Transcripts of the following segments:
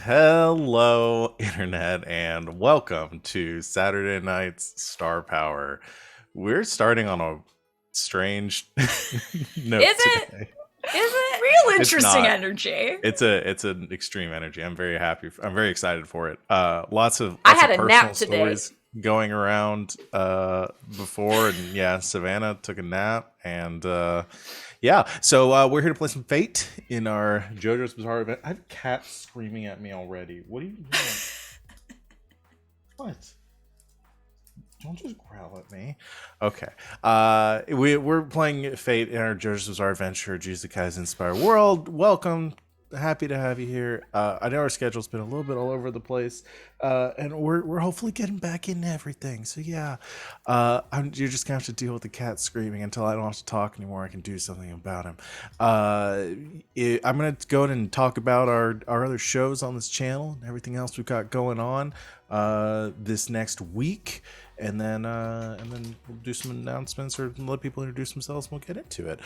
Hello, Internet, and welcome to Saturday Night's Star Power. We're starting on a strange note Is it? today. Is it? Real It's interesting not. energy. It's an extreme energy. I'm very happy. I'm very excited for it. Lots of I had a personal nap today. stories going around before, and yeah, Savannah took a nap, and yeah. So we're here to play some Fate in our JoJo's Bizarre event. I have cats screaming at me already. What are you doing? What? Don't just growl at me. Okay. We're playing Fate in our JoJo's Bizarre Adventure, Jujutsu Kaisen Inspired World. Welcome. Happy to have you here. I know our schedule's been a little bit all over the place, and we're hopefully getting back into everything. So yeah, you're just gonna have to deal with the cat screaming until I don't have to talk anymore. I can do something about him. I'm gonna go ahead and talk about our other shows on this channel and everything else we've got going on this next week. And then we'll do some announcements or let people introduce themselves and we'll get into it.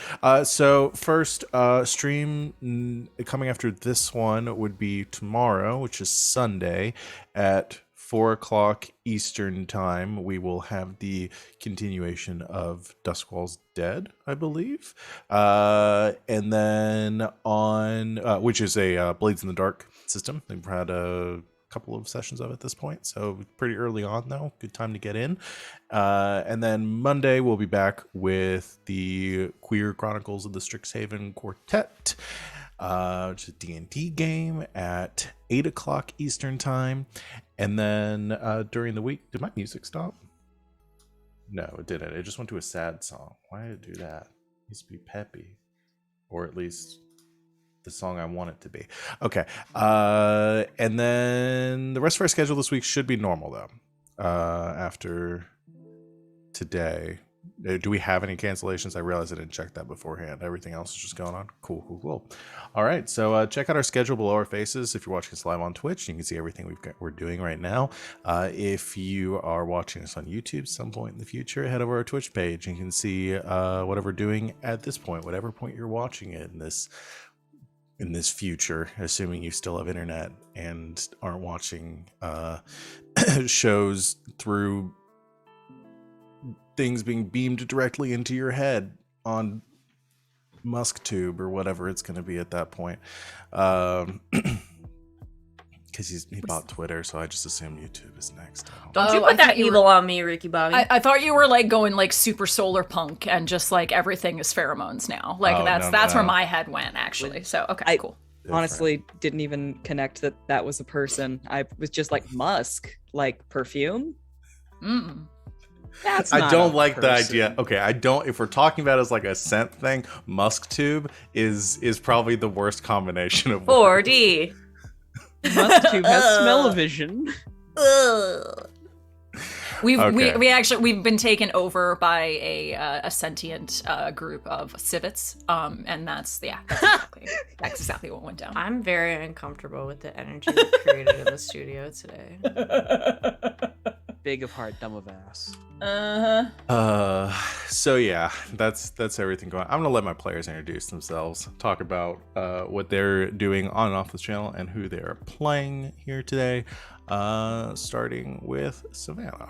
So first, stream coming after this one would be tomorrow, which is Sunday at 4 o'clock Eastern time. We will have the continuation of Duskwall's Dead, I believe. And then on, which is a Blades in the Dark system. They've had a couple of sessions of it at this point, so pretty early on though, good time to get in. And then Monday we'll be back with the Queer Chronicles of the Strixhaven Quartet, which is a D&D game at 8 o'clock Eastern time. And then during the week, did my music stop? No, it didn't. It just went to a sad song. Why did it do that? It needs to be peppy, or at least the song I want it to be. Okay. And then the rest of our schedule this week should be normal though. After today. Do we have any cancellations? I realized I didn't check that beforehand. Everything else is just going on. Cool. All right. So check out our schedule below our faces. If you're watching us live on Twitch, you can see everything we're doing right now. If you are watching us on YouTube some point in the future, head over our Twitch page and you can see what we're doing at this point, whatever point you're watching it in this future, assuming you still have internet and aren't watching shows through things being beamed directly into your head on MuskTube or whatever it's going to be at that point. Because he bought Twitter, so I just assume YouTube is next. Don't you put that evil on me, Ricky Bobby. I thought you were like going like super solar punk and just like everything is pheromones now. Like that's where my head went actually. So okay, cool. Honestly didn't even connect that was a person. I was just like Musk, like perfume. That's I don't like the idea. Okay, I don't. If we're talking about it as like a scent thing, MuskTube is probably the worst combination of 4D. MuskTube has smell-o-vision. We've been taken over by a sentient group of civets, and that's exactly what went down. I'm very uncomfortable with the energy created in the studio today. Big of heart, dumb of ass. So yeah, that's everything going on. I'm gonna let my players introduce themselves, talk about what they're doing on and off this channel and who they are playing here today, starting with Savannah.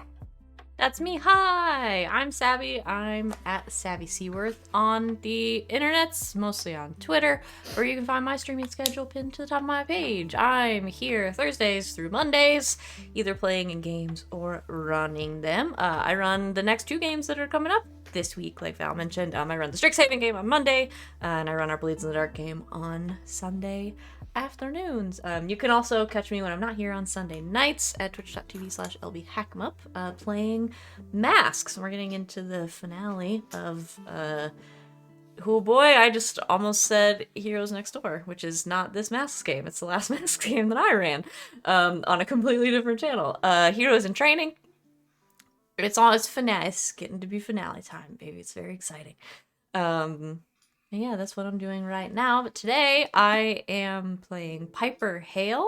That's me. Hi, I'm Savvy. I'm at Savvy Seaworth on the internets, mostly on Twitter, where you can find my streaming schedule pinned to the top of my page. I'm here Thursdays through Mondays, either playing in games or running them. I run the next two games that are coming up this week, like Val mentioned. I run the Strixhaven game on Monday, and I run our Blades in the Dark game on Sunday afternoons. You can also catch me when I'm not here on Sunday nights at twitch.tv/lbhackmup playing Masks. We're getting into the finale of oh boy, I just almost said Heroes Next Door, which is not this Masks game. It's the last Masks game that I ran on a completely different channel. Heroes in Training. It's finale. It's getting to be finale time, baby. It's very exciting. Yeah, that's what I'm doing right now. But today I am playing Piper Vega,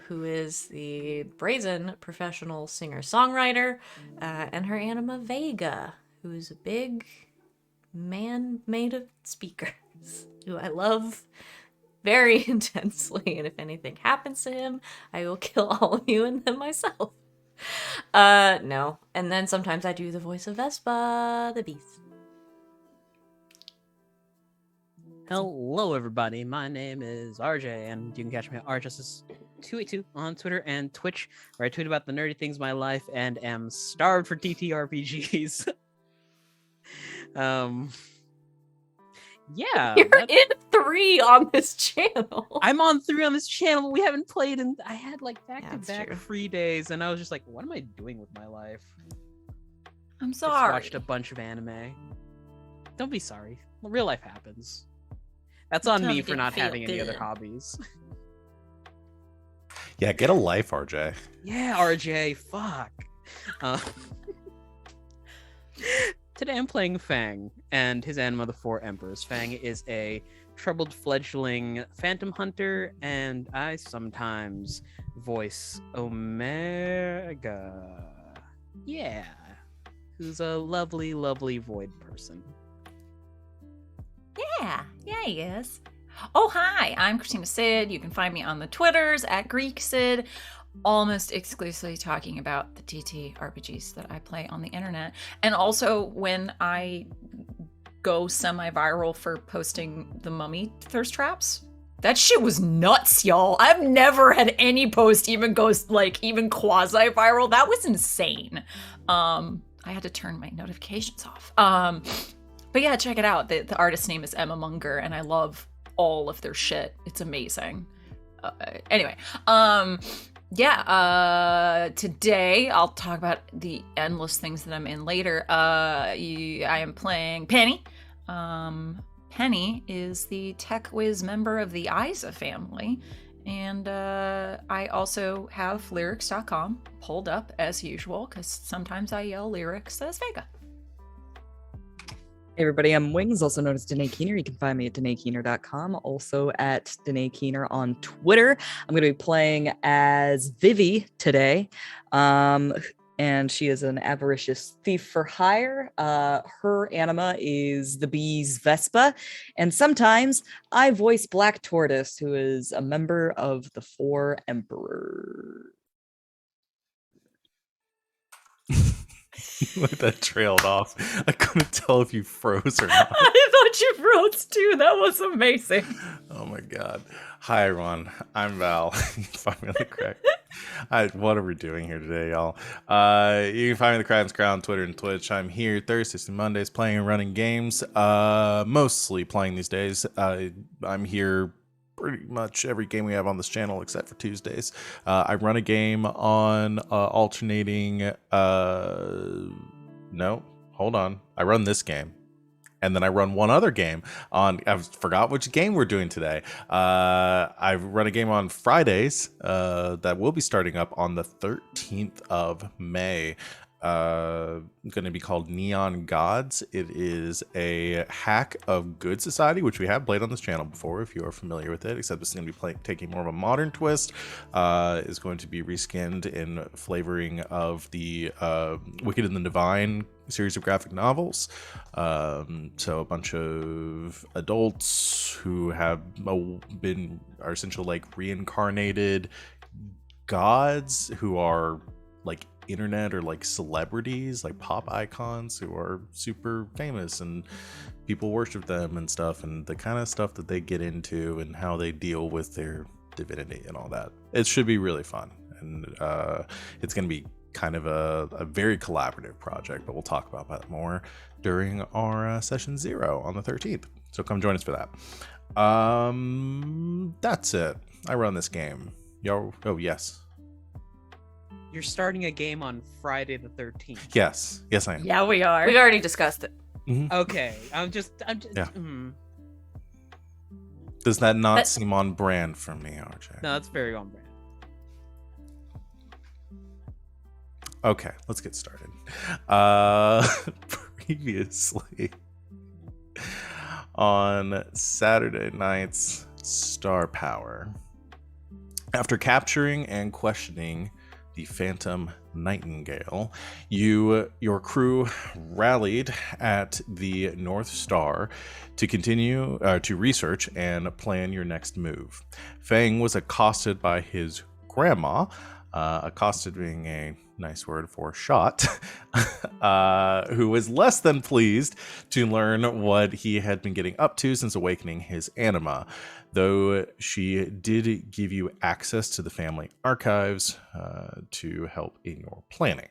who is the brazen professional singer-songwriter, and her anima Vega, who is a big man made of speakers, who I love very intensely, and if anything happens to him, I will kill all of you and then myself. No. And then sometimes I do the voice of Vespa, the beast. Hello, everybody. My name is RJ, and you can catch me at RJustice282 on Twitter and Twitch, where I tweet about the nerdy things in my life and am starved for TTRPGs. Yeah. You're in 3 on this channel. I'm on 3 on this channel. We haven't played, and I had like That's back-to-back true. free days, and I was just like, what am I doing with my life? I'm Just sorry. watched a bunch of anime. Don't be sorry. Real life happens. That's on Tell me me for they not feel having any other good. hobbies. Yeah, get a life, RJ. Yeah, RJ, fuck. Today I'm playing Feng and his anima, the Four Emperors. Feng is a troubled fledgling phantom hunter, and I sometimes voice Omega. Yeah, who's a lovely, lovely void person. Yeah, he is. Oh, hi, I'm Christina Sid. You can find me on the Twitters at Greek Sid, almost exclusively talking about the TT RPGs that I play on the internet. And also when I go semi-viral for posting the Mummy thirst traps. That shit was nuts, y'all. I've never had any post even go like even quasi-viral. That was insane. I had to turn my notifications off. But yeah, check it out. The artist's name is Emma Munger, and I love all of their shit. It's amazing. Anyway, today I'll talk about the endless things that I'm in later. I am playing Penny. Penny is the Tech Whiz member of the Isa family. And I also have lyrics.com pulled up as usual, because sometimes I yell lyrics as Vega. Hey everybody, I'm Wings, also known as Danae Keener. You can find me at DanaeKeener.com, also at Danae Keener on Twitter. I'm going to be playing as Vivi today, and she is an avaricious thief for hire. Her anima is the bee's Vespa, and sometimes I voice Black Tortoise, who is a member of the Four Emperors. Like that trailed off. I couldn't tell if you froze or not. I thought you froze too. That was amazing. Oh my god. Hi everyone. I'm Val. You can find me on the crack. What are we doing here today, y'all? You can find me on the Kraken's Crown on Twitter and Twitch. I'm here Thursdays and Mondays playing and running games. Mostly playing these days. I'm here pretty much every game we have on this channel except for Tuesdays. I run a game on alternating no, hold on. I run this game. And then I run one other game on, I forgot which game we're doing today. I run a game on Fridays that will be starting up on the 13th of May. Going to be called Neon Gods. It is a hack of Good Society, which we have played on this channel before if you are familiar with it, except it's going to be taking more of a modern twist. Is going to be reskinned in flavoring of the Wicked and the Divine series of graphic novels. So a bunch of adults who have are essentially like reincarnated gods who are like internet or like celebrities, like pop icons who are super famous and people worship them and stuff, and the kind of stuff that they get into and how they deal with their divinity and all that. It should be really fun, and it's going to be kind of a very collaborative project, but we'll talk about that more during our session 0 on the 13th. So come join us for that. That's it. I run this game. Yo, oh yes. You're starting a game on Friday the 13th. Yes, I am. Yeah, we are. We've already discussed it. Okay, I'm just. Yeah. mm. Does that not That- seem on brand for me, RJ? No, that's very on brand. Okay, let's get started. Previously on Saturday night's Star Power, after capturing and questioning the Phantom Nightingale. Your crew rallied at the North Star to continue to research and plan your next move. Feng was accosted by his grandma, accosted being a nice word for shot, who was less than pleased to learn what he had been getting up to since awakening his anima, though she did give you access to the family archives to help in your planning.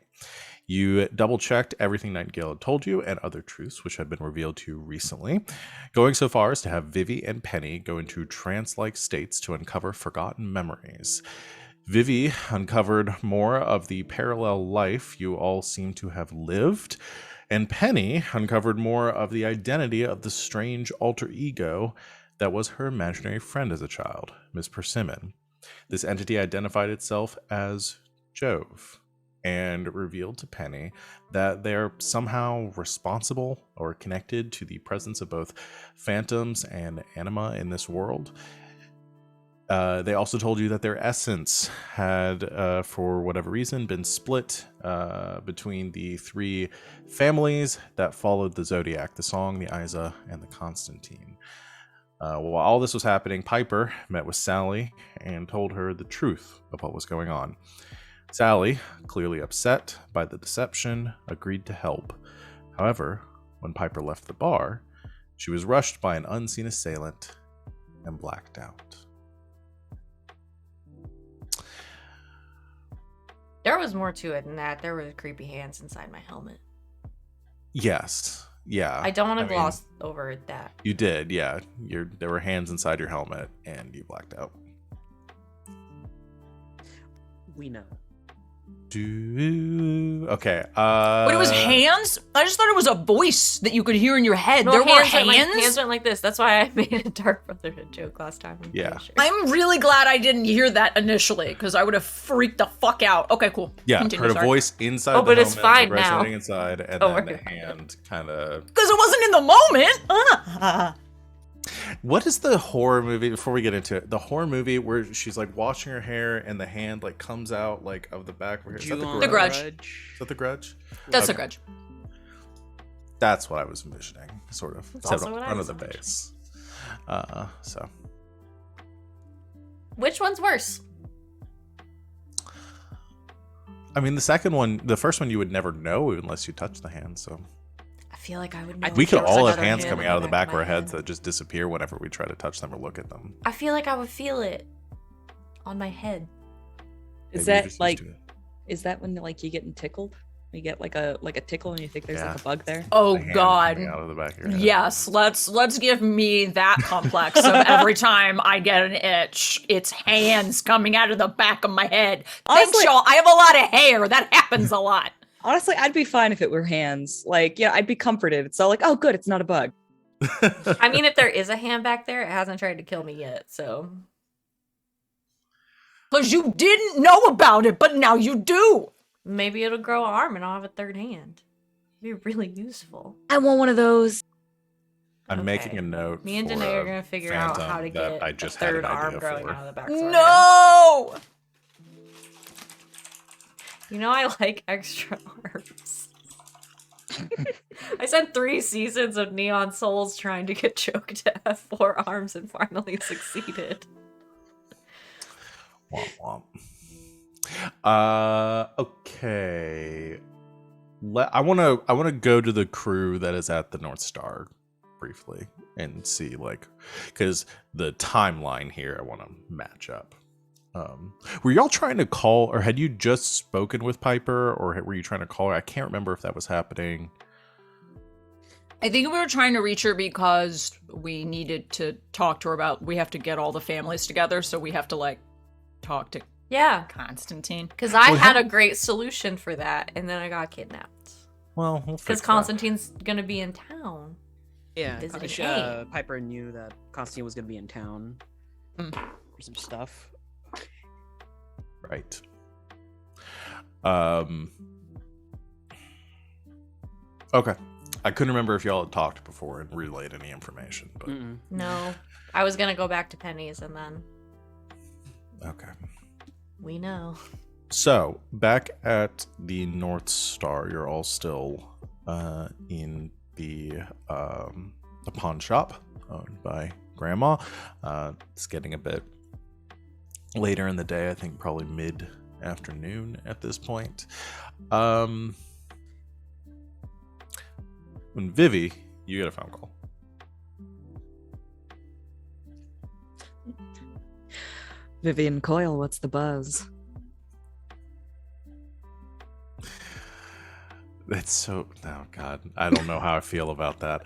You double-checked everything Nightingale had told you and other truths which had been revealed to you recently, going so far as to have Vivi and Penny go into trance-like states to uncover forgotten memories. Vivi uncovered more of the parallel life you all seem to have lived, and Penny uncovered more of the identity of the strange alter ego that was her imaginary friend as a child, Miss Persimmon. This entity identified itself as Jove and revealed to Penny that they're somehow responsible or connected to the presence of both phantoms and anima in this world. They also told you that their essence had, for whatever reason, been split between the three families that followed the Zodiac, the Song, the Isa, and the Constantine. While all this was happening, Piper met with Sally and told her the truth of what was going on. Sally, clearly upset by the deception, agreed to help. However, when Piper left the bar, she was rushed by an unseen assailant and blacked out. There was more to it than that. There were creepy hands inside my helmet. Yes. Yeah. I don't want to gloss over that. You did, yeah. There were hands inside your helmet, and you blacked out. We know. Okay. But it was hands? I just thought it was a voice that you could hear in your head. No, there were hands went like this. That's why I made a Dark Brotherhood joke last time. I'm Yeah. pretty sure. I'm really glad I didn't hear that initially, because I would have freaked the fuck out. Okay, cool. Yeah, Continue, heard a sorry. voice inside Oh, the but helmet, it's fine like, now. resonating inside, and Oh, then the okay. hand kind of... Because it wasn't in the moment. What is the horror movie, before we get into it, the horror movie where she's like washing her hair and the hand like comes out like of the back of her hair? Is that Ju-on The Grudge. Is that The Grudge? That's Okay. a grudge. That's what I was envisioning, sort of. That's Except also what I under was the base. So... Which one's worse? I mean, the first one you would never know unless you touch the hand, so... I feel like I would know. We if could there was all have another hands hand coming in out of the back of my our heads head. that just disappear whenever we try to touch them or look at them. I feel like I would feel it on my head. Maybe Is you're that just like? used to it. Is that when like you getting tickled? You get like a tickle and you think there's Yeah. like a bug there? Oh The hand God. coming out of the back of your head. Yes, let's give me that complex of every time I get an itch, it's hands coming out of the back of my head. Thanks, Honestly- y'all. I have a lot of hair. That happens a lot. Honestly, I'd be fine if it were hands. Like, yeah, I'd be comforted. It's all like, oh, good, it's not a bug. I mean, if there is a hand back there, it hasn't tried to kill me yet, so. Because you didn't know about it, but now you do. Maybe it'll grow an arm and I'll have a third hand. It'd be really useful. I want one of those. I'm Okay. making a note. Me and for Danae are a going to figure out how to phantom that get I just a had third an arm idea growing for. out of the back of our head. No. You know, I like extra arms. I spent 3 seasons of Neon Souls trying to get Choke to have 4 arms and finally succeeded. Womp womp. Okay. I want to go to the crew that is at the North Star briefly and see, like, because the timeline here I want to match up. Were y'all trying to call, or had you just spoken with Piper, or were you trying to call her? I can't remember if that was happening. I think we were trying to reach her because we needed to talk to her about, we have to get all the families together, so we have to, like, talk to Yeah, Constantine. because I Well, had a great solution for that, and then I got kidnapped. Well, we'll Because fix that. Constantine's going to be in town. Yeah, Visiting Piper knew that Constantine was going to be in town for some stuff. Right. Okay. I couldn't remember if y'all had talked before and relayed any information, but Mm-mm. No, I was going to go back to Penny's, and then okay. we know. So back at the North Star, you're all still in the pawn shop owned by Grandma. It's getting a bit later in the day. I think probably mid-afternoon at this point. When Vivi, you get a phone call. Vivian Coyle, what's the buzz? That's so. Oh God, I don't know how I feel about that.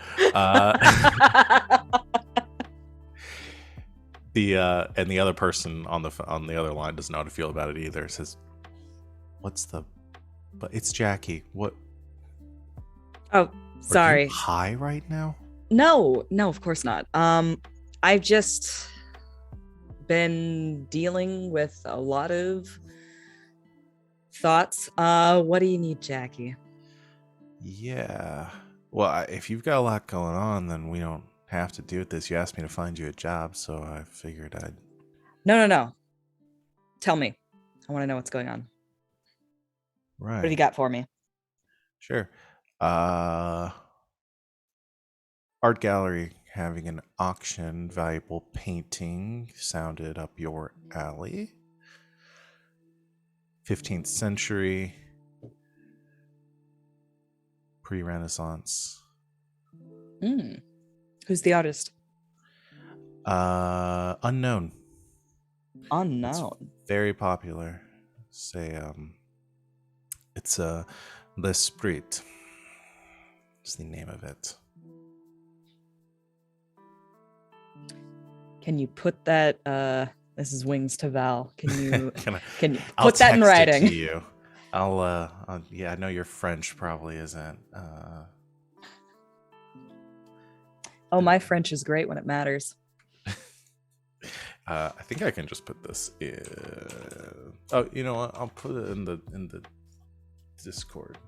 And the other person on the other line doesn't know how to feel about it either. It says, "What's the? But it's Jackie. What? Oh, sorry. Are you high right now? No, of course not. I've just been dealing with a lot of thoughts. What do you need, Jackie? Yeah. Well, if you've got a lot going on, then we don't have to do this. You asked me to find you a job, so I figured I'd. No. Tell me. I want to know what's going on. Right. What have you got for me? Sure. Art gallery having an auction, valuable painting sounded up your alley. 15th century, pre-Renaissance. Who's the artist? Unknown. Unknown. It's very popular. Say, it's L'Esprit. It's the name of it. Can you put that? This is Wings to Val. Can you I'll put that in text it writing? to you. Yeah, I know your French probably isn't. Oh, my French is great when it matters. I think I can just put this in. Oh, you know what? I'll put it in the Discord.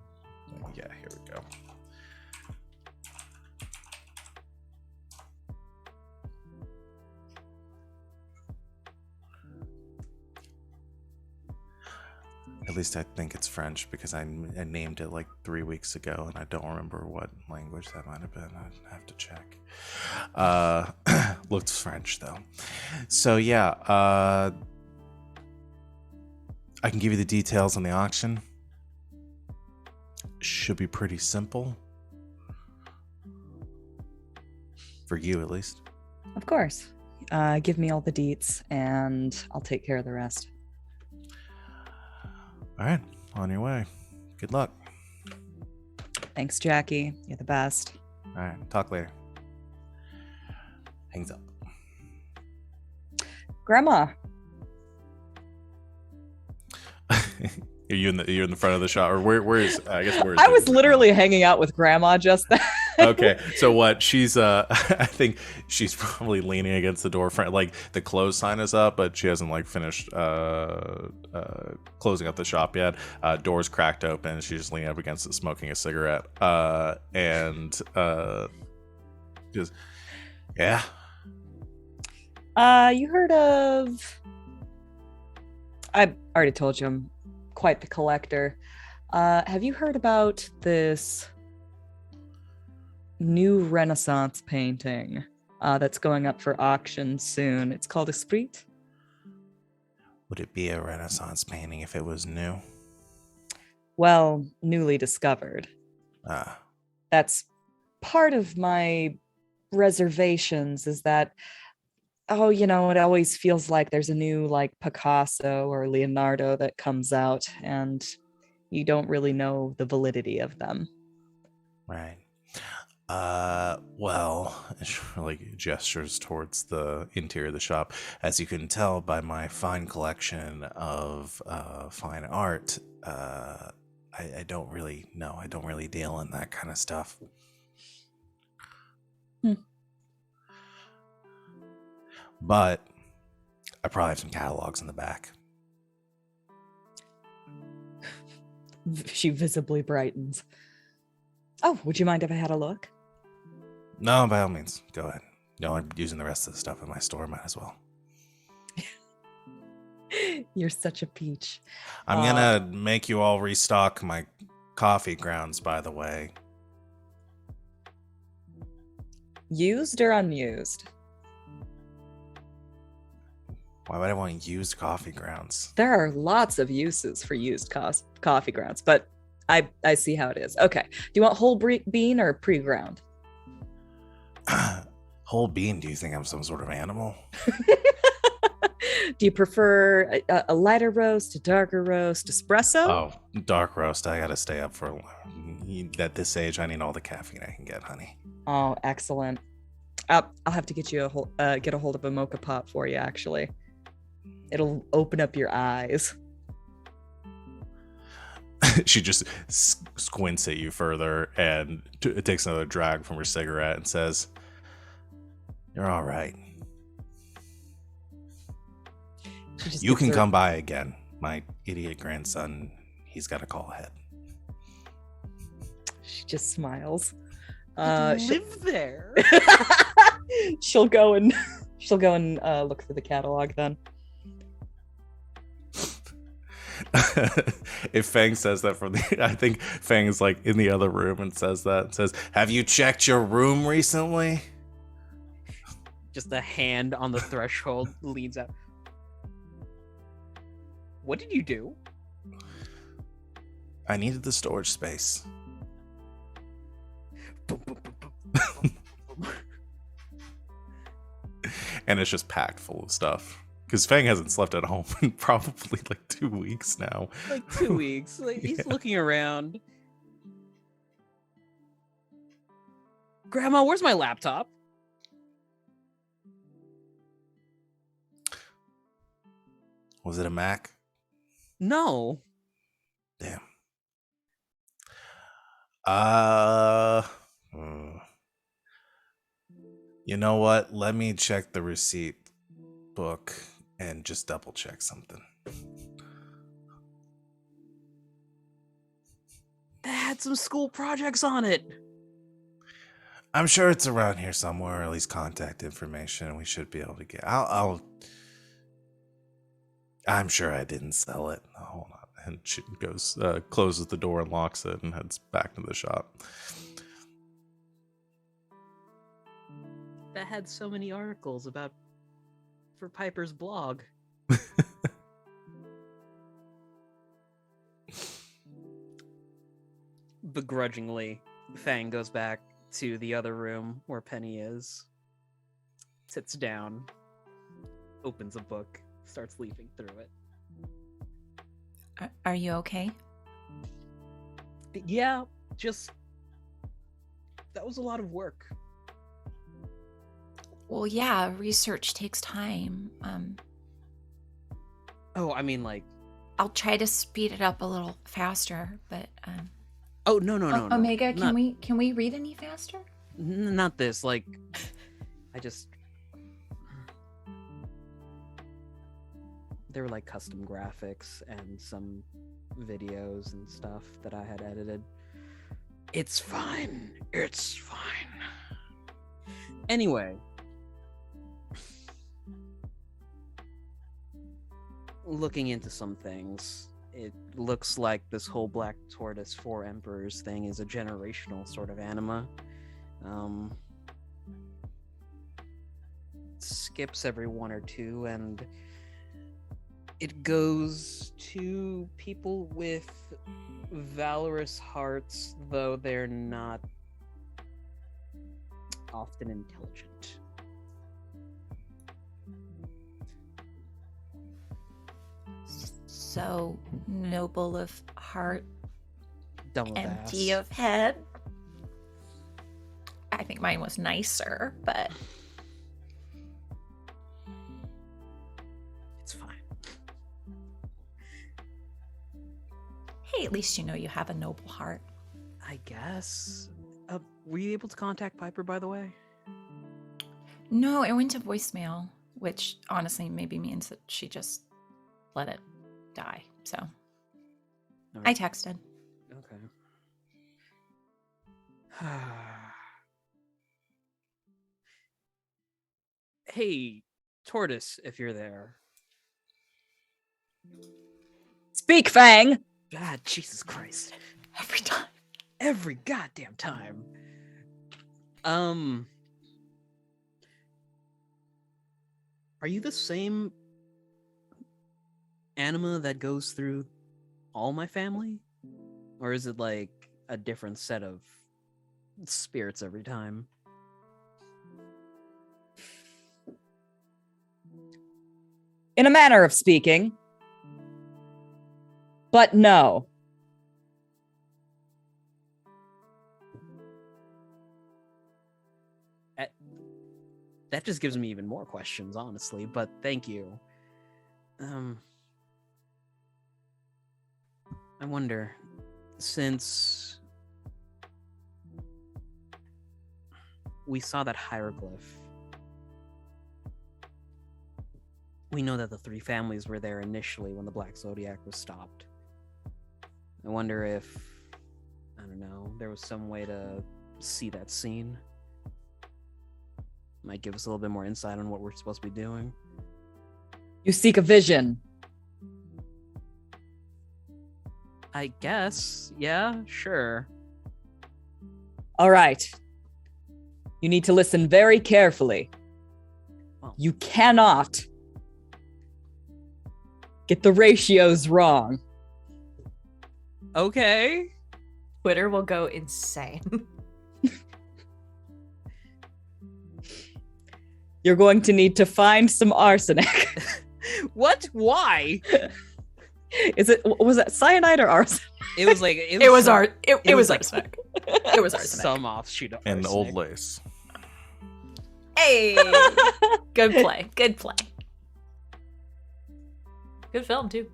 Yeah, here we go. At least I think it's French because I named it like 3 weeks ago and I don't remember what language that might have been. I'd have to check. Looks French though. So yeah, I can give you the details on the auction. Should be pretty simple. For you at least. Of course. Give me all the deets and I'll take care of the rest. All right, on your way. Good luck. Thanks, Jackie. You're the best. All right, talk later. Hangs up. Grandma. Are you in the front of the shop, or where is? I guess where is? I was literally hanging out with Grandma just then. Okay, so what? She's I think she's probably leaning against the door front. Like the close sign is up, but she hasn't like finished closing up the shop yet. Door's cracked open. She's just leaning up against it, smoking a cigarette. And just yeah. You heard of? I already told you I'm quite the collector. Have you heard about this new Renaissance painting that's going up for auction soon? It's called Esprit. Would it be a Renaissance painting if it was new? Well, newly discovered. That's part of my reservations is that, oh, you know, it always feels like there's a new like Picasso or Leonardo that comes out and you don't really know the validity of them. Right. Well, she like gestures towards the interior of the shop. As you can tell by my fine collection of fine art, I don't really know. I don't really deal in that kind of stuff. But I probably have some catalogs in the back. She visibly brightens. Oh, would you mind if I had a look? No, by all means, go ahead. No, I'm using the rest of the stuff in my store. Might as well. You're such a peach. I'm gonna make you all restock my coffee grounds, by the way. Used or unused? Why would I want used coffee grounds? There are lots of uses for used coffee grounds, but I see how it is. Okay. Do you want whole bean or pre-ground? Whole bean, do you think I'm some sort of animal? Do you prefer a lighter roast, a darker roast, espresso? Oh, dark roast. I gotta stay up for at this age. I need all the caffeine I can get, honey. Oh, excellent. I'll have to get you get a hold of a mocha pot for you. Actually, it'll open up your eyes. She just squints at you further and takes another drag from her cigarette and says, "You're all right. You can come by again. My idiot grandson, he's got a call ahead." She just smiles. Live there. She'll go and look through the catalog then. If Feng says that from I think Feng is like in the other room and says, "Have you checked your room recently?" Just a hand on the threshold leans out. What did you do? I needed the storage space. And it's just packed full of stuff. Because Feng hasn't slept at home in probably like 2 weeks now. Like 2 weeks. Like he's looking around. Grandma, where's my laptop? Was it a Mac? No. Damn. You know what? Let me check the receipt book and just double check something. That had some school projects on it. I'm sure it's around here somewhere, or at least contact information. We should be able to get. I'm sure I didn't sell it. Hold on. And she goes, closes the door and locks it and heads back to the shop. That had so many articles for Piper's blog. Begrudgingly, Fang goes back to the other room where Penny is, sits down, opens a book, starts leafing through it. Are you okay? Yeah, just that was a lot of work. Well, yeah, research takes time. Oh, I mean, like, I'll try to speed it up a little faster, but oh no, Omega, not, can we read any faster? not this. Like, there were like custom graphics and some videos and stuff that I had edited. It's fine. It's fine. Anyway, looking into some things, it looks like this whole Black Tortoise Four Emperors thing is a generational sort of anima. Skips every 1 or 2, and it goes to people with valorous hearts, though they're not often intelligent. So noble of heart, Dumb of empty ass. of head. I think mine was nicer, but It's fine. hey, at least you know you have a noble heart. I guess. Were you able to contact Piper, by the way? No, it went to voicemail, which honestly maybe means that she just let it die. So All I right. texted. Okay. Hey, Tortoise, if you're there. Speak, Feng. God, Jesus Christ. Every time. Every goddamn time. Are you the same anima that goes through all my family? Or is it like a different set of spirits every time? In a manner of speaking. But no. That just gives me even more questions, honestly, but thank you. I wonder, since we saw that hieroglyph, we know that the three families were there initially when the Black Zodiac was stopped. I wonder if, I don't know, there was some way to see that scene. Might give us a little bit more insight on what we're supposed to be doing. You seek a vision. I guess. Yeah, sure. All right. You need to listen very carefully. Well, You cannot get the ratios wrong. okay. Twitter will go insane. You're going to need to find some arsenic. What? Why? Was it cyanide or arsenic? It was like It was some- art. It was was like- arsenic. It was arsenic. some offshoot of And arsenic. old lace. Hey, good play. Good play. Good film too.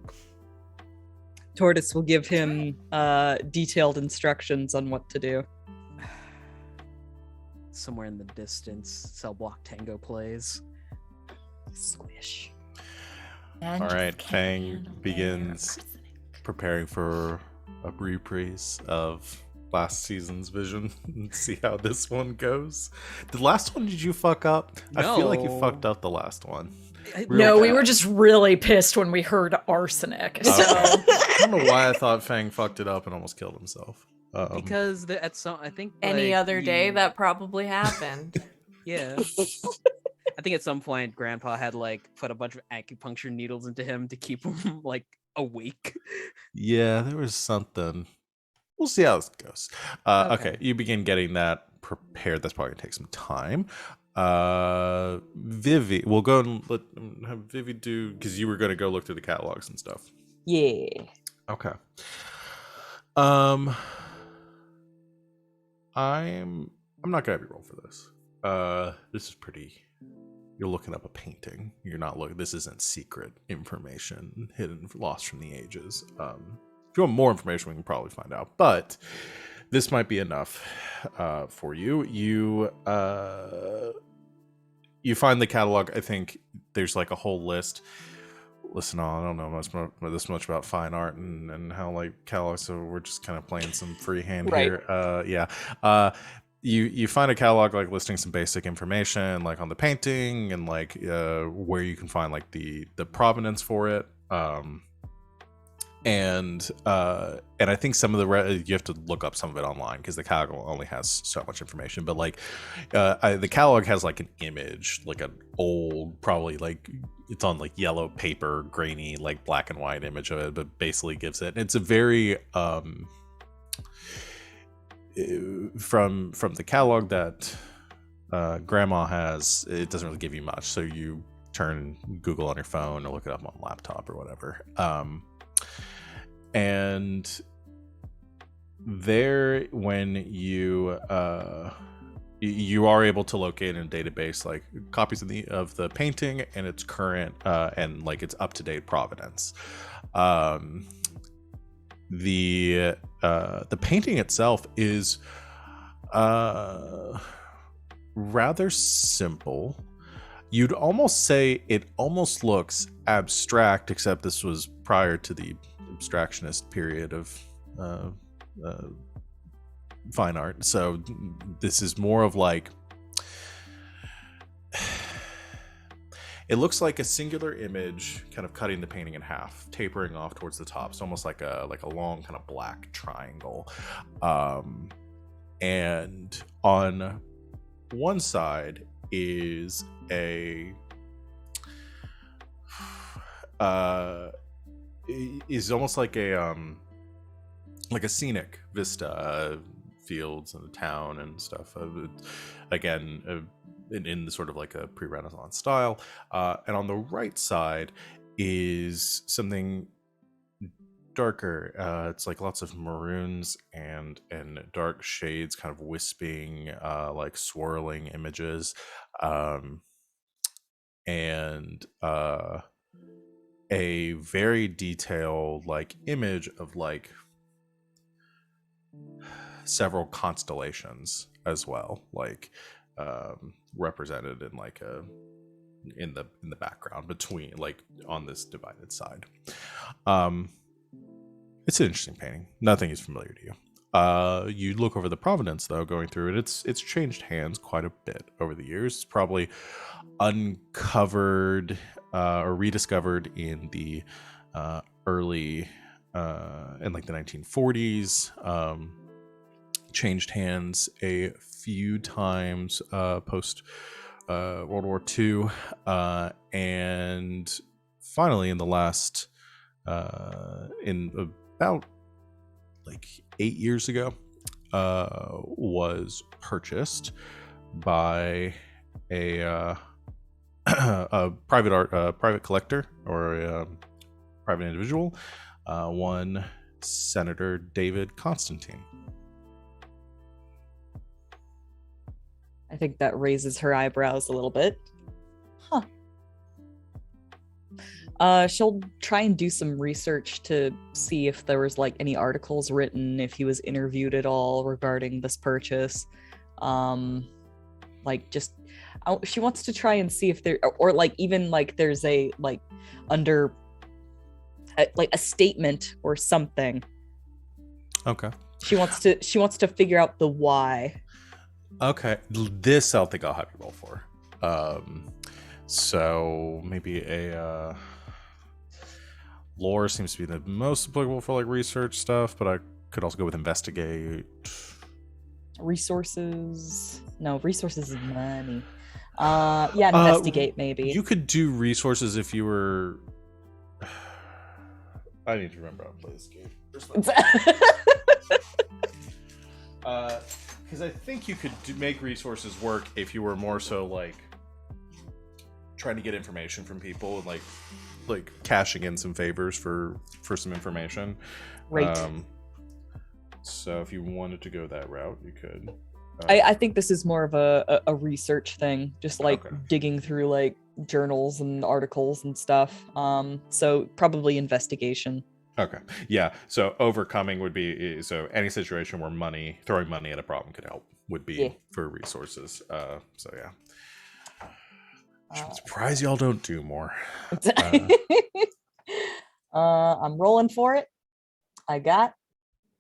Tortoise will give him detailed instructions on what to do. Somewhere in the distance, Cell Block Tango plays. Squish. All right, Feng begins preparing for a reprise of last season's vision and see how this one goes. The last one, did you fuck up? I feel like you No. fucked up the last one. Real No, we bad. were just really pissed when we heard arsenic. So I don't know why I thought Fang fucked it up and almost killed himself. Because at some, I think any like, other day you- that probably happened. yeah. I think at some point Grandpa had like put a bunch of acupuncture needles into him to keep him like awake. Yeah, there was something. We'll see how this goes. Okay, Okay. you begin getting that prepared. That's probably gonna take some time. Vivi, we'll go and have Vivi do, because you were gonna go look through the catalogs and stuff. Yeah. Okay. I'm not gonna have you roll for this. This is pretty. You're looking up a painting. You're not looking. This isn't secret information, hidden, lost from the ages. If you want more information, we can probably find out. But this might be enough for you. You find the catalog. I think there's like a whole list. Listen, I don't know this much about fine art and how like catalogs. So we're just kind of playing some freehand Right. here. You find a catalog like listing some basic information like on the painting and like where you can find like the provenance for it. And I think some of the you have to look up some of it online because the catalog only has so much information. But like the catalog has like an image, like an old, probably like it's on like yellow paper, grainy, like black and white image of it, but basically gives it. It's a very from the catalog that Grandma has. It doesn't really give you much, so you turn Google on your phone or look it up on laptop or whatever. And there, when you you are able to locate in a database like copies of the painting and its current and like its up-to-date provenance. The painting itself is rather simple. You'd almost say it almost looks abstract, except this was prior to the abstractionist period of fine art. So this is more of like it looks like a singular image, kind of cutting the painting in half, tapering off towards the top. It's almost like a long kind of black triangle. And on one side is is almost like a scenic vista, fields and the town and stuff. Again, in the sort of like a pre-Renaissance style. And on the right side is something darker. It's like lots of maroons and dark shades, kind of wisping, like swirling images, and a very detailed like image of like several constellations as well, like represented in like in the background between, like, on this divided side. It's an interesting painting. Nothing is familiar to you. You look over the provenance though, going through it, it's changed hands quite a bit over the years. It's probably uncovered or rediscovered in the early in like the 1940s. Changed hands a few times post World War II, and finally in the last in about like 8 years ago was purchased by a private collector, or a private individual, one Senator David Constantine. I think that raises her eyebrows a little bit. She'll try and do some research to see if there was like any articles written, if he was interviewed at all regarding this purchase. Like just she wants to try and see if there, or like even like there's a like under like a statement or something. Okay. She wants to figure out the why. Okay, this I'll think I'll have you roll for. So maybe a lore seems to be the most applicable for like research stuff, but I could also go with investigate. Resources? No, resources is money. Yeah, investigate maybe. You could do resources if you were. I need to remember how to play this game. Because I think you could make resources work if you were more so like trying to get information from people and like cashing in some favors for some information. Right. So if you wanted to go that route, you could. I think this is more of a research thing, just like digging through like journals and articles and stuff. So probably investigation. Okay. Yeah. So overcoming would be, so any situation where throwing money at a problem could help would be for resources. So yeah. I'm surprised y'all don't do more. I'm rolling for it. I got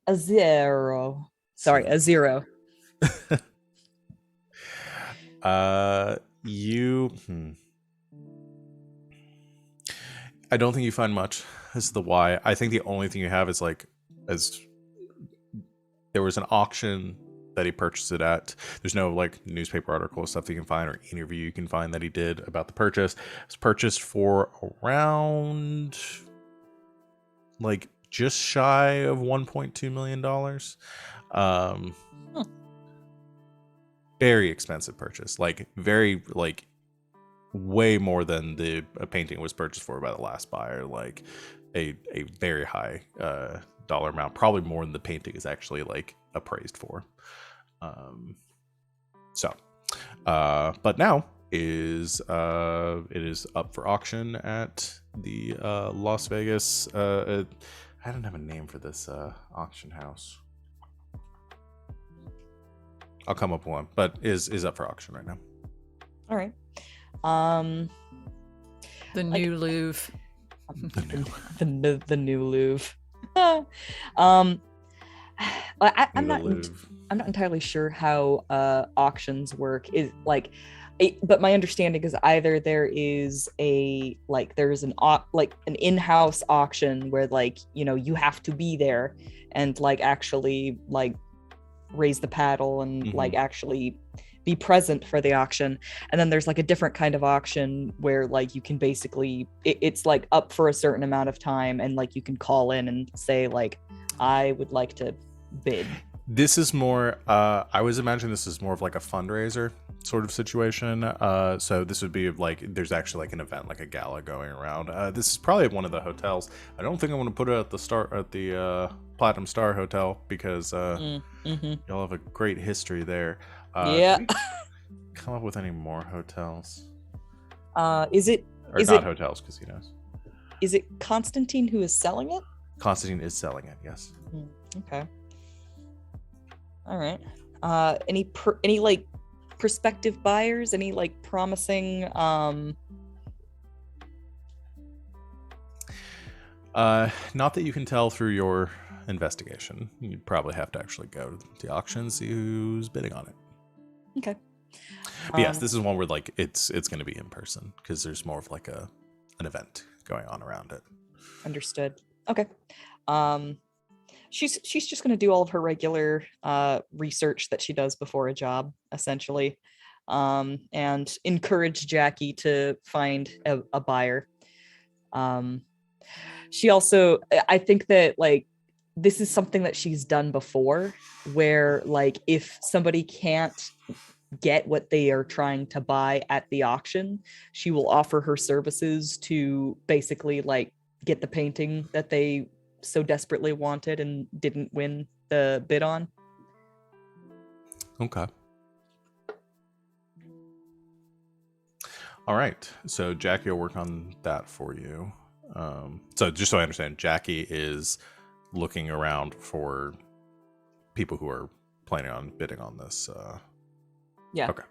a 0. Sorry, a 0. I don't think you find much. This is the why. I think the only thing you have is like, as there was an auction that he purchased it at. There's no like newspaper article stuff that you can find or interview you can find that he did about the purchase. It was purchased for around like just shy of $1.2 million. Very expensive purchase. Like very like way more than the painting was purchased for by the last buyer. Like a very high dollar amount, probably more than the painting is actually like appraised for. But now it is up for auction at the Las Vegas. I don't have a name for this auction house. I'll come up with one, but is up for auction right now. All right. The new Louvre. The new Louvre. I'm not entirely sure how auctions work. Is like but my understanding is either there is there's an in-house auction where you have to be there and actually raise the paddle and actually be present for the auction, and then there's a different kind of auction where you can basically it's up for a certain amount of time, and you can call in and say I would like to bid. This is more, I was imagining this is more of a fundraiser sort of situation. So this would be there's actually an event, a gala going around. This is probably one of the hotels. I don't think I want to put it at the Platinum Star Hotel because y'all have a great history there. Yeah. Did we come up with any more hotels? Is it hotels, casinos? Is it Constantine who is selling it? Constantine is selling it, yes. Okay. All right. Any prospective buyers? Any promising? Not that you can tell through your investigation. You'd probably have to actually go to the auction and see who's bidding on it. Okay. But yes, this is one where it's going to be in person because there's more of an event going on around it. Understood. Okay. She's just going to do all of her regular research that she does before a job, essentially, and encourage Jackie to find a buyer. She also, I think that this is something that she's done before, where if somebody can't get what they are trying to buy at the auction, she will offer her services to basically get the painting that they so desperately wanted and didn't win the bid on. Okay. All right. So Jackie will work on that for you. So just so I understand, Jackie is looking around for people who are planning on bidding on this. Yeah. Okay.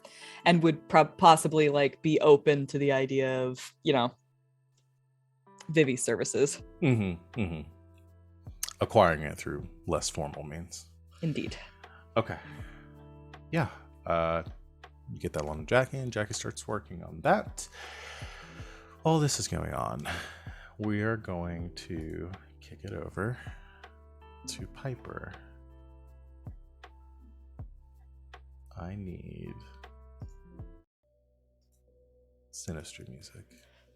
And would possibly be open to the idea of, Vivi's services. Acquiring it through less formal means. Indeed. Okay. Yeah. You get that one to Jackie, and Jackie starts working on that. All this is going on. We are going to kick it over to Piper. I need sinister music.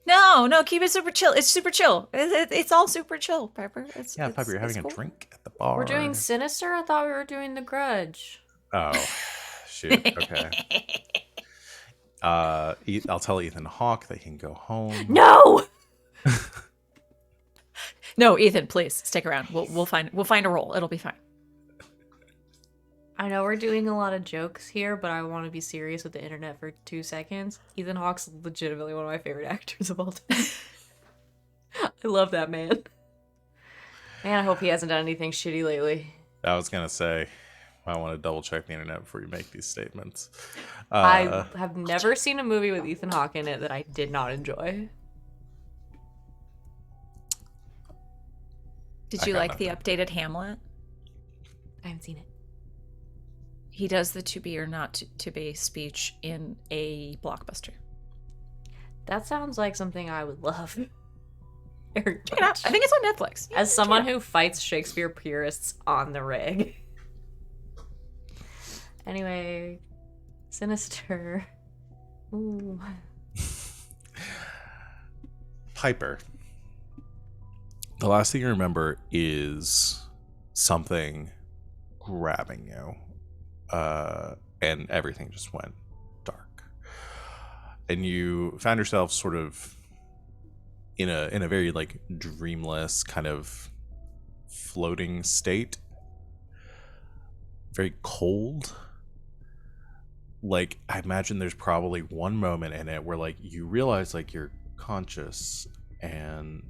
No, keep it super chill. It's super chill. It's all super chill, Piper. Piper, you're having cool. a drink at the bar. We're doing Sinister? I thought we were doing The Grudge. Oh, shoot. Okay. I'll tell Ethan Hawke they can go home. No! No, Ethan, please stick around. We'll find a role. It'll be fine. I know we're doing a lot of jokes here, but I want to be serious with the internet for 2 seconds. Ethan Hawke's legitimately one of my favorite actors of all time. I love that man. Man, I hope he hasn't done anything shitty lately. I was going to say, I want to double check the internet before you make these statements. I have never seen a movie with Ethan Hawke in it that I did not enjoy. Did you like the updated Hamlet? I haven't seen it. He does the to be or not to be speech in a blockbuster. That sounds like something I would love. Very Check it out. I think it's on Netflix. As someone who fights Shakespeare purists on the rig. Anyway, Sinister. Ooh. Piper. The last thing you remember is something grabbing you. And everything just went dark. And you found yourself sort of in a very dreamless kind of floating state. Very cold. I imagine there's probably one moment in it where you realize you're conscious, and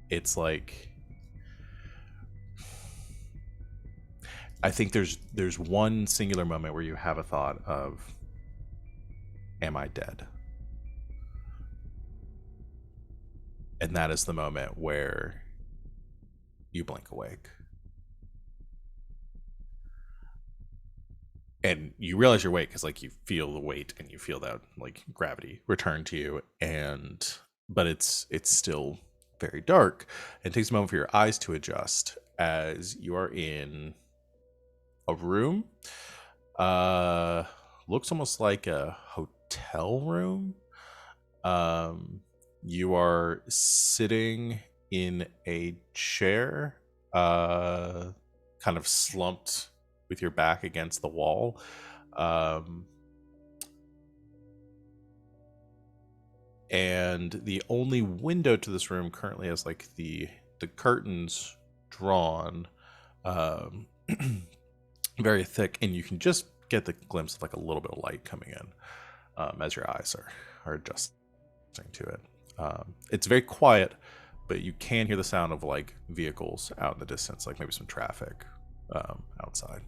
it's I think there's one singular moment where you have a thought of, am I dead? And that is the moment where you blink awake. and you realize you're awake because like you feel the weight and you feel that like gravity return to you, and but it's still very dark, and it takes a moment for your eyes to adjust as you are in a room. Looks almost like a hotel room. You are sitting in a chair, kind of slumped with your back against the wall. And the only window to this room currently has like the curtains drawn, um, very thick, and you can just get the glimpse of like a little bit of light coming in, as your eyes are adjusting to it. It's very quiet, but you can hear the sound of like vehicles out in the distance, like maybe some traffic outside.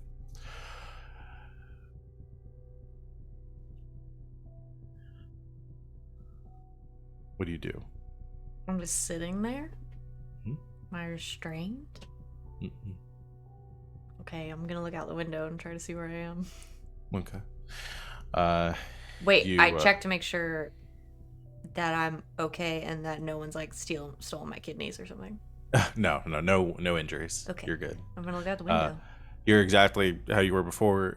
What do you do? I'm just sitting there. Hmm? Am I restrained? Mm-mm. Okay, I'm gonna look out the window and try to see where I am. Okay. Wait, I checked to make sure that I'm okay and that no one's like stolen my kidneys or something. No injuries. Okay. You're good. I'm gonna look out the window. You're exactly how you were before,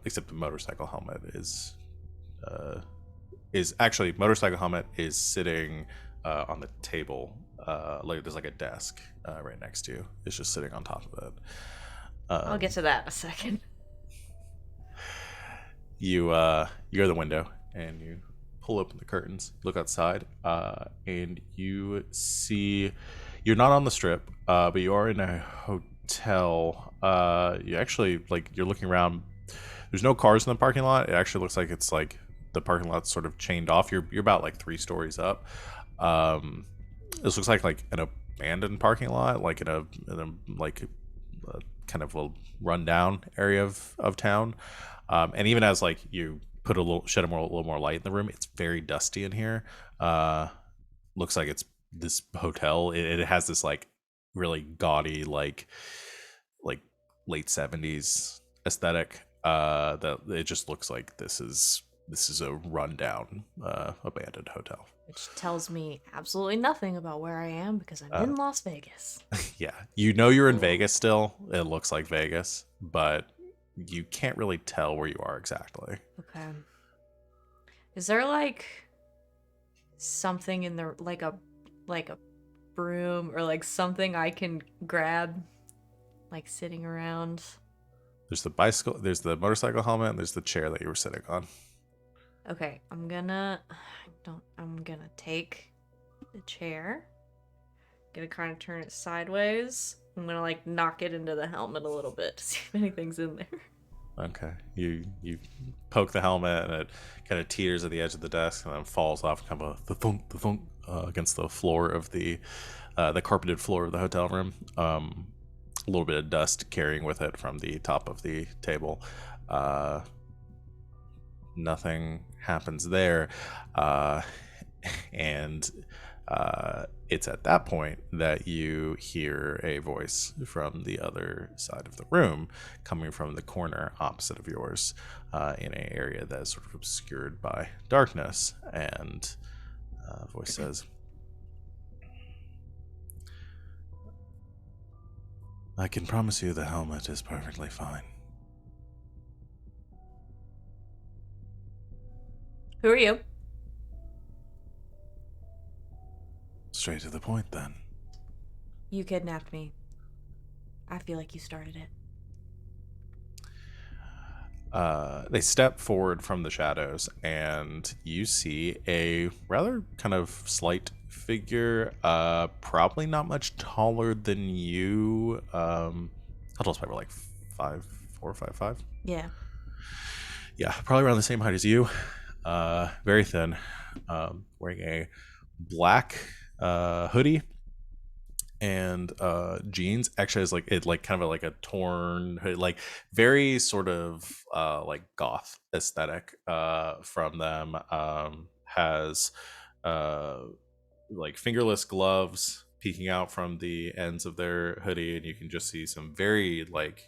except the motorcycle helmet is actually motorcycle helmet is sitting on the table. Like there's like a desk right next to you. It's just sitting on top of it. I'll get to that in a second. You go to the window and you pull open the curtains, look outside, and you see you're not on the strip, but you are in a hotel. You actually like you're looking around. There's no cars in the parking lot. It actually looks like it's like the parking lot's sort of chained off. You're about like 3 stories up. This looks like an abandoned parking lot, like in a like a kind of a rundown area of town. And even as like you put a little more light in the room, it's very dusty in here. Looks like it's this hotel. It has this like really gaudy like late 70s aesthetic. That it just looks like this is a rundown abandoned hotel. Which tells me absolutely nothing about where I am because I'm in Las Vegas. Yeah, you're in Vegas still. It looks like Vegas, but you can't really tell where you are exactly. Okay. Is there like something in the like a broom or like something I can grab like sitting around? There's the bicycle, there's the motorcycle helmet, and there's the chair that you were sitting on. Okay, I'm gonna take the chair. Gonna kind of turn it sideways. I'm gonna like knock it into the helmet a little bit to see if anything's in there. Okay. You poke the helmet and it kind of teeters at the edge of the desk and then falls off, kind of a thunk against the floor of the carpeted floor of the hotel room. A little bit of dust carrying with it from the top of the table. Nothing happens there, and it's at that point that you hear a voice from the other side of the room coming from the corner opposite of yours, in an area that is sort of obscured by darkness, and a voice says, "I can promise you the helmet is perfectly fine." Who are you? Straight to the point, then. You kidnapped me. I feel like you started it. They step forward from the shadows, and you see a rather kind of slight figure, probably not much taller than you. How tall is Piper? Like 5'4", 5'5"? Yeah. Yeah, probably around the same height as you. Very thin, wearing a black hoodie and jeans. Actually has like it like kind of like a torn hoodie, like very sort of like goth aesthetic from them. Has like fingerless gloves peeking out from the ends of their hoodie, and you can just see some very like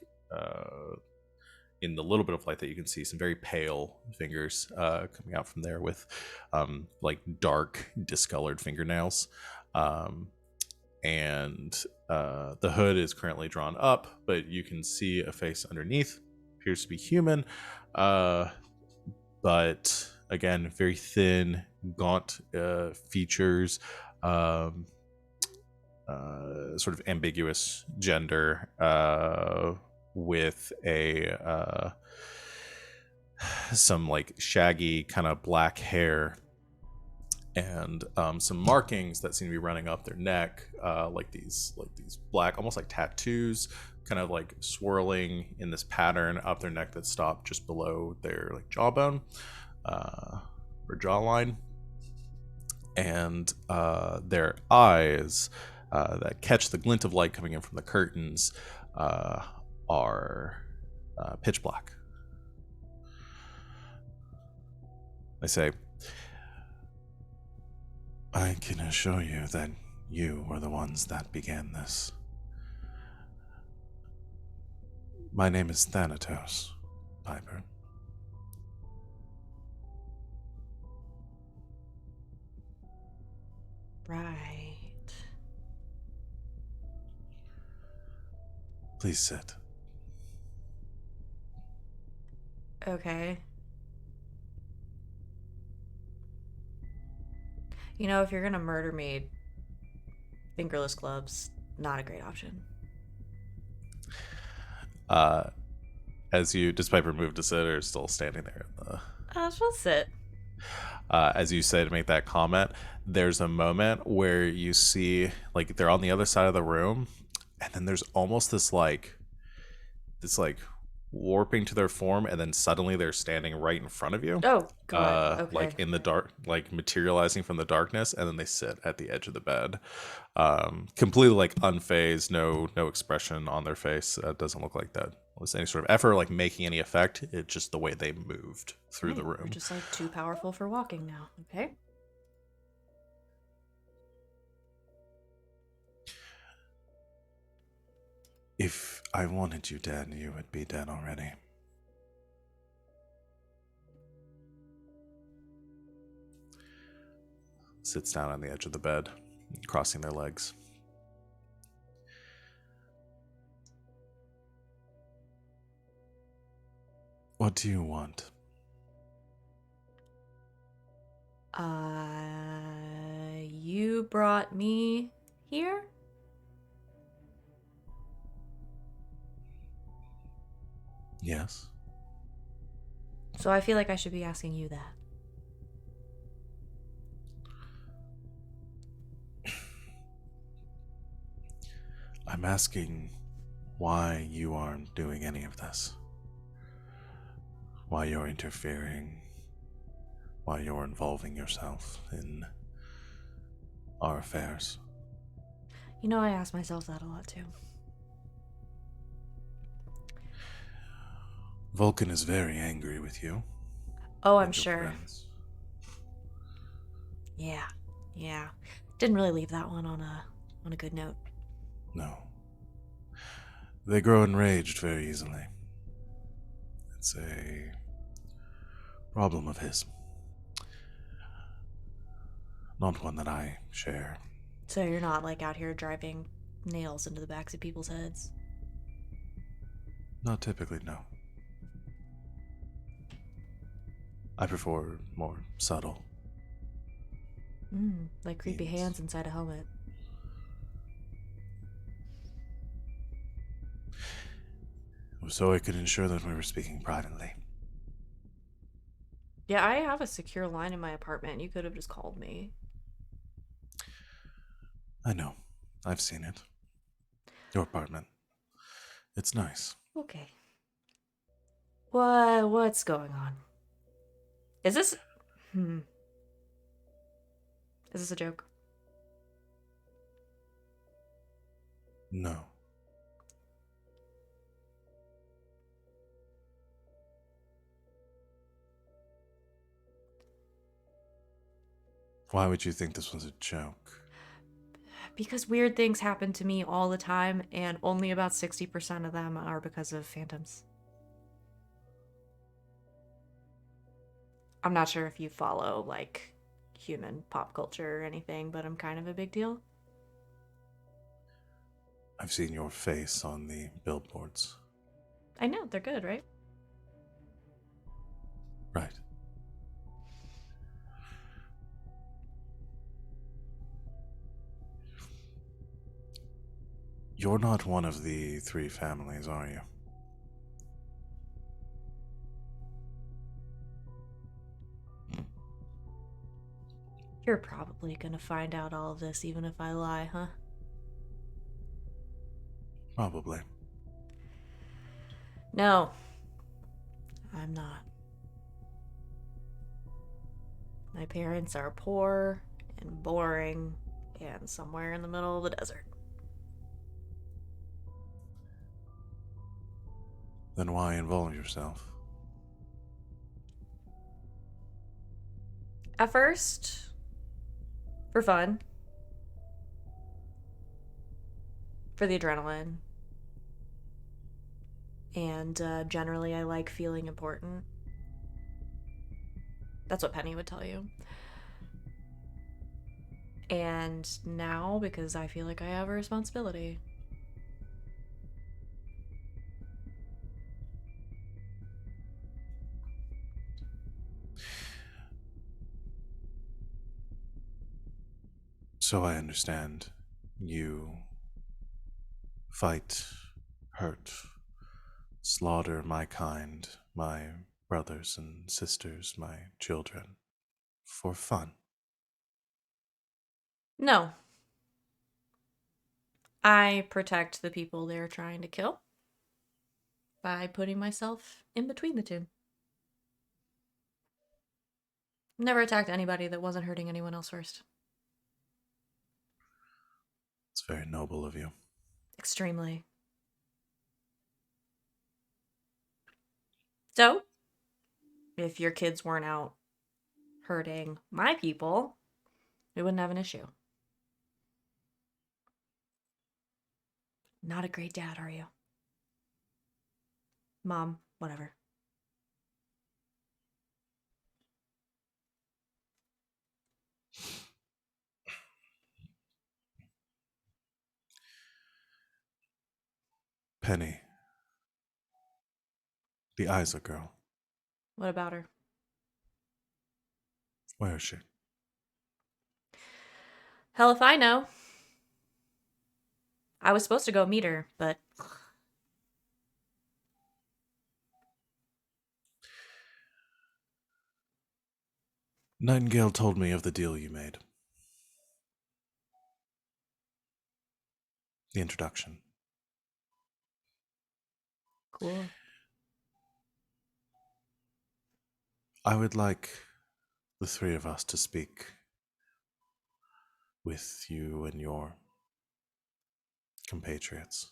in the little bit of light that you can see, some very pale fingers coming out from there with like dark discolored fingernails. And the hood is currently drawn up, but you can see a face underneath. Appears to be human, but again, very thin, gaunt features, sort of ambiguous gender, with a some like shaggy kind of black hair, and some markings that seem to be running up their neck, like these black, almost like tattoos, kind of like swirling in this pattern up their neck that stop just below their like jawbone or jawline, and their eyes that catch the glint of light coming in from the curtains are pitch black. I say, I can assure you that you were the ones that began this. My name is Thanatos, Piper. Right. Please sit. Okay. You know, if you're gonna murder me, fingerless gloves, not a great option. Does Piper move to sit or still standing there? She'll sit. As you say to make that comment, there's a moment where you see like they're on the other side of the room, and then there's almost this warping to their form, and then suddenly they're standing right in front of you. Oh God. Okay. Like in the dark, like materializing from the darkness, and then they sit at the edge of the bed, completely like unfazed, no expression on their face. It doesn't look like that was any sort of effort, like making any effect. It's just the way they moved through the room. We're just like too powerful for walking now. Okay. If I wanted you dead, you would be dead already. Sits down on the edge of the bed, crossing their legs. What do you want? You brought me here? Yes. So I feel like I should be asking you that. I'm asking why you aren't doing any of this. Why you're interfering. Why you're involving yourself in our affairs. You know, I ask myself that a lot too. Vulcan is very angry with you. Oh, I'm and your sure. friends. Yeah. Didn't really leave that one on a good note. No. They grow enraged very easily. It's a problem of his. Not one that I share. So you're not like out here driving nails into the backs of people's heads? Not typically, no. I prefer more subtle. Like creepy Means. hands inside a helmet. So I could ensure that we were speaking privately. Yeah, I have a secure line in my apartment. You could have just called me. I know. I've seen it. Your apartment. It's nice. Okay. What's going on? Is this... Is this a joke? No. Why would you think this was a joke? Because weird things happen to me all the time, and only about 60% of them are because of phantoms. I'm not sure if you follow, like, human pop culture or anything, but I'm kind of a big deal. I've seen your face on the billboards. I know, they're good, right? Right. You're not one of the 3 families, are you? You're probably gonna find out all of this even if I lie, huh? Probably. No, I'm not. My parents are poor and boring and somewhere in the middle of the desert. Then why involve yourself? At first, for fun, for the adrenaline, and generally I like feeling important. That's what Penny would tell you. And now, because I feel like I have a responsibility. So I understand you fight, hurt, slaughter my kind, my brothers and sisters, my children, for fun. No. I protect the people they're trying to kill by putting myself in between the two. Never attacked anybody that wasn't hurting anyone else first. It's very noble of you. Extremely. So, if your kids weren't out hurting my people, we wouldn't have an issue. Not a great dad, are you? Mom, whatever. Penny, the Isa girl, What about her? where is she? Hell if I know. I was supposed to go meet her, but Nightingale told me of the deal you made. The introduction. cool. I would like the 3 of us to speak with you and your compatriots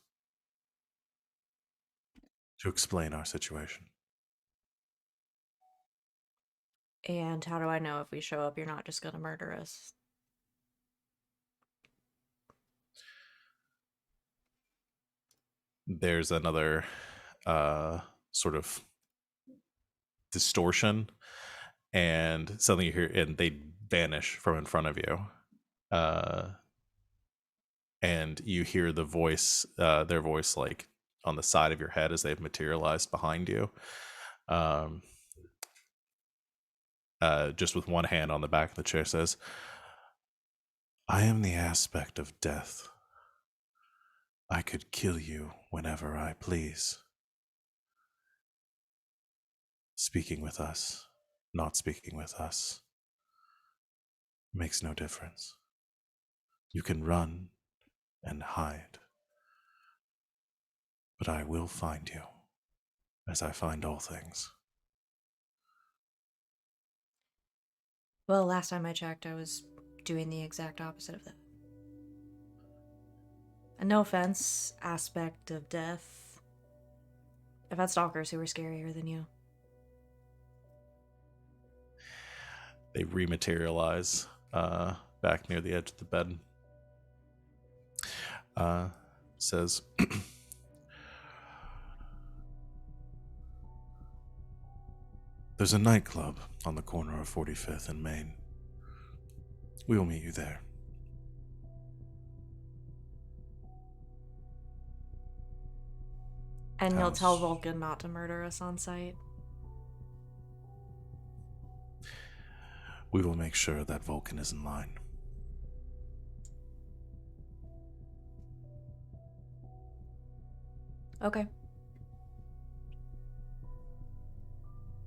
to explain our situation. And how do I know if we show up, you're not just gonna murder us? There's another sort of distortion, and suddenly you hear, and they vanish from in front of you. And you hear the voice, their voice, like on the side of your head as they've materialized behind you. Just with one hand on the back of the chair, says, I am the aspect of death. I could kill you whenever I please. Speaking with us, not speaking with us, makes no difference. You can run and hide, but I will find you, as I find all things. Well, last time I checked, I was doing the exact opposite of that. And no offense, aspect of death. I've had stalkers who were scarier than you. They rematerialize back near the edge of the bed. Says, There's a nightclub on the corner of 45th and Main. We will meet you there. And you'll tell House. Vulcan not to murder us on sight. We will make sure that Vulcan is in line. Okay.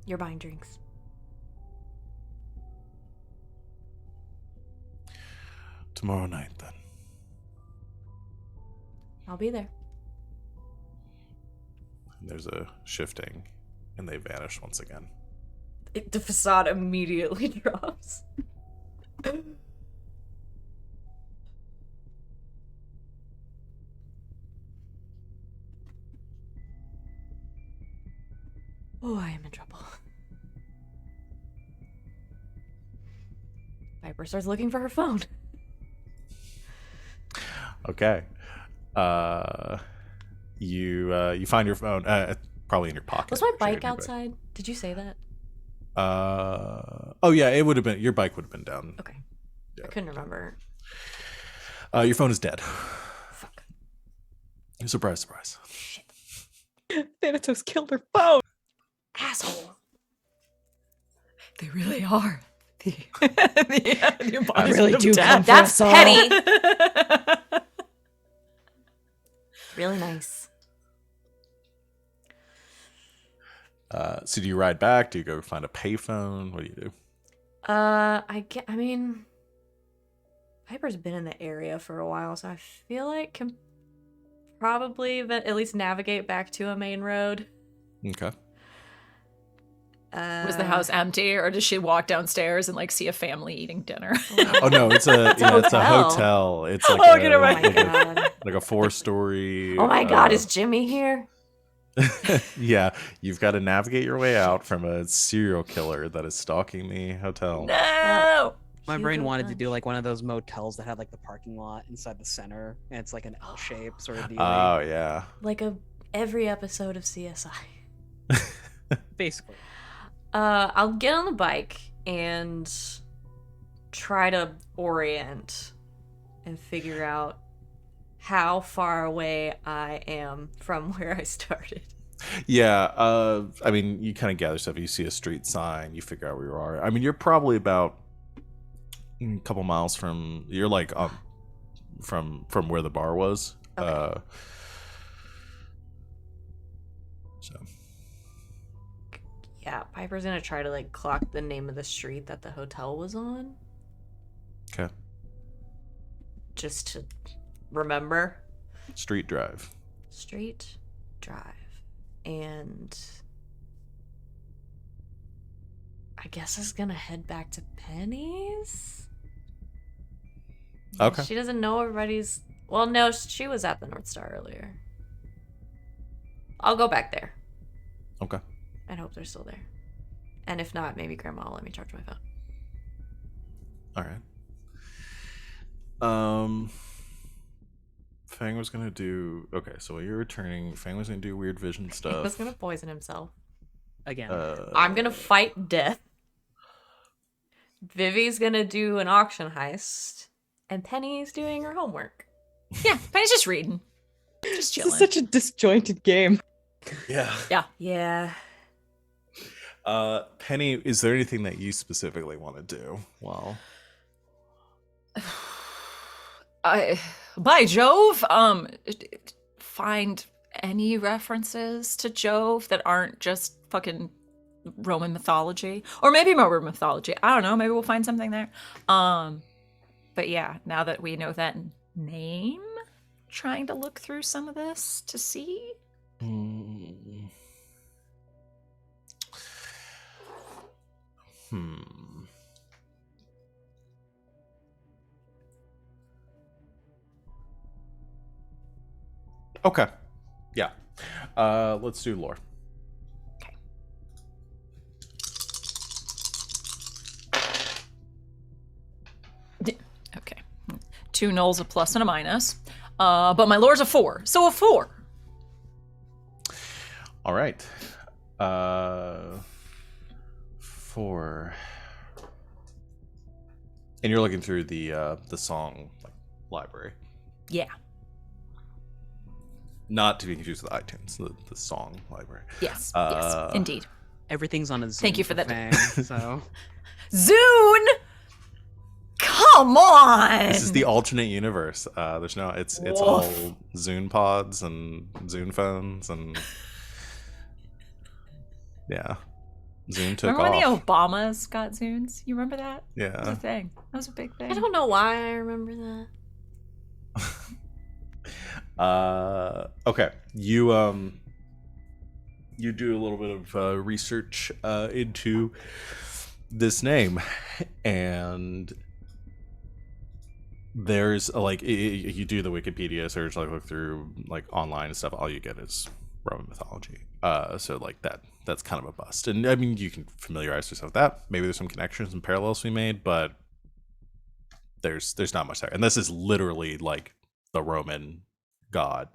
You're buying drinks. Tomorrow night, then. I'll be there. And there's a shifting, and they vanish once again. The facade immediately drops. Oh, I am in trouble. Piper starts looking for her phone. Okay. You find your phone, probably in your pocket. Was my actually, bike in your bag. outside? Did you say that? Oh yeah, it would have been. Your bike would have been down. Okay. Yeah. I couldn't remember. Your phone is dead. Fuck. Surprise, surprise. Thanatos killed her phone. Asshole. They really are. The I really do death. come for That's us all. petty. Really nice. So do you ride back? Do you go find a payphone? What do you do? I mean, Piper's been in the area for a while, so I feel like can probably at least navigate back to a main road. Okay. Was the house empty, or does she walk downstairs and like see a family eating dinner? Oh no, it's a It's a it's a hotel. hotel. It's like Oh, a, get it right. Oh my god. like a 4-story. Oh my god, is Jimmy here? Yeah, you've got to navigate your way out from a serial killer that is stalking the hotel. No. My brain Hugo wanted to Punch. do like one of those motels that had like the parking lot inside the center, and it's like an L shape sort of deal. Oh yeah. Like every episode of CSI. Basically. I'll get on the bike and try to orient and figure out how far away I am from where I started. Yeah, I mean, you kind of gather stuff. You see a street sign, you figure out where you are. I mean, you're probably about a couple miles from. You're like from where the bar was. Okay. So Yeah, Piper's gonna try to like clock the name of the street that the hotel was on, okay, just to remember. Street Drive. Street Drive. And I guess I was gonna head back to Penny's. Okay. She doesn't know everybody's. Well, no, she was at the North Star earlier. I'll go back there Okay. and hope they're still there. And if not, maybe Grandma will let me charge my phone. All right. Feng was gonna do. Okay, so while you're returning, Feng was gonna do weird vision He was stuff. gonna poison himself. Again. I'm gonna fight death. Vivi's gonna do an auction heist. And Penny's doing her homework. Yeah, Penny's just reading. Just This chilling. is such a disjointed game. Yeah. Yeah. Penny, is there anything that you specifically want to do? Well, By Jove, find any references to Jove that aren't just fucking Roman mythology, or maybe Roman mythology. I don't know. Maybe we'll find something there. But yeah, now that we know that name, trying to look through some of this to see. Okay. Yeah. Let's do lore. Okay. 2 nulls, a plus and a minus. But my lore's a 4. So a 4. All right. for, and you're looking through the song library, Yeah. not to be confused with iTunes, the song library. Yes. Yes. Indeed. Everything's on a Zoom. Thank you for that. Fang, so Zune. Come on. This is the alternate universe. There's no, it's all Zune pods and Zune phones and yeah, Zune took Remember when off. the Obamas got Zunes? You remember that? That was Yeah. a thing. That was a big thing. I don't know why I remember that. Okay. You do a little bit of research into this name, and there's you do the Wikipedia search, like look through like online and stuff. All you get is Roman mythology. So like that's kind of a bust. And I mean, you can familiarize yourself with that. Maybe there's some connections and parallels we made, but there's not much there. And this is literally like the Roman god.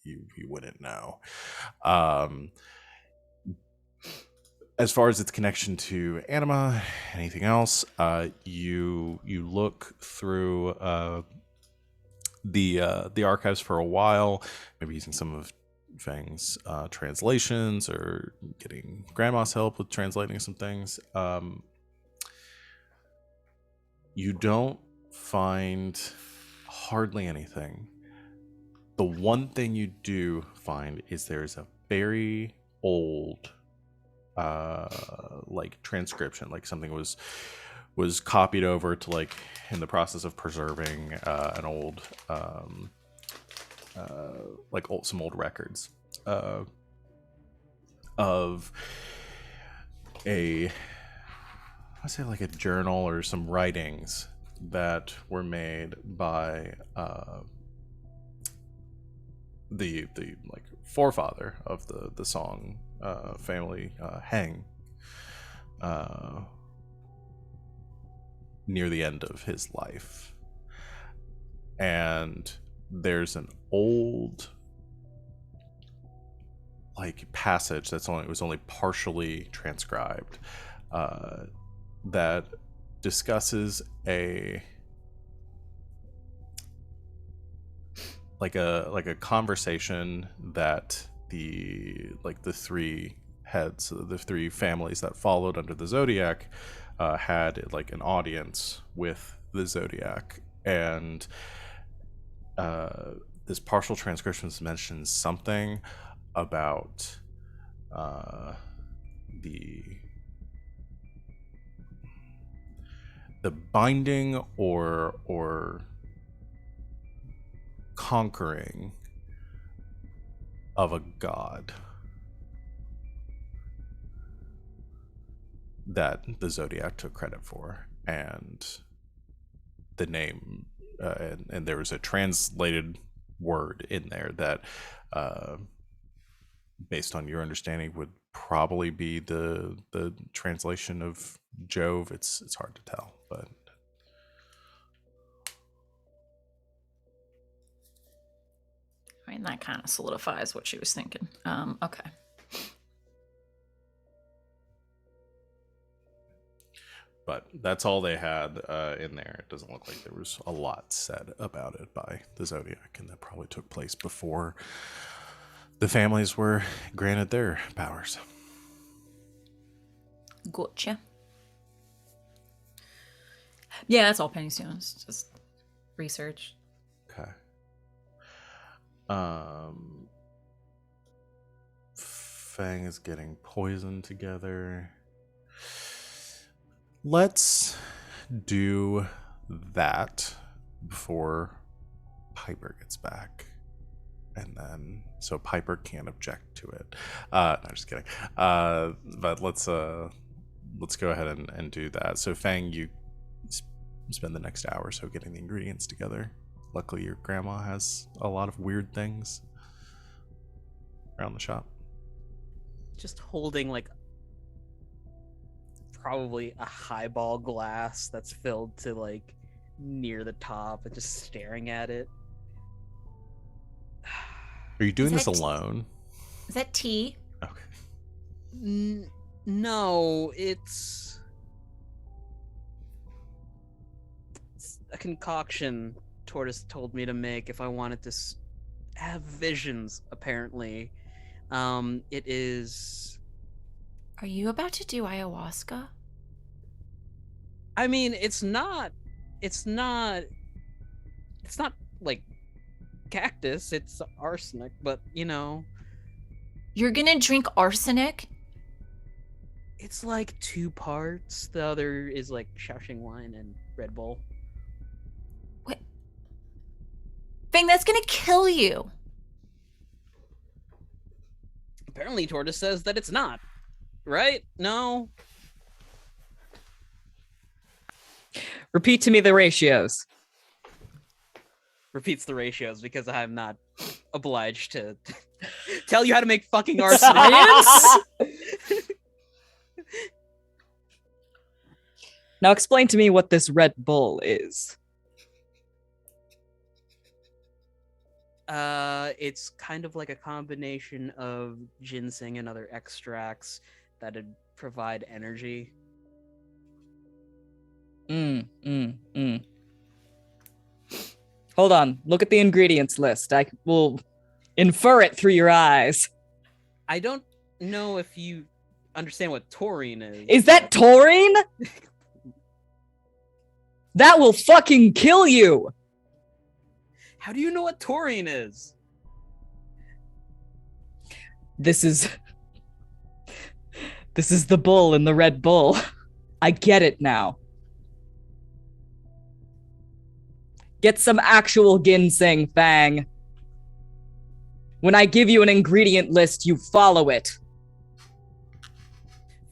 You wouldn't know. As far as its connection to anima, anything else, you look through the archives for a while, maybe using some of Feng's translations or getting Grandma's help with translating some things. You don't find hardly anything. The one thing you do find is there's a very old like transcription, like something was copied over to like in the process of preserving an old like some old records of I say like a journal or some writings that were made by the like forefather of the song family, Feng, near the end of his life. And there's an old like passage that's only partially transcribed that discusses a conversation that the three heads, the three families that followed under the Zodiac, had like an audience with the Zodiac. And this partial transcription mentions something about the binding or conquering of a god that the Zodiac took credit for, and the name and there was a translated word in there that based on your understanding would probably be the translation of Jove. It's hard to tell, but I mean, that kind of solidifies what she was thinking. Okay. but that's all they had in there. It doesn't look like there was a lot said about it by the Zodiac, and that probably took place before the families were granted their powers. Gotcha. Yeah, that's all Penny's doing. It's just research. Okay. Feng is getting poisoned together. Let's do that before Piper gets back. And then, so Piper can't object to it. No, just kidding. But let's go ahead and do that. So Feng, you spend the next hour or so getting the ingredients together. Luckily, your grandma has a lot of weird things around the shop. Just holding like probably a highball glass that's filled to like near the top and just staring at it. Are you doing Is this that alone? Is that tea? Okay. No, it's a concoction Tortoise told me to make if I wanted to have visions, apparently. It is... Are you about to do ayahuasca? I mean, it's not like cactus, it's arsenic, but you know, You're gonna drink arsenic? it's like 2 parts. The other is like Shaoxing wine and Red Bull. What? Feng, that's gonna kill you. Apparently Tortoise says that it's not. Right? No? Repeat to me the ratios. Repeats the ratios because I'm not obliged to tell you how to make fucking arsenic. Now explain to me what this Red Bull is. It's kind of like a combination of ginseng and other extracts that'd provide energy. Hold on. Look at the ingredients list. I will infer it through your eyes. I don't know if you understand what taurine is. Is that taurine? That will fucking kill you. How do you know what taurine is? This is the bull in the Red Bull. I get it now. Get some actual ginseng, Fang. When I give you an ingredient list, you follow it.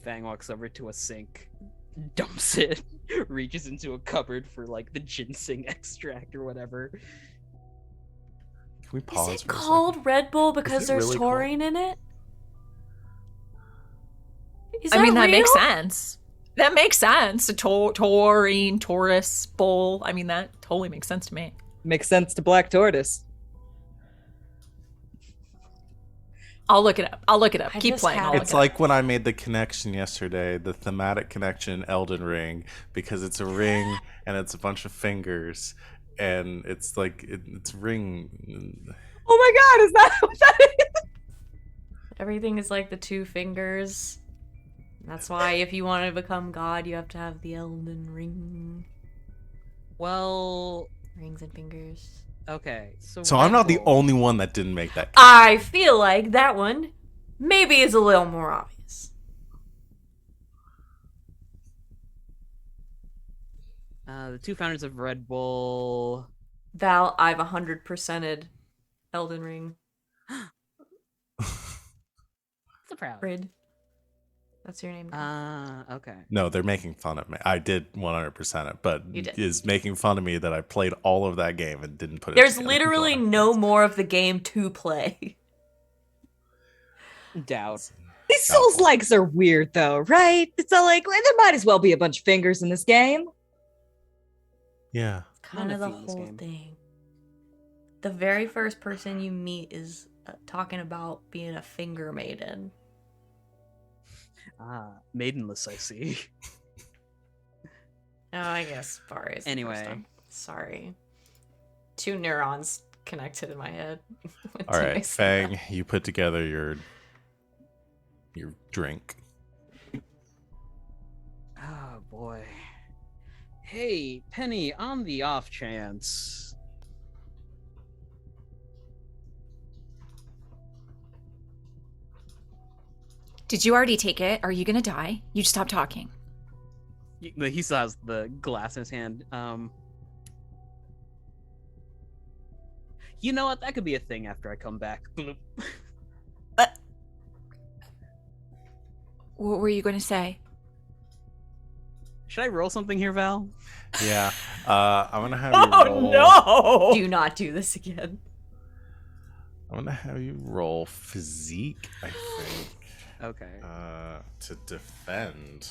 Fang walks over to a sink, dumps it, reaches into a cupboard for like the ginseng extract or whatever. Can we pause Is it for a called Red Bull because it there's really taurine in it? Is I mean, that real? makes sense. That makes sense. Taurine, Taurus, bull. I mean, that totally makes sense to me. Makes sense to Black Tortoise. I'll look it up. I Keep just playing. had I'll it. look It's it like when I made the connection yesterday, the thematic connection Elden Ring, because it's a ring and it's a bunch of fingers, and it's like it's ring. Oh my god, is that what that is? Everything is like the 2 fingers. That's why if you want to become God, you have to have the Elden Ring. Well, Rings and fingers. okay. So I'm Red not the Bull- only one that didn't make that. I feel like that one maybe is a little more obvious. The 2 founders of Red Bull. Val, I've 100%ed Elden Ring. So proud. Rid. That's your name. Okay. No, they're making fun of me. I did 100% it, but You did. is making fun of me that I played all of that game and didn't put it There's together literally until no afterwards. more of the game to play. Doubt. These Souls likes are weird though, right? It's all like, well, there might as well be a bunch of fingers in this game. Yeah. Kind None of the of you in this whole game. thing. The very first person you meet is talking about being a finger maiden. Maidenless, I see. Oh, I guess Bar is the first Anyway. one. Sorry. 2 neurons connected in my head. when All right, somebody said Fang, you put together your drink. Oh boy. Hey, Penny, on the off chance. Did you already take it? Are you gonna die? You stop talking. He still has the glass in his hand. You know what? That could be a thing after I come back. Bloop. What were you gonna say? Should I roll something here, Val? Yeah. I'm gonna have you roll. that. Do not do this again. I'm gonna have you roll physique, I think. Okay. To defend.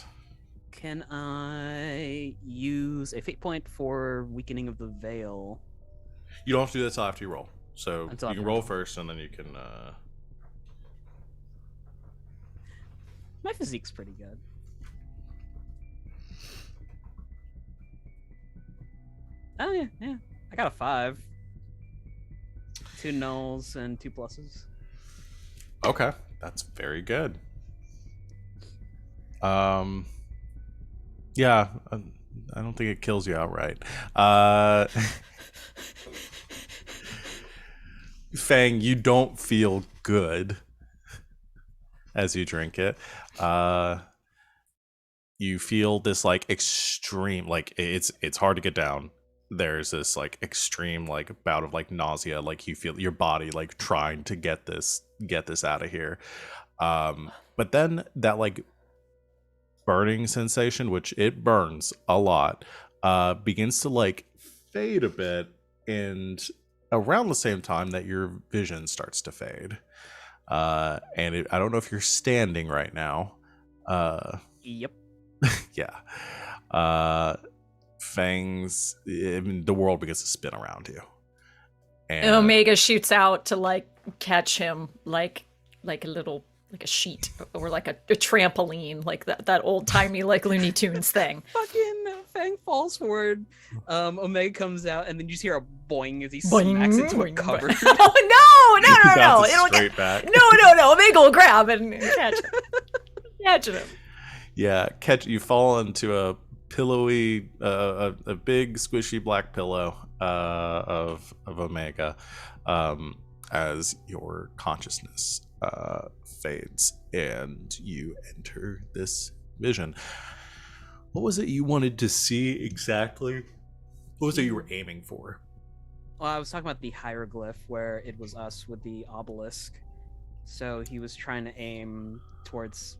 Can I use a fate point for weakening of the veil? You don't have to do this till after you roll. So Until you after can I roll roll. first, and then you can. My physique's pretty good. Oh yeah. I got a 5. 2 nulls and 2 pluses. Okay, that's very good. Yeah, I don't think it kills you outright. Feng, you don't feel good as you drink it. You feel this like extreme, like it's hard to get down. There's this like extreme like bout of like nausea, like you feel your body like trying to get this out of here. But then that like burning sensation, which it burns a lot, begins to like fade a bit, and around the same time that your vision starts to fade. And I don't know if you're standing right now. Yep. Yeah. Fang's, I mean, the world begins to spin around you. And Omega shoots out to like catch him like a little like a sheet or like a trampoline, like that old timey like Looney Tunes thing. Fucking Fang falls forward. Omega comes out, and then you just hear a boing as he Boing, smacks into boing, a cupboard. Oh no! Bounces It'll straight back. No! Omega will grab and catch him. Yeah, you fall into a pillowy, a big squishy black pillow of Omega, as your consciousness fades and you enter this vision. What was it you wanted to see exactly? What was it you were aiming for? Well, I was talking about the hieroglyph where it was us with the obelisk. So he was trying to aim towards,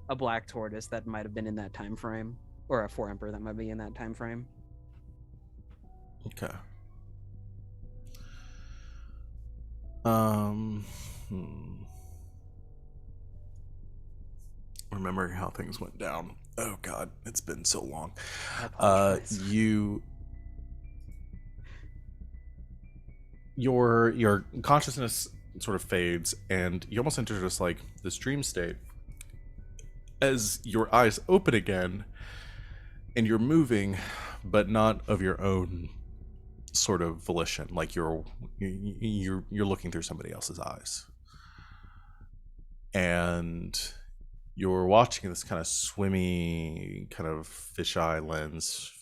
a black tortoise that might have been in that time frame, or a 4 emperor that might be in that time frame. Okay. Remembering how things went down. Oh God, it's been so long. Your consciousness sort of fades, and you almost enter just like this dream state. As your eyes open again, and you're moving, but not of your own sort of volition. Like you're looking through somebody else's eyes, and you're watching this kind of swimmy, kind of fisheye lens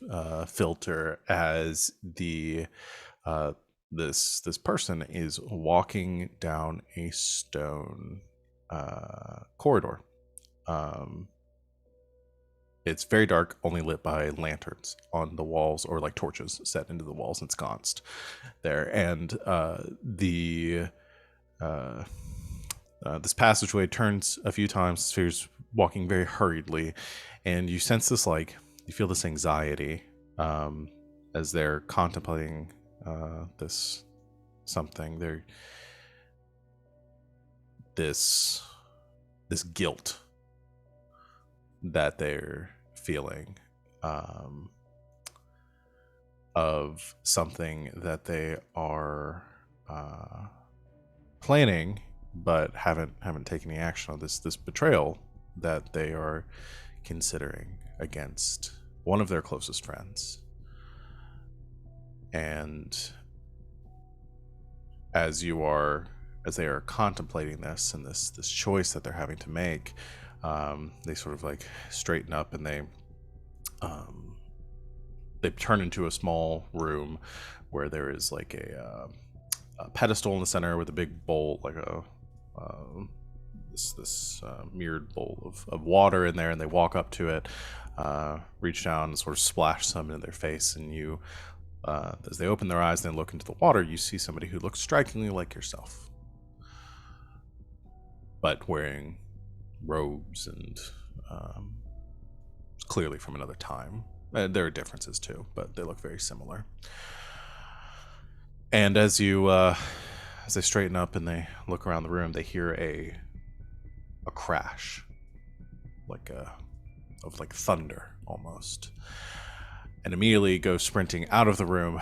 filter as the this person is walking down a stone corridor. It's very dark, only lit by lanterns on the walls, or like torches set into the walls ensconced there. And this passageway turns a few times. Sphere's walking very hurriedly, and you sense this, like, you feel this anxiety as they're contemplating this something. They're this guilt that they're feeling of something that they are planning but haven't taken any action on, this betrayal that they are considering against one of their closest friends. And as they are contemplating this and this choice that they're having to make, they sort of like straighten up, and they turn into a small room where there is like a pedestal in the center with a big bowl, like this mirrored bowl of water in there, and they walk up to it, reach down and sort of splash some in their face, and you, as they open their eyes and look into the water, you see somebody who looks strikingly like yourself, but wearing robes and clearly from another time. There are differences too, but they look very similar. And as they straighten up and they look around the room, they hear a crash, of thunder almost, and immediately go sprinting out of the room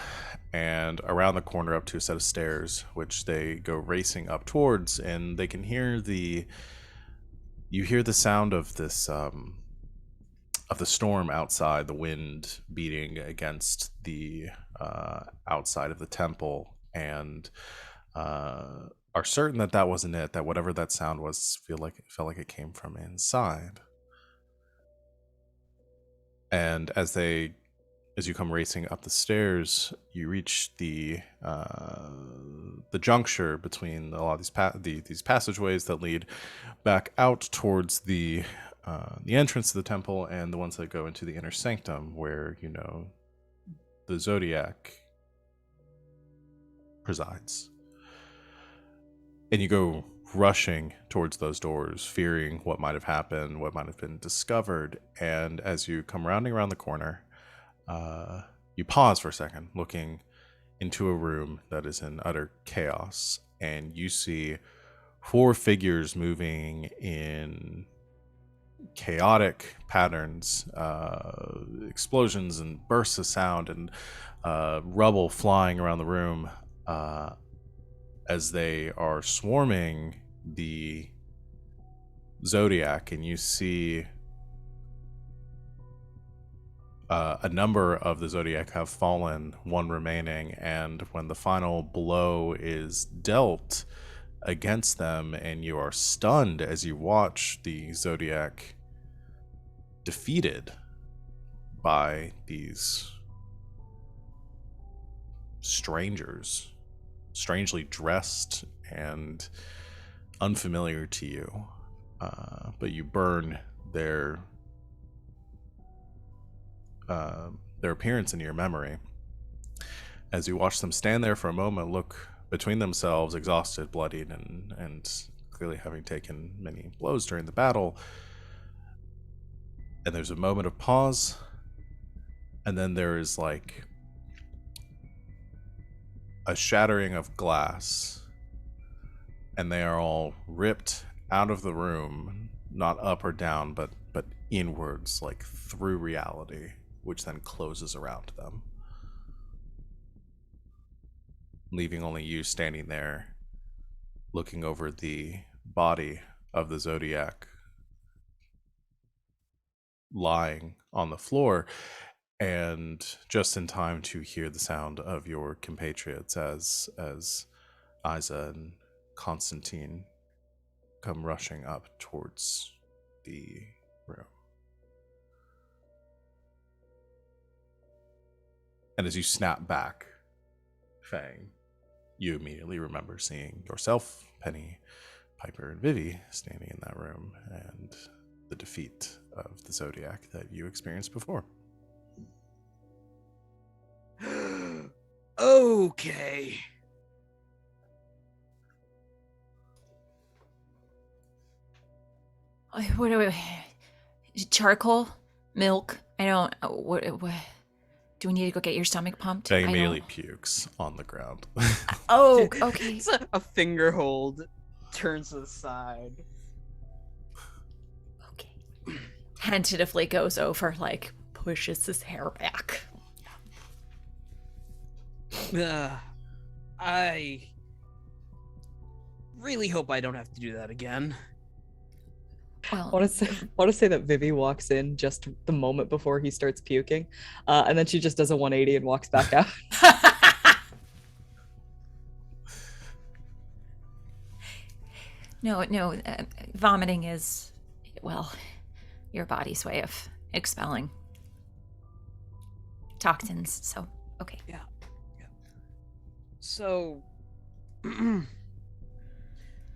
and around the corner up to a set of stairs, which they go racing up towards, and they can hear the You hear the sound of this of the storm outside, the wind beating against the outside of the temple, and are certain that that wasn't it. That whatever that sound was, felt like it came from inside. And as you come racing up the stairs, you reach the juncture between a lot of these passageways that lead back out towards the entrance to the temple, and the ones that go into the inner sanctum, where the Zodiac presides. And you go rushing towards those doors, fearing what might have happened, what might have been discovered. And as you come rounding around the corner, you pause for a second, looking into a room that is in utter chaos, and you see 4 figures moving in chaotic patterns, explosions and bursts of sound, and rubble flying around the room as they are swarming the Zodiac. And you see a number of the Zodiac have fallen, one remaining, and when the final blow is dealt against them, and you are stunned as you watch the Zodiac defeated by these strangers, strangely dressed and unfamiliar to you, but you burn their appearance into your memory. As you watch them stand there for a moment, look between themselves, exhausted, bloodied, and clearly having taken many blows during the battle. And there's a moment of pause, and then there is like a shattering of glass, and they are all ripped out of the room, not up or down, but inwards, like through reality, which then closes around them, leaving only you standing there, looking over the body of the Zodiac lying on the floor, and just in time to hear the sound of your compatriots as Isa and Constantine come rushing up towards the room. And as you snap back, Feng, you immediately remember seeing yourself, Penny, Piper, and Vivi standing in that room, and the defeat of the Zodiac that you experienced before. Okay. What do we... Charcoal? Milk? I don't... What do we need to go get your stomach pumped? Feng immediately pukes on the ground. Oh, okay. It's a finger hold. Turns to the side. Okay. Tentatively goes over, like, pushes his hair back. I really hope I don't have to do that again. Well, I want to say that Vivi walks in just the moment before he starts puking, and then she just does a 180 and walks back out. No, vomiting is, well, your body's way of expelling toxins, so, okay. Yeah. So,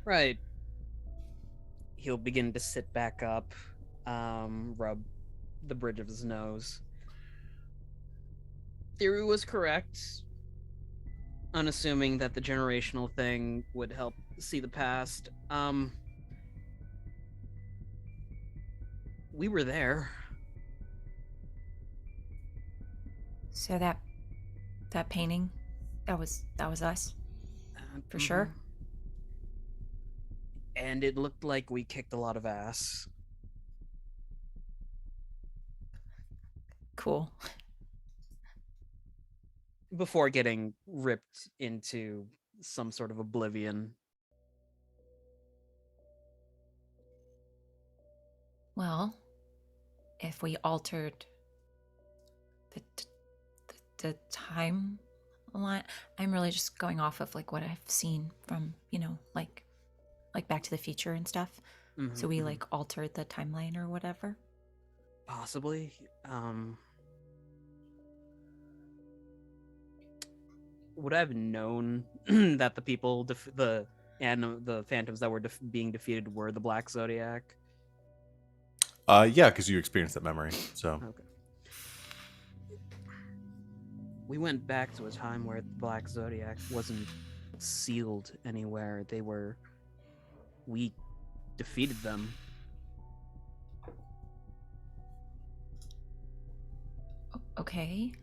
right. He'll begin to sit back up, rub the bridge of his nose. Theory was correct. Unassuming that the generational thing would help see the past. We were there. So that painting, that was us, for sure. And it looked like we kicked a lot of ass. Cool. Before getting ripped into some sort of oblivion. Well, if we altered the timeline, I'm really just going off of like what I've seen from, like Back to the Future and stuff. So we like altered the timeline or whatever. Possibly. Would I have known that the people, the phantoms that were being defeated were the Black Zodiac? Yeah, because you experienced that memory. So Okay. We went back to a time where the Black Zodiac wasn't sealed anywhere. We defeated them. Okay.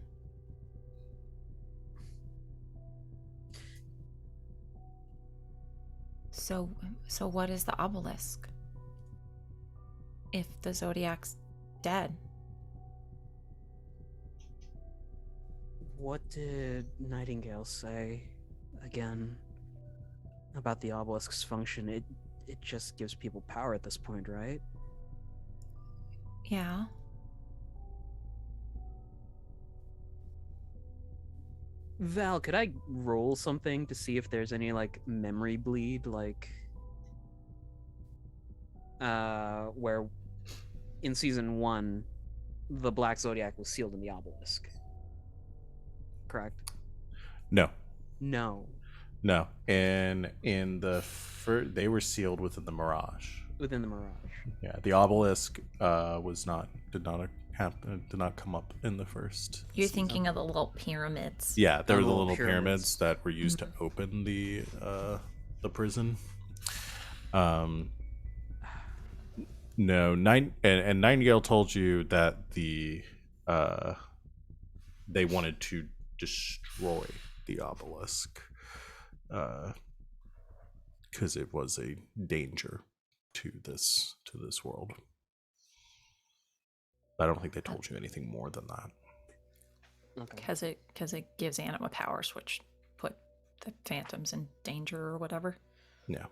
So what is the obelisk? If the Zodiac's dead. What did Nightingale say again about the obelisk's function? It just gives people power at this point, right? Yeah. Val, could I roll something to see if there's any like memory bleed, like where in season 1 the Black Zodiac was sealed in the obelisk? Correct? no. In the they were sealed within the Mirage. Within the Mirage. Yeah, the obelisk did not come up in the first. You're thinking of the little pyramids. Yeah, there were the little little pyramids pyramids. that were used to open the prison. No, and Nightingale told you that they wanted to destroy the obelisk because it was a danger to this world. I don't think they told you anything more than that. Okay. Because it gives Anima powers, which put the phantoms in danger or whatever. Yeah.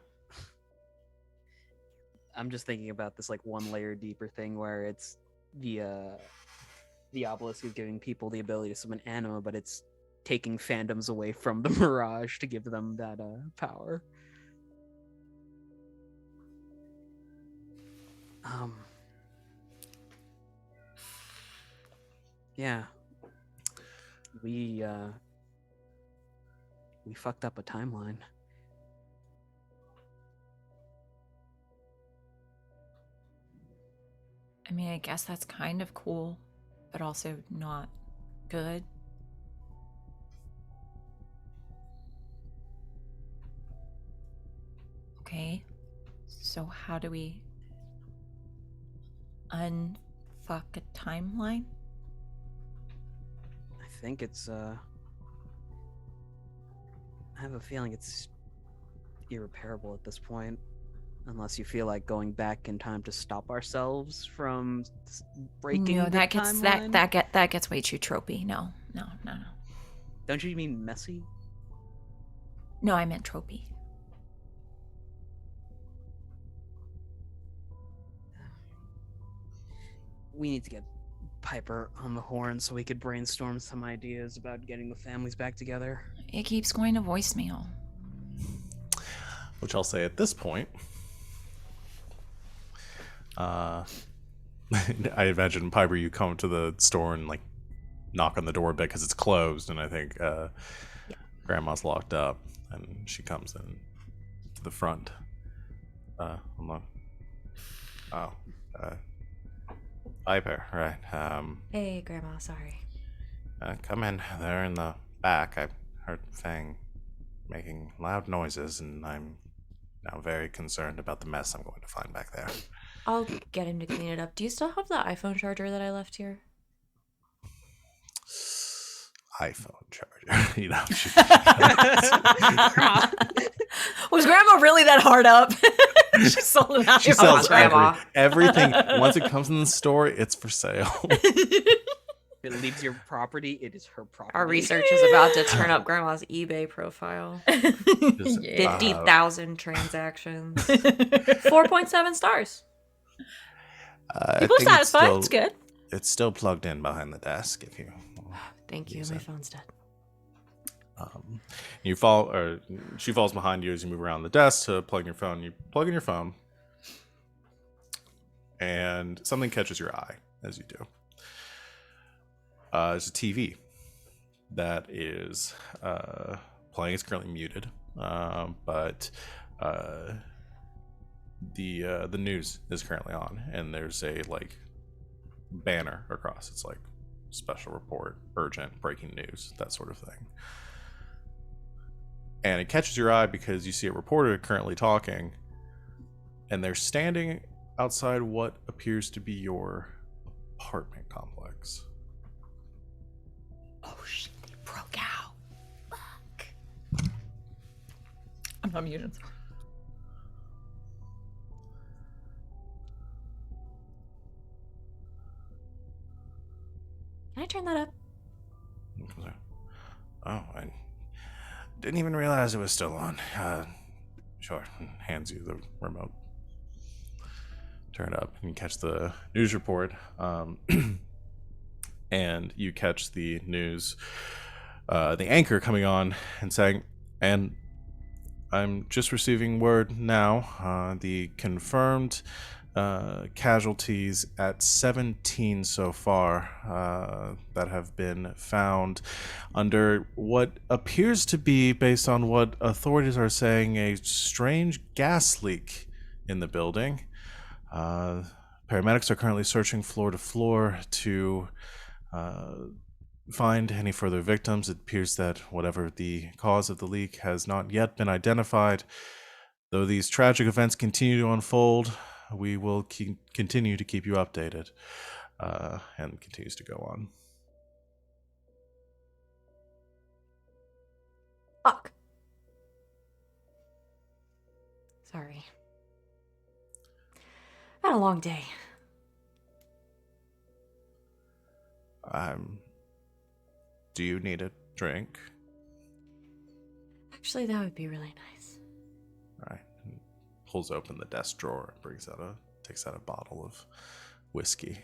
I'm just thinking about this like one layer deeper thing where it's the obelisk is giving people the ability to summon anima, but it's taking phantoms away from the Mirage to give them that power. Yeah. We fucked up a timeline. I mean, I guess that's kind of cool, but also not good. Okay, so how do we unfuck a timeline? I think it's I have a feeling it's irreparable at this point, unless you feel like going back in time to stop ourselves from breaking No, the that gets timeline. that gets way too tropey. No. Don't you mean messy? No, I meant tropey. We need to get Piper on the horn so we could brainstorm some ideas about getting the families back together. It keeps going to voicemail. Which I'll say at this point, I imagine, Piper, you come to the store and like knock on the door a bit because it's closed, and I think Grandma's locked up, and she comes in to the front. Piper, right? Hey, Grandma, sorry. Come in. They're in the back. I heard Feng making loud noises, and I'm now very concerned about the mess I'm going to find back there. I'll get him to clean it up. Do you still have the iPhone charger that I left here? iPhone charger. You know, Was Grandma really that hard up? She sold it out. she sells Grandma. everything. Once it comes in the store, it's for sale. If it leaves your property, it is her property. Our research is about to turn up Grandma's eBay profile. Just, 50,000 transactions. 4.7 stars. I People are think it's satisfied. still- It's good. It's still plugged in behind the desk. If you Thank you. Use My it. phone's dead. you fall, or she falls behind you as you move around the desk to plug in your phone. You plug in your phone, and something catches your eye as you do. It's a TV that is playing. It's currently muted, but the news is currently on, and there's a banner across. It's like special report, urgent, breaking news, that sort of thing. And it catches your eye because you see a reporter currently talking, and they're standing outside what appears to be your apartment complex. Oh shit! They broke out. Fuck. I'm not muted. Can I turn that up? Oh, I didn't even realize it was still on. Sure. Hands you the remote. Turn it up and you catch the news report. And you catch the news, the anchor coming on and saying, and I'm just receiving word now, the confirmed casualties at 17 so far that have been found under what appears to be, based on what authorities are saying, a strange gas leak in the building. Paramedics are currently searching floor to floor to find any further victims. It appears that whatever the cause of the leak has not yet been identified. Though these tragic events continue to unfold, we will continue to keep you updated, and continues to go on. Fuck. Sorry. Had a long day. Do you need a drink? Actually, that would be really nice. All right. And pulls open the desk drawer and takes out a bottle of whiskey.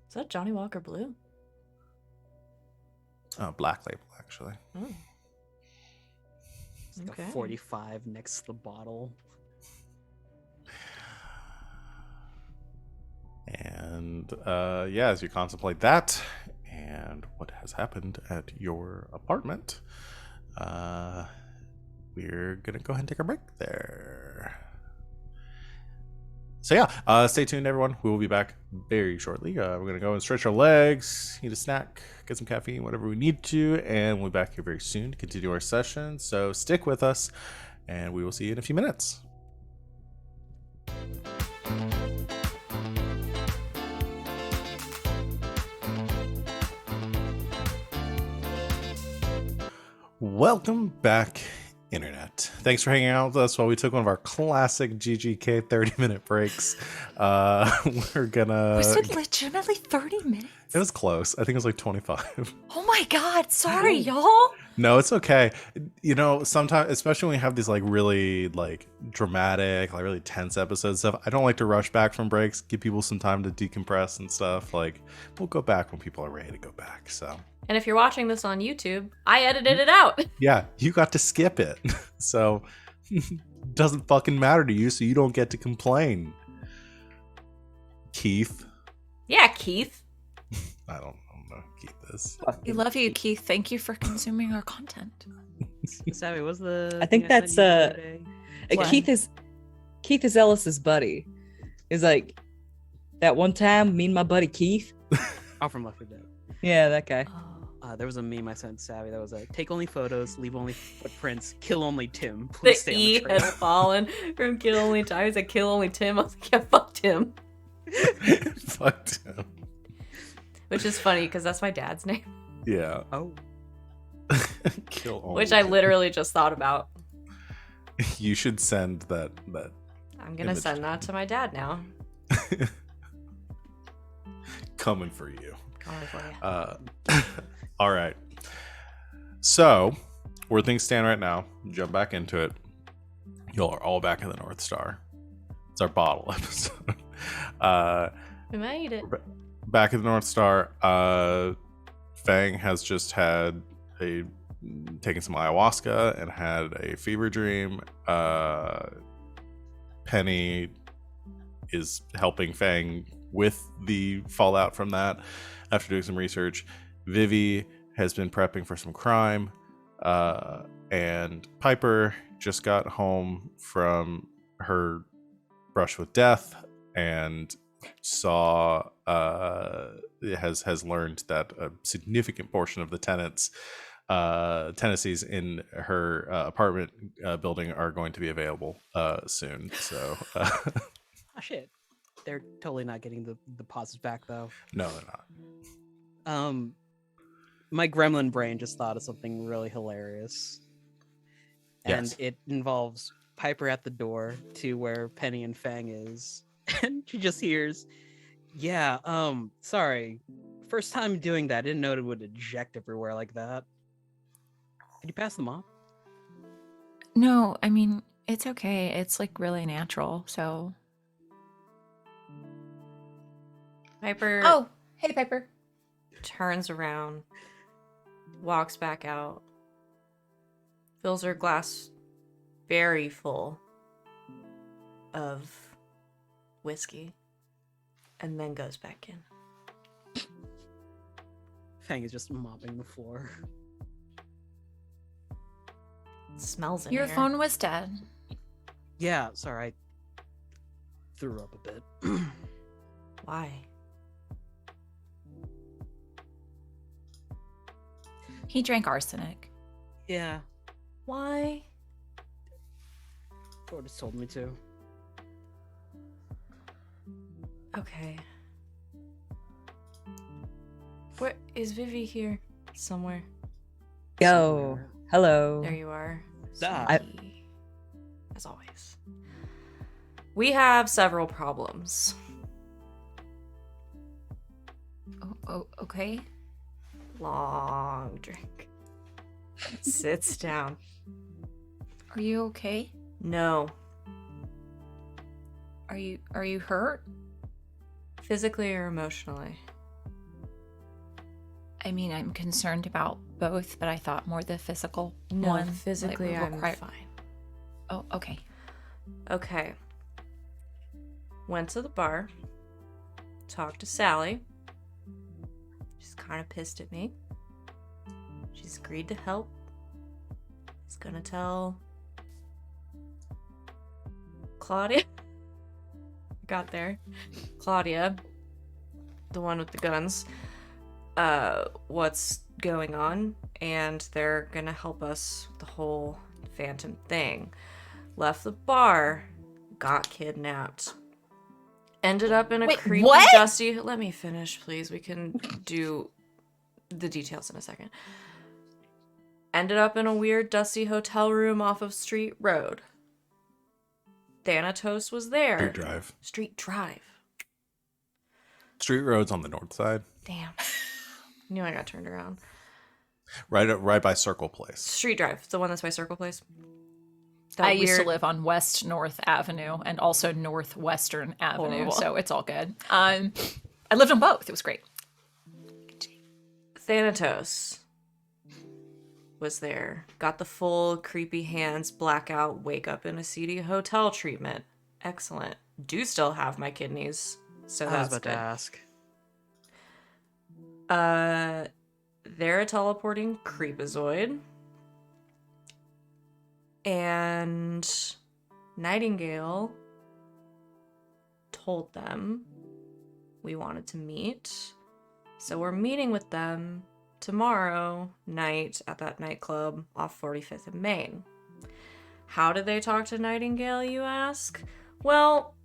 Is that Johnny Walker Blue? Black Label, actually. Oh. It's Okay. the 45 next to the bottle. And as you contemplate that and what has happened at your apartment, we're gonna go ahead and take a break there. So stay tuned, everyone. We will be back very shortly. We're gonna go and stretch our legs, eat a snack, get some caffeine, whatever we need to, and we'll be back here very soon to continue our session. So stick with us, and we will see you in a few minutes. Welcome back, Internet. Thanks for hanging out with us while we took one of our classic GGK 30-minute breaks. We're gonna... Was it legitimately 30 minutes? It was close. I think it was like 25. Oh my god, sorry, y'all. No, it's okay. You know, sometimes, especially when we have these really dramatic, really tense episodes and stuff, I don't like to rush back from breaks, give people some time to decompress and stuff. We'll go back when people are ready to go back, so... And if you're watching this on YouTube, I edited it out. Yeah, you got to skip it. So, doesn't fucking matter to you, so you don't get to complain. Keith. Yeah, Keith. I don't know, Keith is. We love you, Keith. Thank you for consuming our content. Savvy, was the... I think thing that's sent you the other day? Keith is Ellis's buddy. He's like, that one time, me and my buddy Keith. Oh, from Left 4 Dead. Yeah, that guy. There was a meme I sent Savvy that was like, take only photos, leave only footprints, kill only Tim. The Please stay on E the had trail. fallen from Kill Only Tim. I was like, Kill Only Tim. I was like, yeah, fuck Tim. Fucked him. Which is funny because that's my dad's name. Yeah. Oh. Kill all. Which I literally just thought about. You should send that. I'm going to Image. send that to my dad now. Coming for you. Coming for you. All right. So, where things stand right now, jump back into it. Y'all are all back in the North Star. It's our bottle episode. We made it. Back at the North Star, Feng has just had taken some ayahuasca and had a fever dream. Penny is helping Feng with the fallout from that after doing some research. Vivi has been prepping for some crime. And Piper just got home from her brush with death and saw has learned that a significant portion of the tenancies in her apartment building are going to be available soon. So Oh shit. They're totally not getting the deposits back though. no, they're not. My gremlin brain just thought of something really hilarious. And Yes. it involves Piper at the door to where Penny and Fang is. And she just hears, yeah, sorry. First time doing that, didn't know it would eject everywhere like that. Could you pass them off? No, I mean, it's okay. It's like really natural. So. Piper Oh, hey, Piper. turns around, walks back out, fills her glass very full of whiskey, and then goes back in. Fang is just mopping the floor. It smells in Your here. phone was dead. Yeah, sorry. I threw up a bit. Why? He drank arsenic. Yeah, Why? Tortoise told me to. Okay. Where is Vivi here? Somewhere. Yo, hello. There you are. Stop. Sneaky. As always. We have several problems. Oh, okay. Long drink. Sits down. Are you okay? No. Are you hurt? Physically or emotionally? I mean, I'm concerned about both, but I thought more the physical No, one. physically like, I'm require- fine. Oh, okay. Okay. Went to the bar. Talked to Sally. She's kind of pissed at me. She's agreed to help. She's gonna tell Claudia. Got there. Claudia, the one with the guns, what's going on, and they're gonna help us with the whole phantom thing. Left the bar, got kidnapped. Ended up in a Wait, creepy, what? dusty. Let me finish, please. We can do the details in a second. Ended up in a weird, dusty hotel room off of Street Road. Thanatos was there. Street Drive. Street Drive. Street Road's on the north side, Damn. Knew I got turned around. right by Circle Place. Street Drive, the one that's by Circle Place. I used to live on West North Avenue and also Northwestern Avenue, Horrible. so it's all good. I lived on both. It was great. Thanatos was there. Got the full creepy hands, blackout, wake up in a seedy hotel treatment. Excellent. Do still have my kidneys, so I was that's about good. to ask. They're a teleporting creepazoid. And Nightingale told them we wanted to meet. So we're meeting with them tomorrow night at that nightclub off 45th and Main. How did they talk to Nightingale, you ask? Well,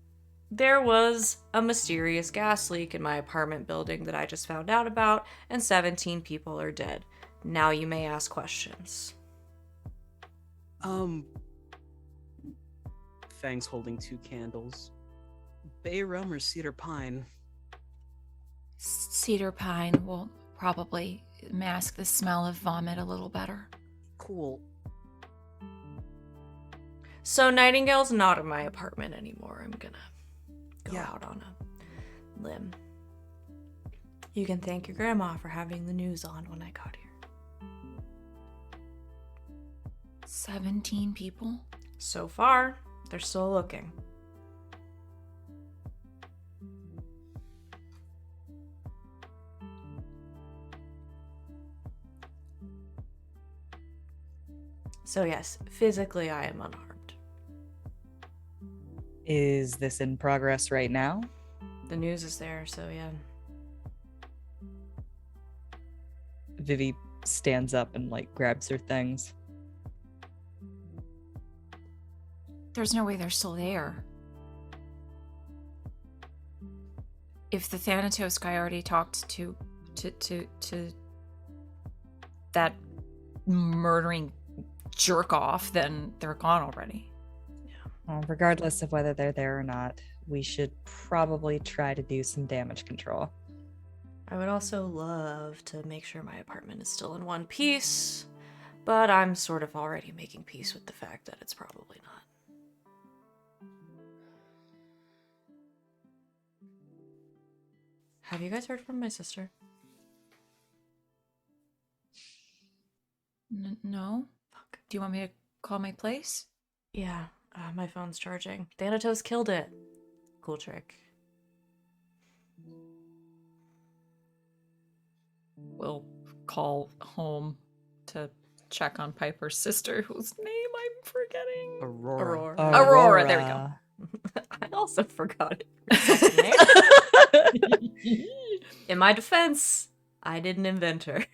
there was a mysterious gas leak in my apartment building that I just found out about, and 17 people are dead. Now you may ask questions. Fang's holding 2 candles. Bay rum or cedar pine? Cedar pine will probably mask the smell of vomit a little better. Cool. So Nightingale's not in my apartment anymore. I'm gonna go Yeah. out on a limb. You can thank your grandma for having the news on when I got here. 17 people? So far, they're still looking. So yes, physically I am unharmed. Is this in progress right now? The news is there, so yeah. Vivi stands up and like grabs her things. There's no way they're still there. If the Thanatos guy already talked to that murdering jerk off, then they're gone already. Well, regardless of whether they're there or not, we should probably try to do some damage control. I would also love to make sure my apartment is still in one piece, but I'm sort of already making peace with the fact that it's probably not. Have you guys heard from my sister? No? Fuck. Do you want me to call my place? Yeah, my phone's charging. Thanatos killed it. Cool trick. We'll call home to check on Piper's sister, whose name I'm forgetting. Aurora. Aurora, there we go. I also forgot it for a second there. In my defense, I didn't invent her.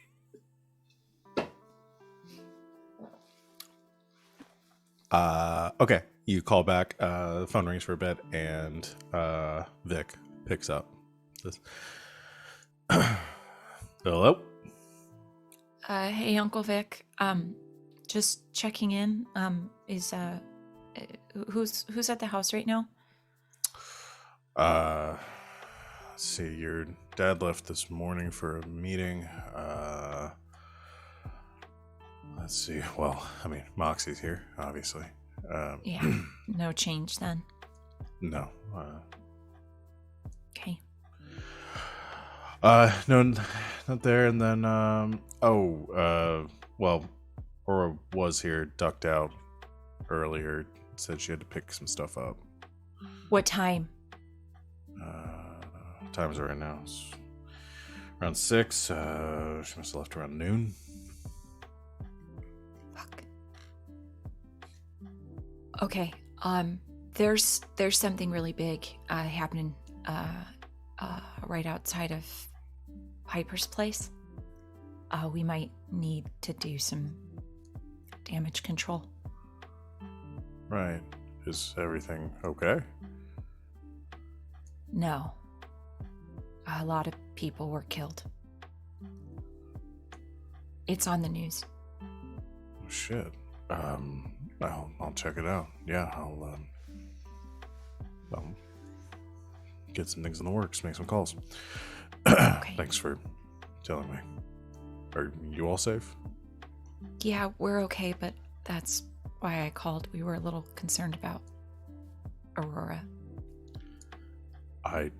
Okay. You call back. The phone rings for a bit, and Vic picks up. Says, "Hello." Hey, Uncle Vic. Just checking in. Is who's at the house right now? Let's see. Your dad left this morning for a meeting. Let's see. Well, I mean, Moxie's here, obviously. Yeah. No change then. No. Okay. No, not there. And then, well, Aura was here, ducked out earlier. Said she had to pick some stuff up. What time? Time's right now. It's around 6. She must have left around noon. Fuck. Okay. There's something really big happening right outside of Piper's place. We might need to do some damage control. Right. Is everything okay? No. A lot of people were killed. It's on the news. Oh, shit. I'll check it out. Yeah, I'll get some things in the works, make some calls. Okay. Thanks for telling me. Are you all safe? Yeah, we're okay, but that's why I called. We were a little concerned about Aurora. I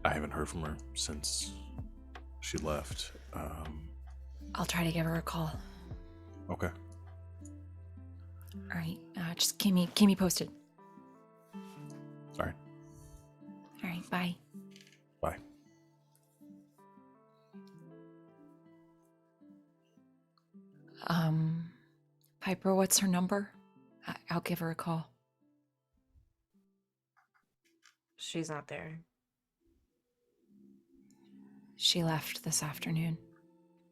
haven't heard from her since she left. I'll try to give her a call. Okay. All right. Just keep me posted. All right. All right. Bye. Bye. Piper, what's her number? I'll give her a call. She's not there. She left this afternoon.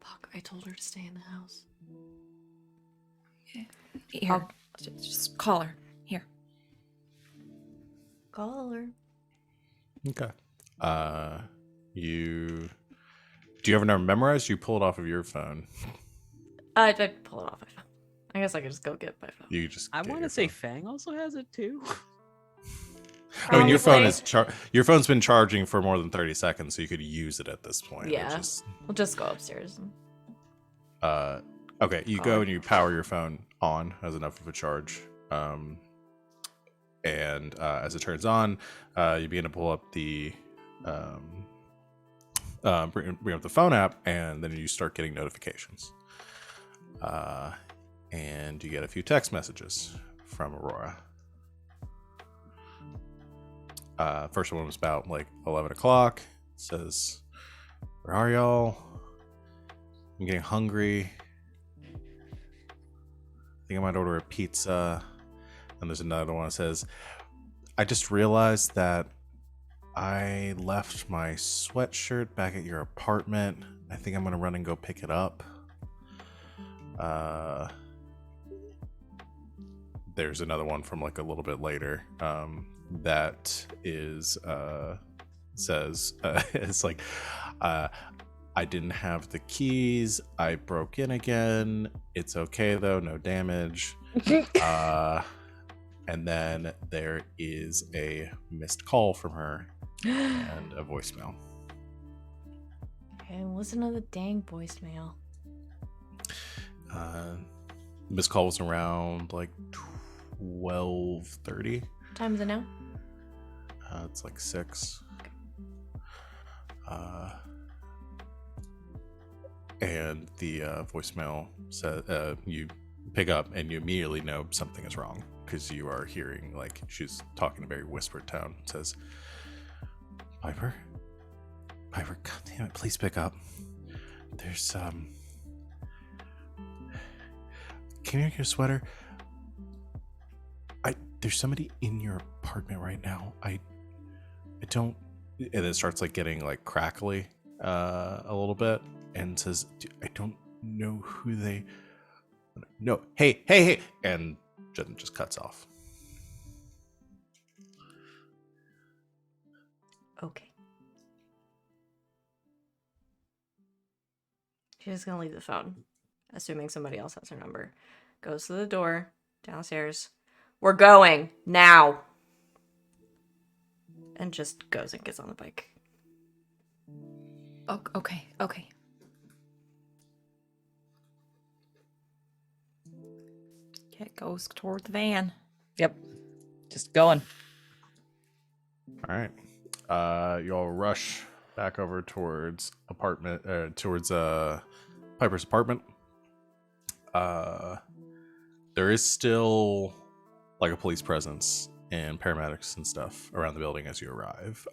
Fuck, I told her to stay in the house. Here, just call her. Here. Call her. Okay. Do you have a number memorized? You pull it off of your phone. I pull it off my phone. I guess I could just go get my phone. You just. I get want your to say phone. Fang also has it too. I mean, your phone Probably. is your phone's been charging for more than 30 seconds, so you could use it at this point. Yeah. It's just, We'll just go upstairs. okay, you go and you power your phone on, has enough of a charge, And as it turns on, you begin to pull up the bring up the phone app, and then you start getting notifications. And you get a few text messages from Aurora. First one was about like 11 o'clock. It says, "Where are y'all? I'm getting hungry. I think I might order a pizza." And there's another one that says, "I just realized that I left my sweatshirt back at your apartment. I think I'm gonna run and go pick it up." There's another one from like a little bit later that is says it's like, "I didn't have the keys. I broke in again. It's okay though, no damage." And then there is a missed call from her and a voicemail. Okay, listen to the dang voicemail. Missed call was around like 12:30. What time is it now? It's like 6. And the voicemail said, you pick up and you immediately know something is wrong because you are hearing like she's talking in a very whispered tone. It says, Piper, God damn it, please pick up. There's can you get your sweater? There's somebody in your apartment right now. I don't. And it starts like getting like crackly a little bit, and says, "I don't know who they. No, hey," and just cuts off. Okay. She's just gonna leave the phone, assuming somebody else has her number. Goes to the door, downstairs. "We're going now." And just goes and gets on the bike. Oh, okay. Okay, goes toward the van. Yep. Just going. All right. You all rush back over towards Piper's apartment. There is still like a police presence and paramedics and stuff around the building as you arrive.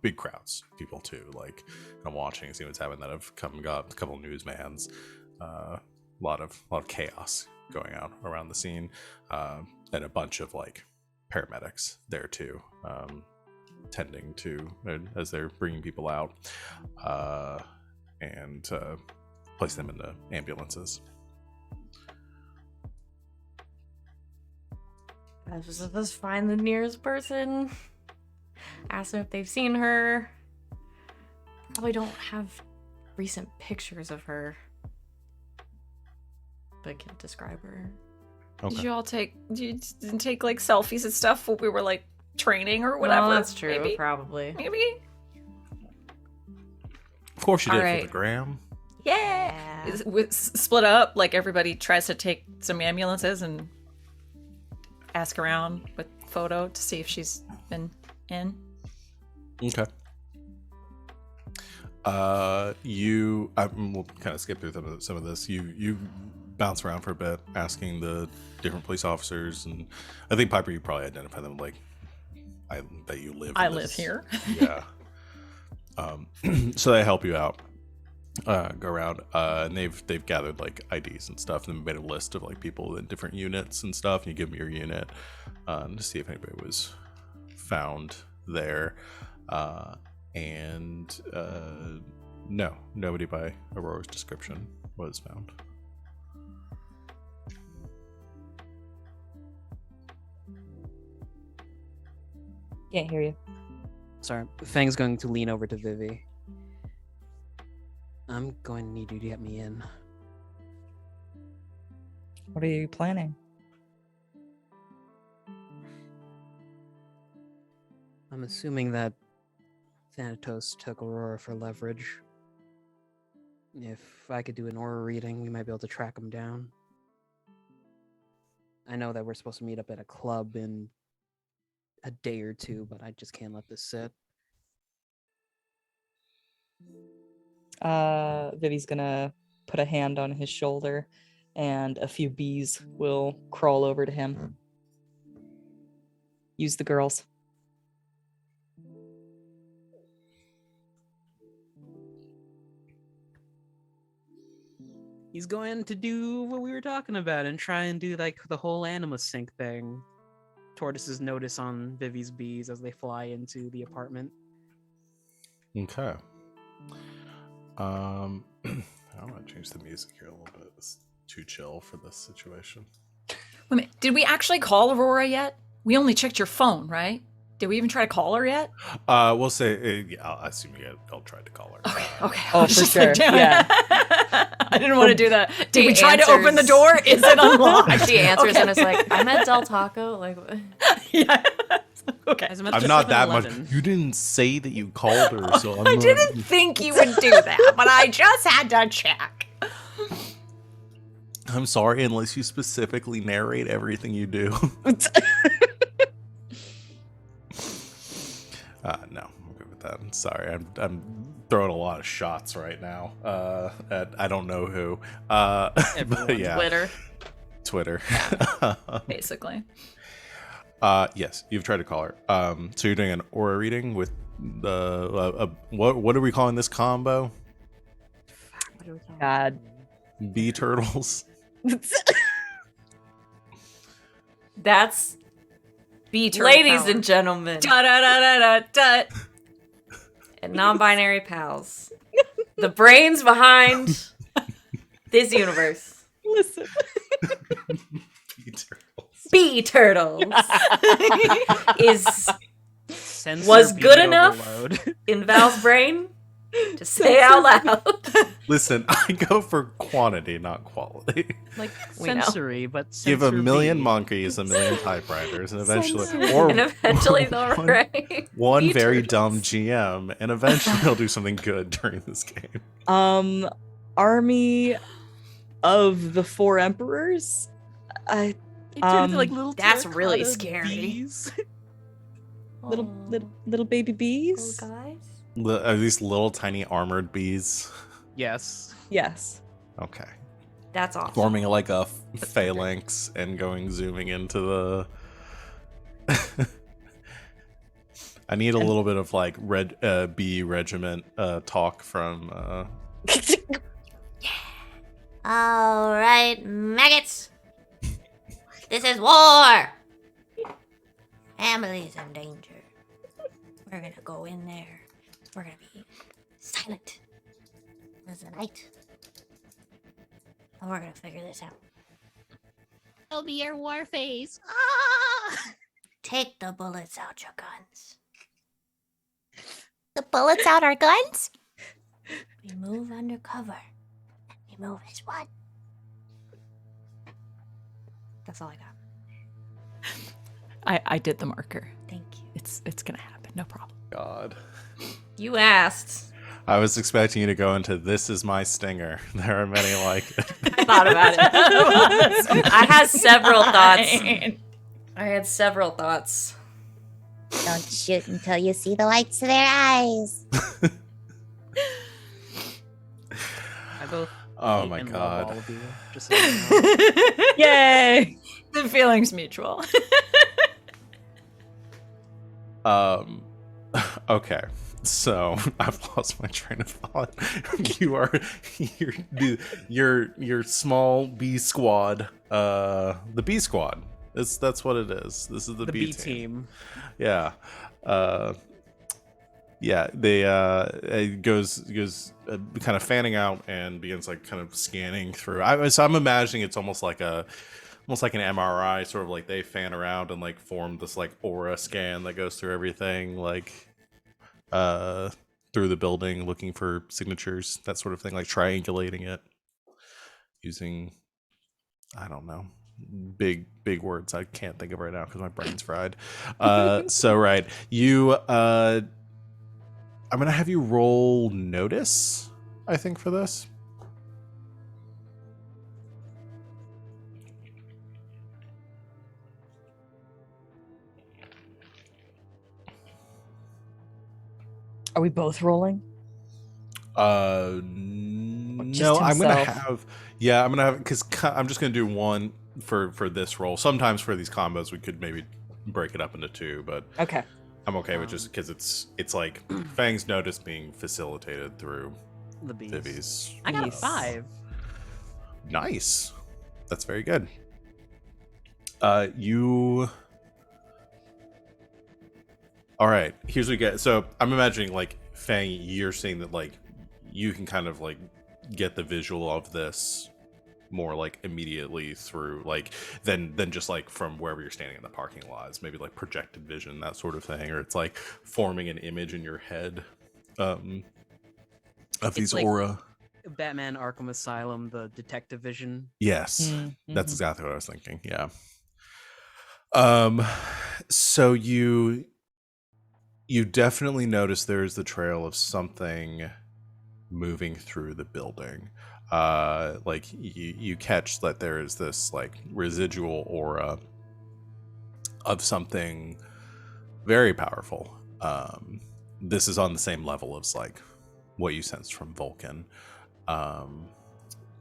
Big crowds, people too. Like, I'm watching, see what's happening. That have come and got a couple of newsmans. A lot of chaos going on around the scene, and a bunch of like paramedics there too, tending to as they're bringing people out and place them into ambulances. Let's find the nearest person. Ask them if they've seen her. Probably don't have recent pictures of her, but can describe her. Okay. Did you all take like selfies and stuff when we were like training or whatever? Well, that's true. Maybe? Probably. Maybe. Of course you did. All For the gram. Yeah. Split up. Like everybody tries to take some ambulances and ask around with photo to see if she's been in. Okay. We'll kind of skip through some of this. You bounce around for a bit, asking the different police officers, and I think Piper, you probably identify them like that you live. I live here. Yeah. So they help you out. Go around, and they've gathered like IDs and stuff, and made a list of like people in different units and stuff. And you give them your unit to see if anybody was found there. And no, nobody by Aurora's description was found. Can't hear you. Sorry, Feng's going to lean over to Vivi. I'm going to need you to get me in. What are you planning? I'm assuming that Thanatos took Aurora for leverage. If I could do an aura reading, we might be able to track him down. I know that we're supposed to meet up at a club in a day or two, but I just can't let this sit. Vivi's gonna put a hand on his shoulder, and a few bees will crawl over to him. Use the girls. He's going to do what we were talking about and try and do like the whole Anima Sync thing. Tortoises notice on Vivi's bees as they fly into the apartment. Okay. I'm gonna change the music here a little bit. It's too chill for this situation. Wait a minute, did we actually call Aurora yet? We only checked your phone, right? Did we even try to call her yet? We'll say, yeah, I assume I'll try to call her. Okay. Oh, I was for just like, sure, damn it. yeah. I didn't want to do that. Did She we try to open the answers- door? Is it unlocked? She answers Okay. and is like, I'm at Del Taco. Like, what? Yeah. Okay. Guys, I'm at I'm the not that much. 7-Eleven. You didn't say that you called her, so I'm I not- didn't think you would do that, but I just had to check. I'm sorry, unless you specifically narrate everything you do. No, I'm good with that. I'm sorry, I'm throwing a lot of shots right now. At I don't know who. But Everyone. yeah, Twitter. Basically. Yes, you've tried to call her. So you're doing an aura reading with the what are we calling this combo? God. Bee turtles. That's Be ladies and gentlemen Da da da da da da. and non-binary pals. The brains behind this universe. Listen. Bee turtles. Bee turtles is Censor was beat good enough overload. in Val's brain to say out loud. Listen, I go for quantity, not quality. Like We know. sensory, but Give a censor million B. monkeys a million typewriters, and eventually, Sensory. or And eventually they'll one- write one Bee very turtles. dumb GM, and eventually they'll do something good during this game. Army of the Four Emperors. They turn into like Um, little That's really terracotta scary. bees. little baby bees. Little guys. Are these little tiny armored bees? Yes. Yes. Okay. That's awesome. Forming like a phalanx and zooming into the. I need a little bit of like bee regiment talk from. All right, maggots. This is war. Family's in danger. We're gonna go in there. We're gonna be silent as the night. And we're gonna figure this out. It'll be your war phase. Ah! Take the bullets out your guns. The bullets out our guns? We move undercover. And we move as one. That's all I got. I did the marker. Thank you. It's gonna happen. No problem. God. You asked. I was expecting you to go into "This is my stinger." There are many like it. I thought about it. I had several thoughts. I had several thoughts. Don't shoot until you see the lights of their eyes. I both Oh hate my and love all god. of you. Just so you know. Yay! The feeling's mutual. Okay. So I've lost my train of thought. You are your small bee squad. The bee squad. That's what it is. This is the The B B team. Yeah. Yeah, they it goes kind of fanning out and begins like kind of scanning through. So I'm imagining it's almost like an MRI, sort of like they fan around and like form this like aura scan that goes through everything, like through the building, looking for signatures, that sort of thing, like triangulating it using, I don't know, big words I can't think of right now because my brain's fried. So right, you I'm gonna have you roll notice, I think, for this. Are we both rolling? No, I'm gonna himself? have. Yeah, I'm gonna have because I'm just gonna do one for this roll. Sometimes for these combos, we could maybe break it up into two, but Okay. I'm okay with just because it's like Fang's notice being facilitated through The bees. Vivi's. I got a Yes. 5. Nice. That's very good. You. All right. Here's what you get. So I'm imagining like Fang, you're saying that like you can kind of like get the visual of this more like immediately through like than just like from wherever you're standing in the parking lot. It's maybe like projected vision, that sort of thing, or it's like forming an image in your head of these like aura. Batman Arkham Asylum, the detective vision. Yes, Mm-hmm. that's exactly what I was thinking. Yeah. So you definitely notice there's the trail of something moving through the building. Like you catch that there is this like residual aura of something very powerful. This is on the same level as like what you sensed from Vulcan,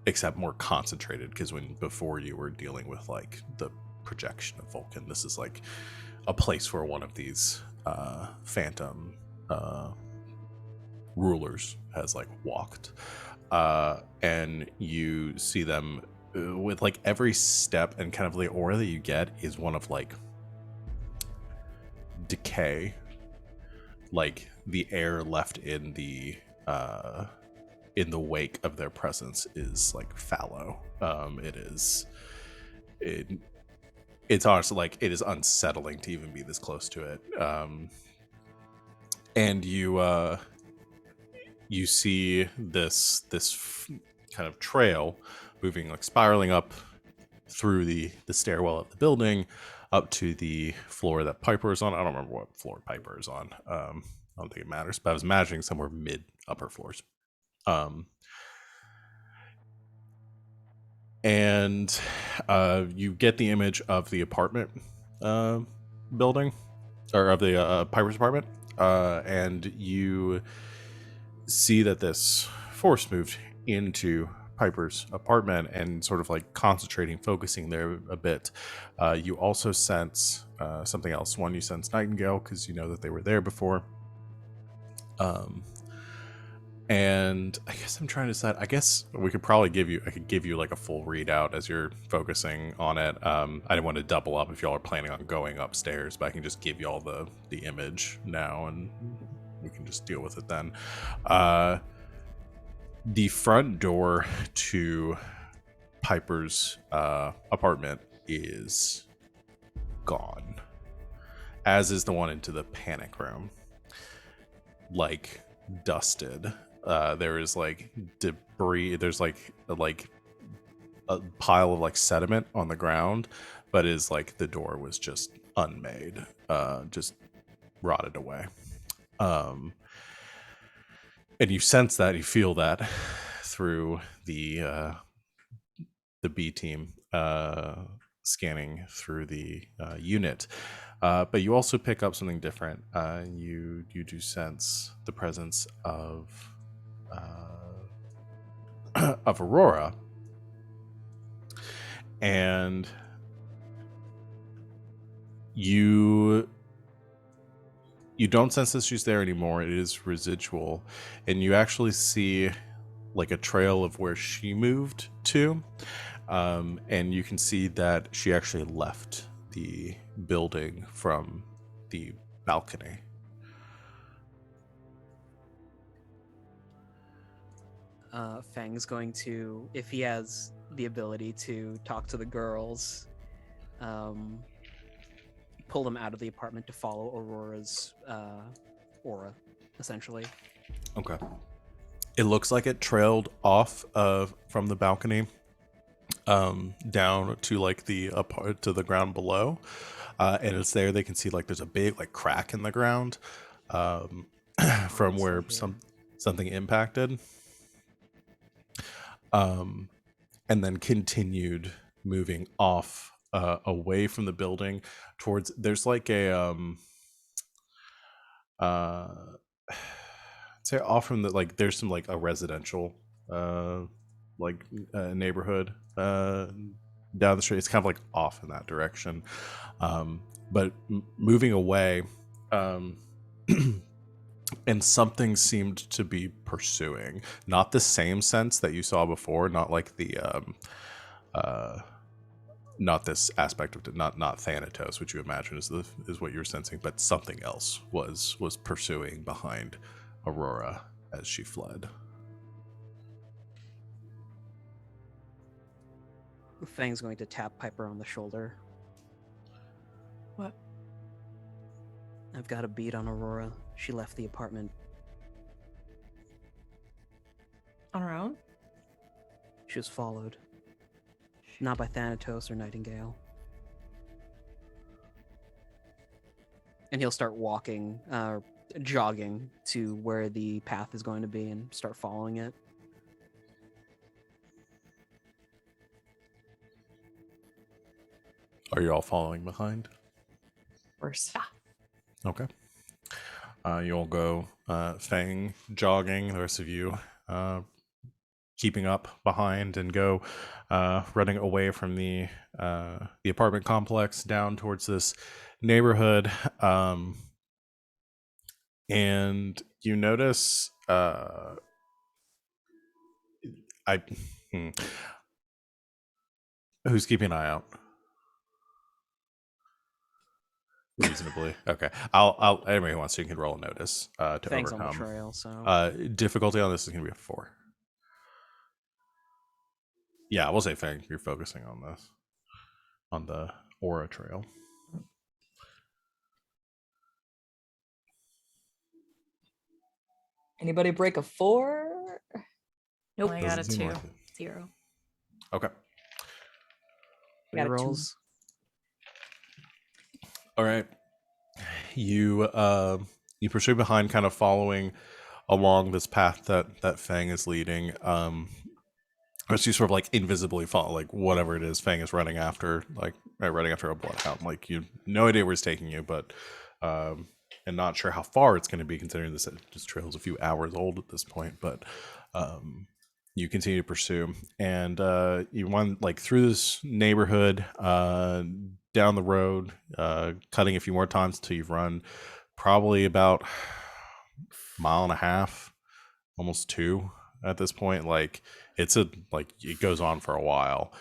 except more concentrated, because when before you were dealing with like the projection of Vulcan, this is like a place where one of these phantom rulers has like walked, and you see them with like every step, and kind of the aura that you get is one of like decay, like the air left in the wake of their presence is like fallow. It's honestly like it is unsettling to even be this close to it. And you see this kind of trail moving, like spiraling up through the stairwell of the building up to the floor that Piper is on. I don't remember what floor Piper is on. I don't think it matters, but I was imagining somewhere mid upper floors. And you get the image of the apartment building, or of the Piper's apartment, and you see that this force moved into Piper's apartment and sort of like concentrating, focusing there a bit. You also sense something else. One, you sense Nightingale because you know that they were there before. And I guess I'm trying to decide. I guess we could probably I could give you like a full readout as you're focusing on it. I didn't want to double up if y'all are planning on going upstairs, but I can just give you all the image now, and we can just deal with it then. The front door to Piper's apartment is gone, as is the one into the panic room. Like dusted. There is like debris. There's like a pile of like sediment on the ground, but is like the door was just unmade, just rotted away. And you sense that, you feel that through the B team scanning through the unit. But you also pick up something different. You do sense the presence of Aurora, and you don't sense that she's there anymore. It is residual, and you actually see like a trail of where she moved to, and you can see that she actually left the building from the balcony. Feng's going to, if he has the ability to talk to the girls, pull them out of the apartment to follow Aurora's aura, essentially. Okay. It looks like it trailed off from the balcony down to like to the ground below, and it's there. They can see like there's a big like crack in the ground from where something impacted, and then continued moving off away from the building towards. There's like a say off from the like there's some like a residential neighborhood down the street. It's kind of like off in that direction, but moving away, and something seemed to be pursuing, not the same sense that you saw before, not like the not this aspect of not Thanatos, which you imagine is what you're sensing, but something else was pursuing behind Aurora as she fled. Fang's going to tap Piper on the shoulder. What? I've got a beat on Aurora. She left the apartment. On her own? She was followed. Not by Thanatos or Nightingale. And he'll start walking, jogging to where the path is going to be and start following it. Are you all following behind? Of course. Okay. You all go, Fang jogging, the rest of you keeping up behind, and go running away from the apartment complex down towards this neighborhood. And you notice who's keeping an eye out? Reasonably. Okay. I'll anybody who wants to, you can roll a notice to Fang's on the overcome. trail, so Difficulty on this is going to be a 4. Yeah, we'll say Fang, you're focusing on this, on the aura trail. Anybody break a 4? Nope. I got a Doesn't seem 2. like it. 0. Okay. Got a 2. rolls. All right. You pursue behind, kind of following along this path that Fang is leading. Or you sort of like invisibly follow, like whatever it is Fang is running after, like running after a bloodhound. Like you no idea where it's taking you, but and not sure how far it's going to be, considering this trail is a few hours old at this point. But you continue to pursue, and you run like through this neighborhood, down the road, cutting a few more times until you've run probably about a mile and a half, almost 2 at this point. Like it goes on for a while.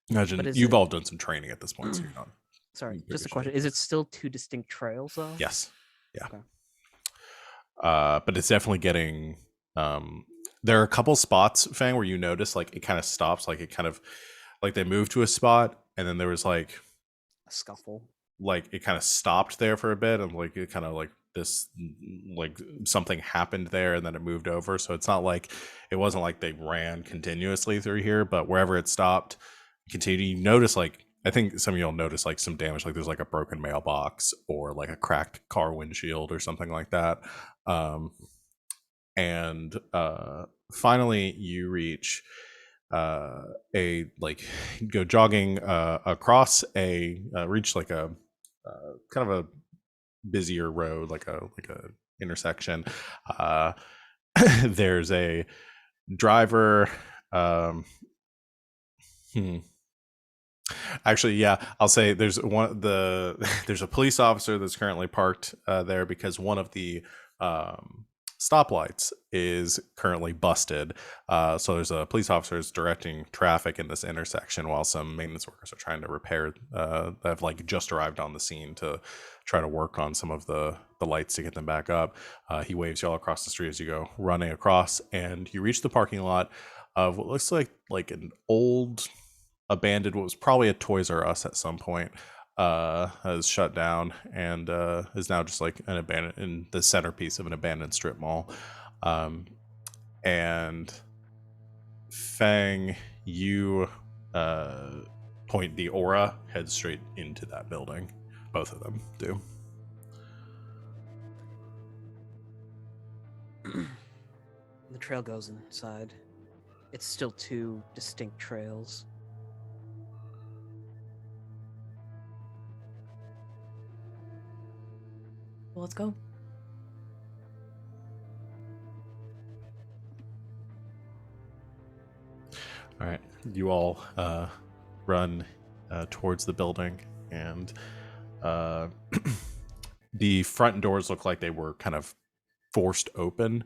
Imagine you've all done some training at this point, so you're not. Sorry, pretty just a sure. question. Is it still 2 distinct trails, though? Yes. Yeah. Okay. But it's definitely getting. There are a couple spots, Fang, where you notice like it kind of stops, like it kind of like they moved to a spot, and then there was like A scuffle. like it kind of stopped there for a bit, and like it kind of like this like something happened there, and then it moved over. So it's not like it wasn't like they ran continuously through here, but wherever it stopped, continue. You notice like I think some of you'll notice like some damage, like there's like a broken mailbox or like a cracked car windshield or something like that. And finally you reach a like go jogging across a reach like a kind of a busier road, like a intersection. There's a driver. Actually, yeah, I'll say there's there's a police officer that's currently parked there because one of the stoplights is currently busted. So there's a police officer that's directing traffic in this intersection while some maintenance workers are trying to repair. That have like just arrived on the scene to try to work on some of the lights to get them back up. He waves y'all across the street as you go running across, and you reach the parking lot of what looks like an old abandoned, what was probably a Toys R Us at some point, has shut down and is now just like an abandoned, in the centerpiece of an abandoned strip mall. And Fang, you point the aura, head straight into that building. Both of them do. The trail goes inside. It's still 2 distinct trails. Well, let's go. All right, you all run towards the building, and the front doors look like they were kind of forced open.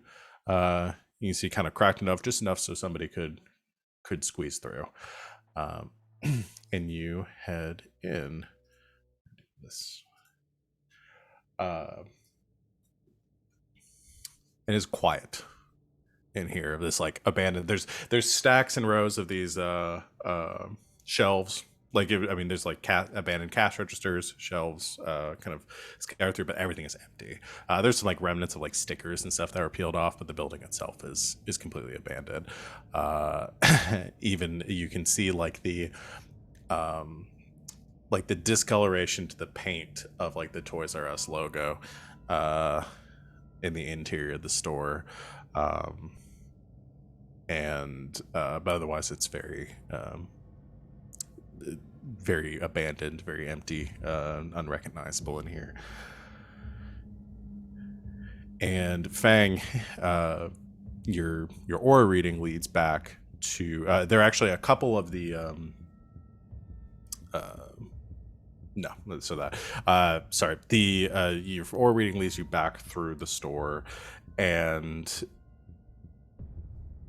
You can see kind of cracked enough, just enough so somebody could squeeze through. Um, and you head in. This it is quiet in here. This like abandoned. There's stacks and rows of these shelves. Like I mean, there's like abandoned cash registers, shelves, kind of scattered through, but everything is empty. There's some like remnants of like stickers and stuff that are peeled off, but the building itself is completely abandoned. Even you can see like the discoloration to the paint of like the Toys R Us logo in the interior of the store. But otherwise it's very very abandoned, very empty, unrecognizable in here. And Feng, your aura reading leads back to there are actually a couple of the your aura reading leads you back through the store, and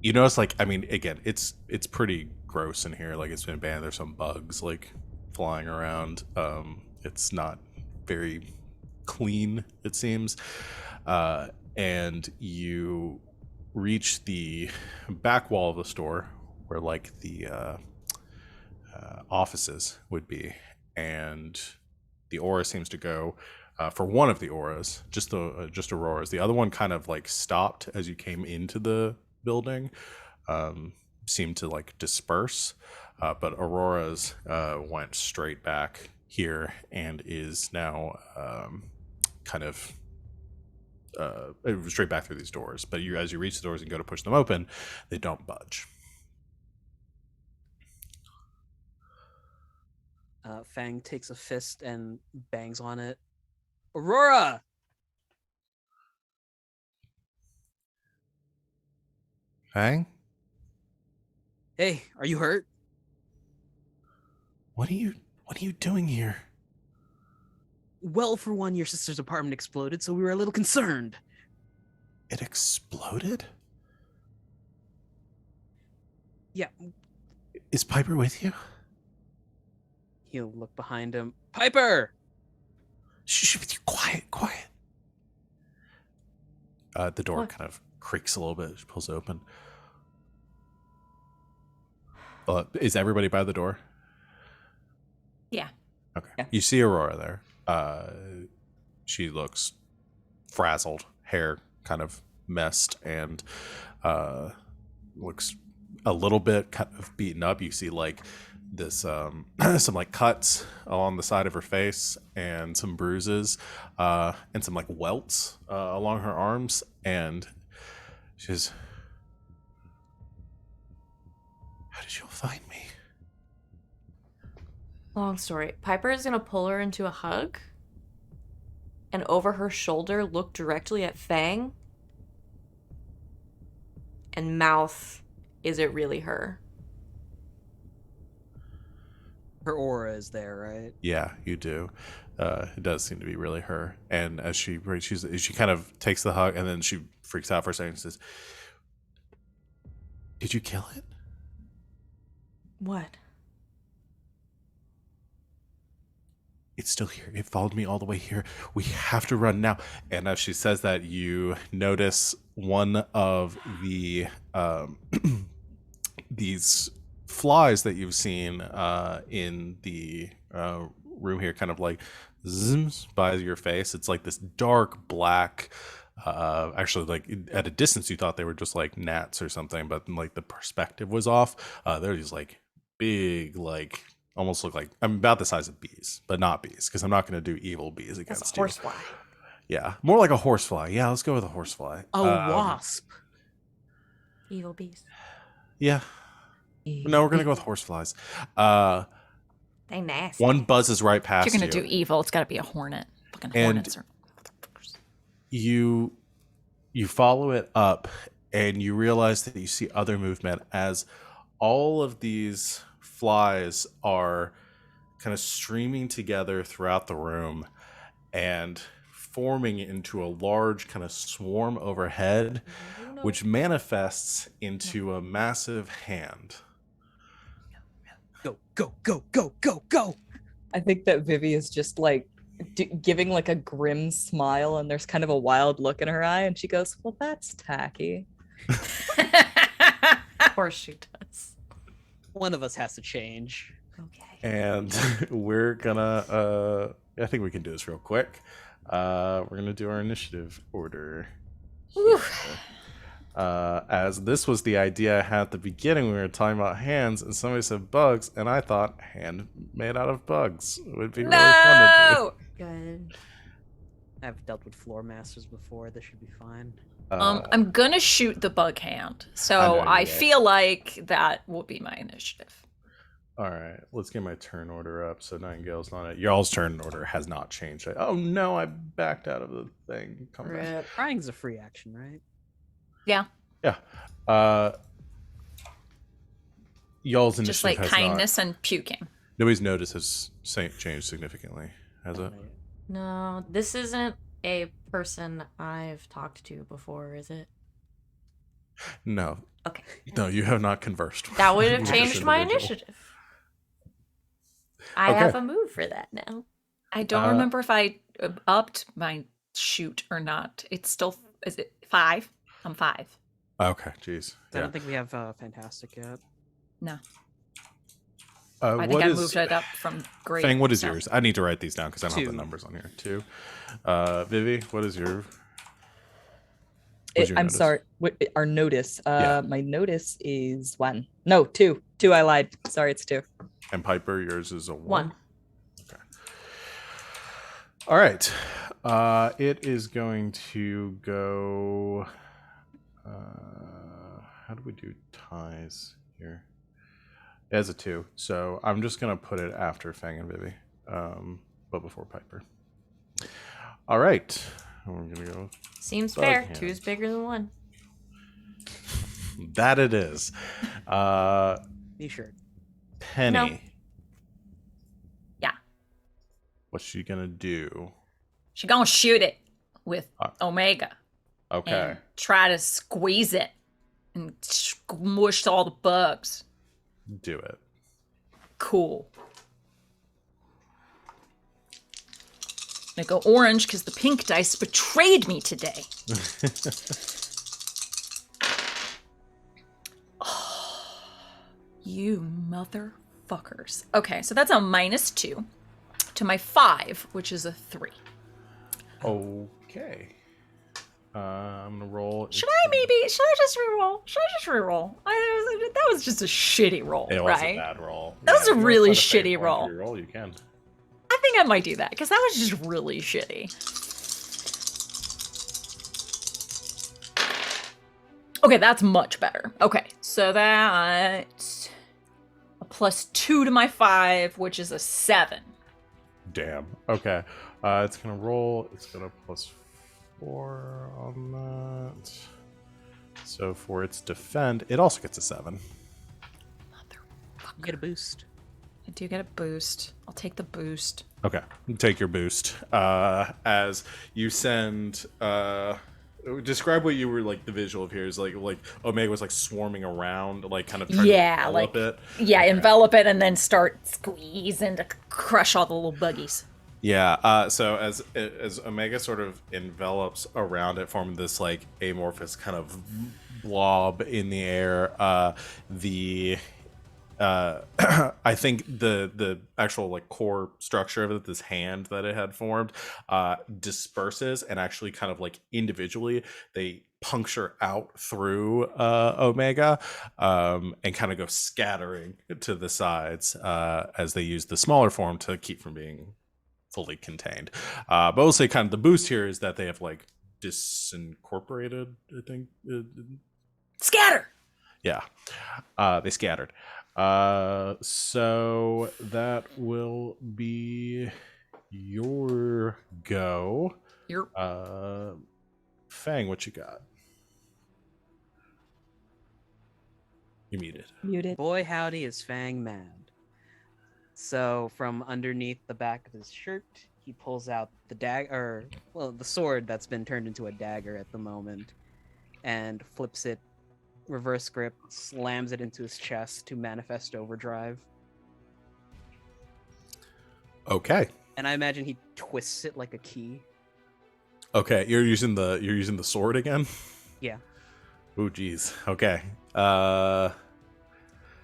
you notice, like, I mean, again, it's pretty gross in here. Like, it's been abandoned. There's some bugs like flying around. It's not very clean, it seems. And you reach the back wall of the store where like the offices would be, and the aura seems to go for one of the auras, just auroras. The other one kind of like stopped as you came into the building, seemed to like disperse, but Aurora's went straight back here and is now kind of straight back through these doors. But as you reach the doors and go to push them open, they don't budge. Fang takes a fist and bangs on it. Aurora! Fang? Hey, are you hurt? What are you doing here? Well, for one, your sister's apartment exploded, so we were a little concerned. It exploded? Yeah. Is Piper with you? He'll look behind him. Piper! Shh, quiet. The door kind of creaks a little bit. She pulls it open. Is everybody by the door? Yeah. Okay. Yeah. You see Aurora there. She looks frazzled, hair kind of messed, and looks a little bit kind of beaten up. You see like this some like cuts along the side of her face and some bruises and some like welts along her arms, and she's, how did you find me? Long story. Piper is going to pull her into a hug and over her shoulder look directly at Fang and mouth, "Is it really her?" Her aura is there, right? Yeah, you do. It does seem to be really her. And as she kind of takes the hug, and then she freaks out for a second and says, "Did you kill it?" What? It's still here. It followed me all the way here. We have to run now. And as she says that, you notice one of the these flies that you've seen in the room here kind of like zooms by your face. It's like this dark black, actually, like at a distance you thought they were just like gnats or something, but like the perspective was off. They're these like big, like almost look like, I'm about the size of bees, but not bees, because I'm not going to do evil bees against That's a you. horsefly. Yeah, more like a horsefly. Yeah, let's go with a horsefly. A wasp. Evil bees. Yeah. No, we're going to go with horseflies. They nasty. One buzzes right past If you. you're gonna do evil, it's got to be a hornet. Fucking And- hornets are motherfuckers. You follow it up, and you realize that you see other movement as all of these flies are kind of streaming together throughout the room and forming into a large kind of swarm overhead, which manifests into a massive hand. Go, go, go, go, go, go. I think that Vivi is just like giving like a grim smile, and there's kind of a wild look in her eye, and she goes, "Well, that's tacky." Of course she does. One of us has to change. Okay. And we're gonna I think we can do this real quick. We're gonna do our initiative order here. As this was the idea I had at the beginning when we were talking about hands, and somebody said bugs, and I thought hand made out of bugs would be really fun to do. No! Good. I've dealt with floor masters before. This should be fine. I'm gonna shoot the bug hand, I so know I you will. feel like that will be my initiative. All right, let's get my turn order up. So Nightingale's not it. Y'all's turn order has not changed. Oh no, I backed out of the thing. Come back. Rip. Crying's a free action, right? Yeah, Yeah. Y'all's initiative just like has kindness and puking. Nobody's notice has changed significantly, has it? No, this isn't a person I've talked to before, is it? No. Okay. No, you have not conversed. That would have with this changed my individual. initiative. I Okay. have a move for that now. I don't remember if I upped my shoot or not. It's still, is it 5? I'm 5. Okay, jeez. I Yeah. don't think we have Fantastic yet. No, I think what I is- moved it up from grade. Fang, what is so. yours? I need to write these down because I don't have 2. the numbers on here. 2. Vivi, what is your? What's your I'm notice? sorry. Our notice. Yeah. My notice is 1. No, 2. 2. I lied. Sorry, it's 2. And Piper, yours is a 1. 1. Okay. All right. It is going to go. How do we do ties here? It has a 2, so I'm just gonna put it after Fang and Vivi, but before Piper. All right, we're gonna go. Seems Bug fair. hand. 2 is bigger than 1. That it is. Be sure. Penny. No. Yeah. What's she gonna do? She gonna shoot it with Omega Okay. and try to squeeze it and smush all the bugs. Do it. Cool. I go orange because the pink dice betrayed me today. You motherfuckers. Okay, so that's a -2 to my 5, which is a 3. Okay. I'm gonna roll. Should I just reroll? That was just a shitty roll, It was right? a bad roll. That was if a you wanna really put a fake shitty one roll. to your roll. You can. I think I might do that because that was just really shitty. Okay, that's much better. Okay, so that's a +2 to my 5, which is a 7. Damn. Okay. It's gonna roll. It's gonna +4 on that. So for its defend, it also gets a 7. You get a boost. I do get a boost. I'll take the boost. Okay. Take your boost. As you send. Describe what you were like. The visual of here is like Omega was like swarming around, like kind of trying to envelop it. Yeah, Okay. envelop it and then start squeezing to crush all the little buggies. Yeah. So as Omega sort of envelops around it, forming this like amorphous kind of blob in the air, I think the actual like core structure of it, this hand that it had formed, disperses and actually kind of like individually they puncture out through Omega, and kind of go scattering to the sides as they use the smaller form to keep from being fully contained. But we'll say kind of the boost here is that they have like disincorporated, I think. Scatter! Yeah. They scattered. So that will be your go. Fang, what you got? You muted. Muted. Boy, howdy, is Fang mad. So from underneath the back of his shirt, he pulls out the the sword that's been turned into a dagger at the moment, and flips it, reverse grip, slams it into his chest to manifest overdrive. Okay. And I imagine he twists it like a key. Okay, you're using the sword again? Yeah. Oh geez. Okay. I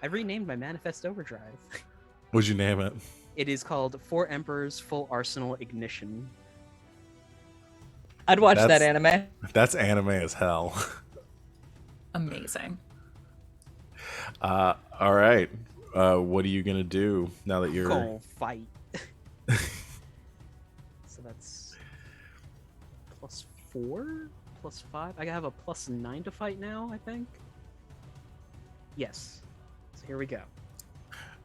renamed my manifest overdrive. What'd you name it? It is called Four Emperors Full Arsenal Ignition. I'd watch that That's- anime. That's anime as hell. Amazing. All right. What are you gonna do now that you're? Go fight. So that's +4, +5. I have a +9 to fight now, I think. Yes. So here we go.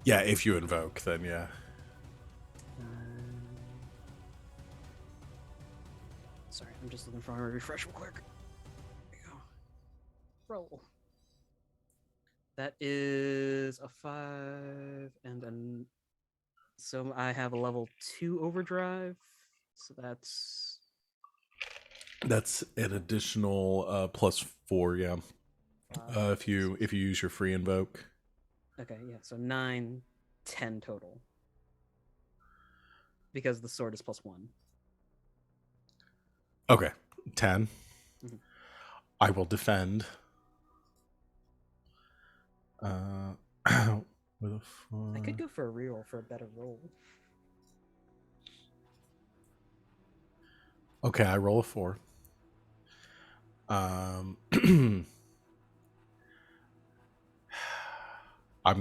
Yeah, if you invoke, then yeah. Sorry, I'm just looking for a refresh real quick. There you go. Roll. That is a 5 and an. So I have a level 2 overdrive. So that's That's an additional +4. Yeah. If you use your free invoke. okay. Yeah. So 9, 10 total. Because the sword is +1. Okay. 10. Mhm. I will defend. With a 4. I could go for a reroll for a better roll. Okay, I roll a 4. I'm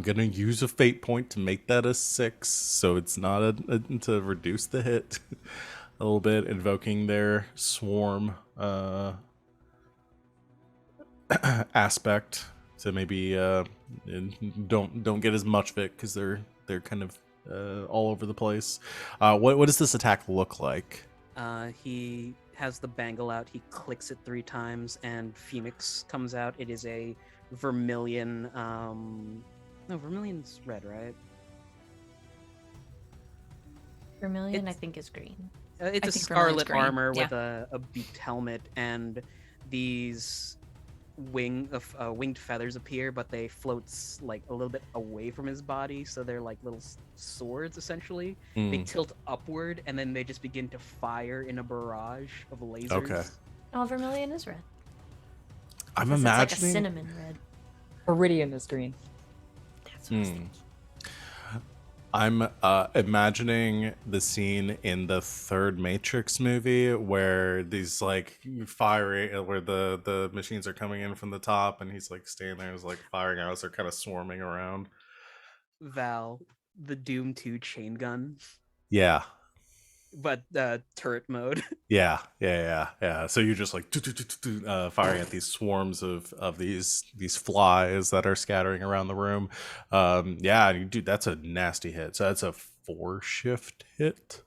gonna use a fate point to make that a 6, so it's not to reduce the hit a little bit, invoking their swarm aspect to maybe don't get as much of it because they're kind of all over the place. What does this attack look like? He has the bangle out. He clicks it 3 times, and Phoenix comes out. It is a vermilion. No, vermilion's red, right? Vermilion, I It's- think, is green. It's I a think vermilion's scarlet green, armor yeah. with a beaked helmet, and these winged feathers appear, but they float like a little bit away from his body, so they're like little swords essentially. They Mm, tilt upward, and then they just begin to fire in a barrage of lasers. Okay. Oh, vermilion is red. I'm 'Cause it's like a imagining. cinnamon red. Iridium is green. That's what I was Hmm. thinking. I'm imagining the scene in the third Matrix movie where these like firing, where the machines are coming in from the top, and he's like standing there, is like firing out as they're kind of swarming around. Val, the Doom 2 chain gun, Yeah, but turret mode. yeah. So you're just like firing at these swarms of these flies that are scattering around the room. Yeah, you do. That's a nasty hit. So that's a 4 shift hit.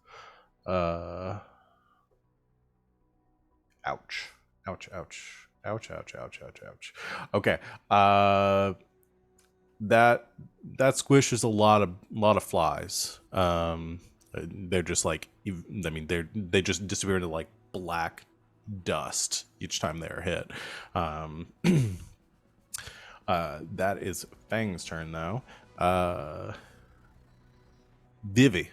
Ouch. Ouch. Okay. That squishes a lot of flies. They're just like, I mean, they just disappear into like black dust each time they are hit. That is Feng's turn though. Vivi,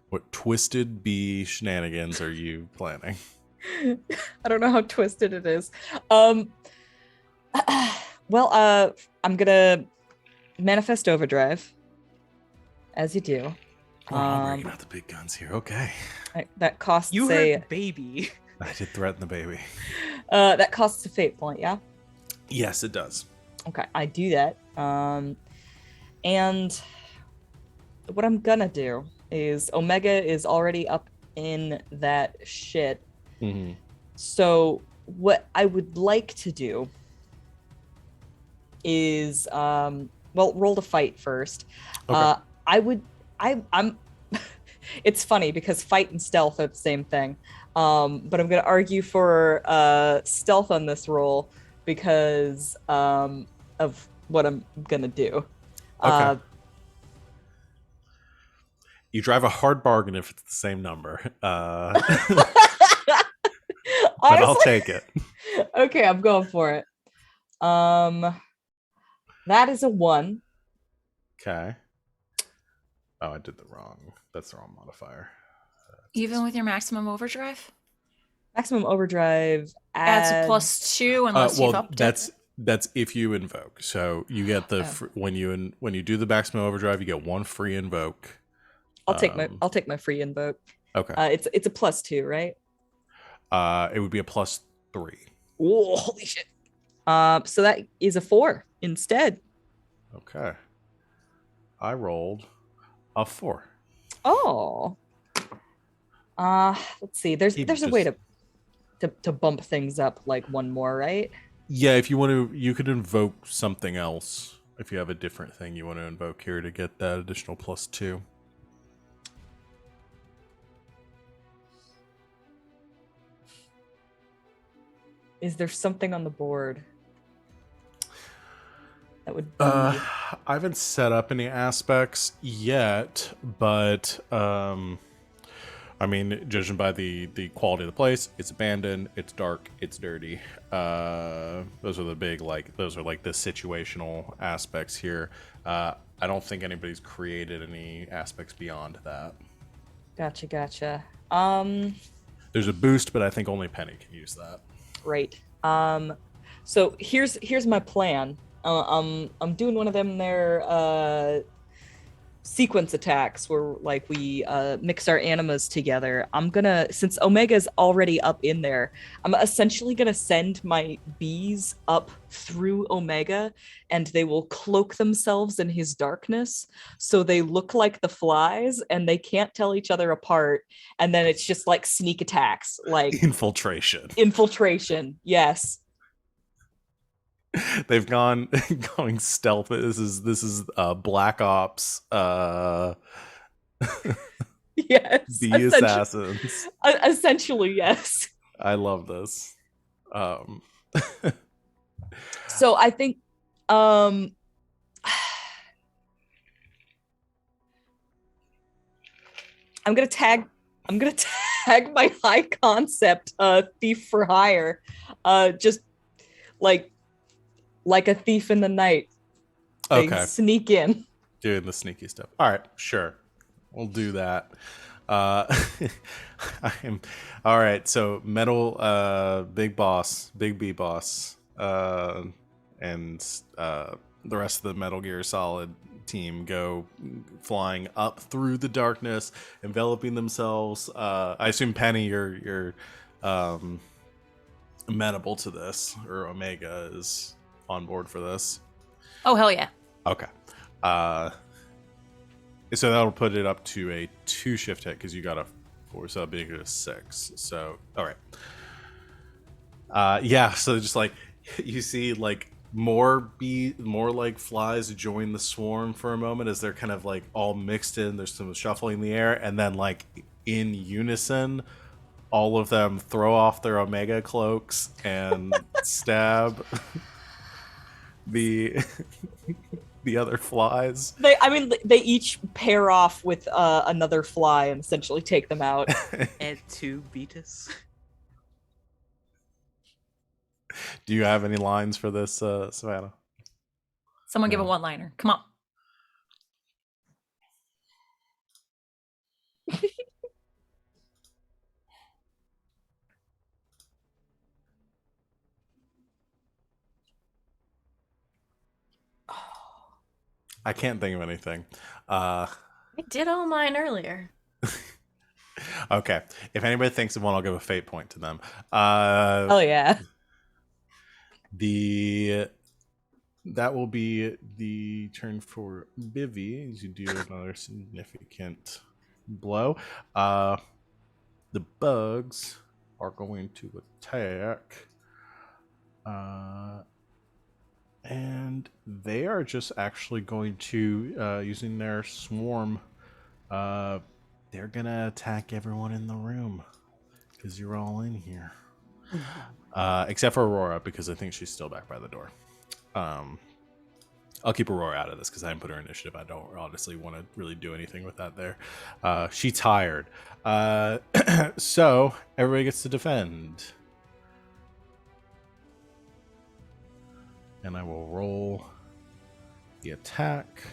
what twisted bee shenanigans are you planning? I don't know how twisted it is. Well, I'm gonna manifest overdrive, as you do. We're all bringing out the big guns here. Okay. That costs You a heard baby. I did threaten the baby. that costs a fate point, yeah. Yes, it does. Okay, I do that. And what I'm gonna do is Omega is already up in that shit. Mm-hmm. So what I would like to do is roll to fight first. Okay. I'm it's funny because fight and stealth are the same thing. But I'm gonna argue for stealth on this roll because of what I'm gonna do. Okay. You drive a hard bargain if it's the same number. But I'll Honestly, take it. okay, I'm going for it. That is a 1. Okay. Oh, I did the wrong. That's the wrong modifier. Even with your maximum overdrive? Maximum overdrive Adds a adds +2 unless you've upped that's if you invoke. So you get the when you do the maximum overdrive, you get 1 free invoke. I'll take my free invoke. Okay. It's a +2, right? It would be a +3. Whoa, holy shit. So that is a 4 instead. Okay. I rolled a 4. Oh. Let's see. There's a way to bump things up like 1 more, right? Yeah, if you want to, you could invoke something else. If you have a different thing you want to invoke here to get that additional +2. Is there something on the board that would be... I haven't set up any aspects yet, but I mean, judging by the quality of the place, it's abandoned, it's dark, it's dirty. Those are the big, those are the situational aspects here. I don't think anybody's created any aspects beyond that. Gotcha. There's a boost, but I think only Penny can use that. Right. So here's my plan. I'm doing one of them there sequence attacks where we mix our animas together. I'm gonna, since Omega's already up in there, I'm essentially gonna send my bees up through Omega, and they will cloak themselves in his darkness so they look like the flies and they can't tell each other apart, and then it's just like sneak attacks, like infiltration. Yes. They've going stealth. This is Black Ops. Yes. The assassins. Essentially, yes. I love this. So I think I'm gonna tag my high concept thief for hire, just like a thief in the night. They sneak in. Doing the sneaky stuff. All right, sure. We'll do that. All right, so Metal Big B Boss, and the rest of the Metal Gear Solid team go flying up through the darkness, enveloping themselves. I assume Penny, you're amenable to this, or Omega is on board for this. Oh, hell yeah. Okay. So that'll put it up to a 2 shift hit because you got a 4, so that'll be a 6. So, all right. Yeah, so just you see more flies join the swarm for a moment as they're kind of all mixed in. There's some shuffling in the air, and then in unison, all of them throw off their Omega cloaks and stab the other flies. They each pair off with another fly and essentially take them out. And 2 Beatus. Do you have any lines for this, Savannah? Someone give a one-liner. Come on. I can't think of anything. I did all mine earlier. Okay. If anybody thinks of one, I'll give a fate point to them. Oh yeah. That will be the turn for Vivi as you do another significant blow. The bugs are going to attack. And they are just actually going to, using their swarm, they're going to attack everyone in the room because you're all in here. Except for Aurora, because I think she's still back by the door. I'll keep Aurora out of this because I didn't put her initiative. I don't honestly want to really do anything with that there. She's tired. So everybody gets to defend. And I will roll the attack.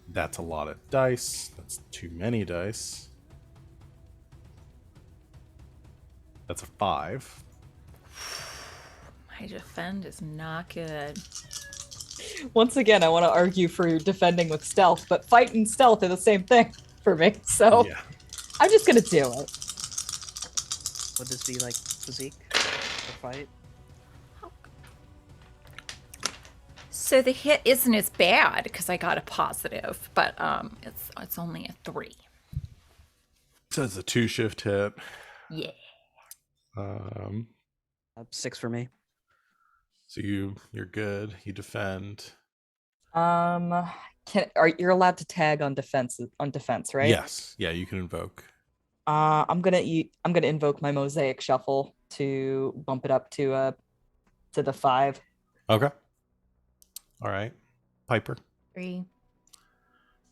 That's a lot of dice. That's too many dice. That's a 5. My defend is not good. Once again, I want to argue for your defending with stealth, but fight and stealth are the same thing for me. So Yeah. I'm just gonna do it. Would this be like physique or fight? So the hit isn't as bad because I got a positive, but it's only a 3. So it's a 2-shift hit. Yeah. 6 for me. So you're good. You defend. You're allowed to tag on defense, right? Yes. Yeah, you can invoke. I'm gonna invoke my mosaic shuffle to bump it up to the 5. Okay. All right. Piper. 3.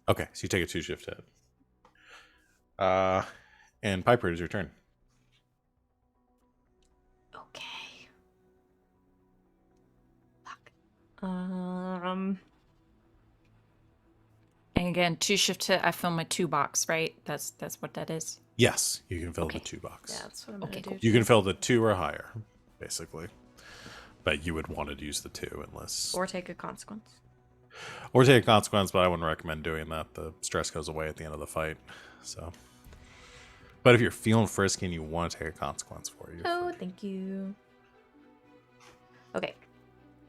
Okay, so you take a 2-shift hit. And Piper, it is your turn. Okay. Fuck. And again, 2-shift hit. I fill my 2 box, right? That's what that is. Yes, you can fill Okay. the 2 box. Yeah, that's what I'm Okay, gonna do. You can fill the 2 or higher, basically. But you would want to use the 2 unless... Or take a consequence. Or take a consequence, but I wouldn't recommend doing that. The stress goes away at the end of the fight. So... But if you're feeling frisky and you want to take a consequence for you... Oh, thank you. Okay.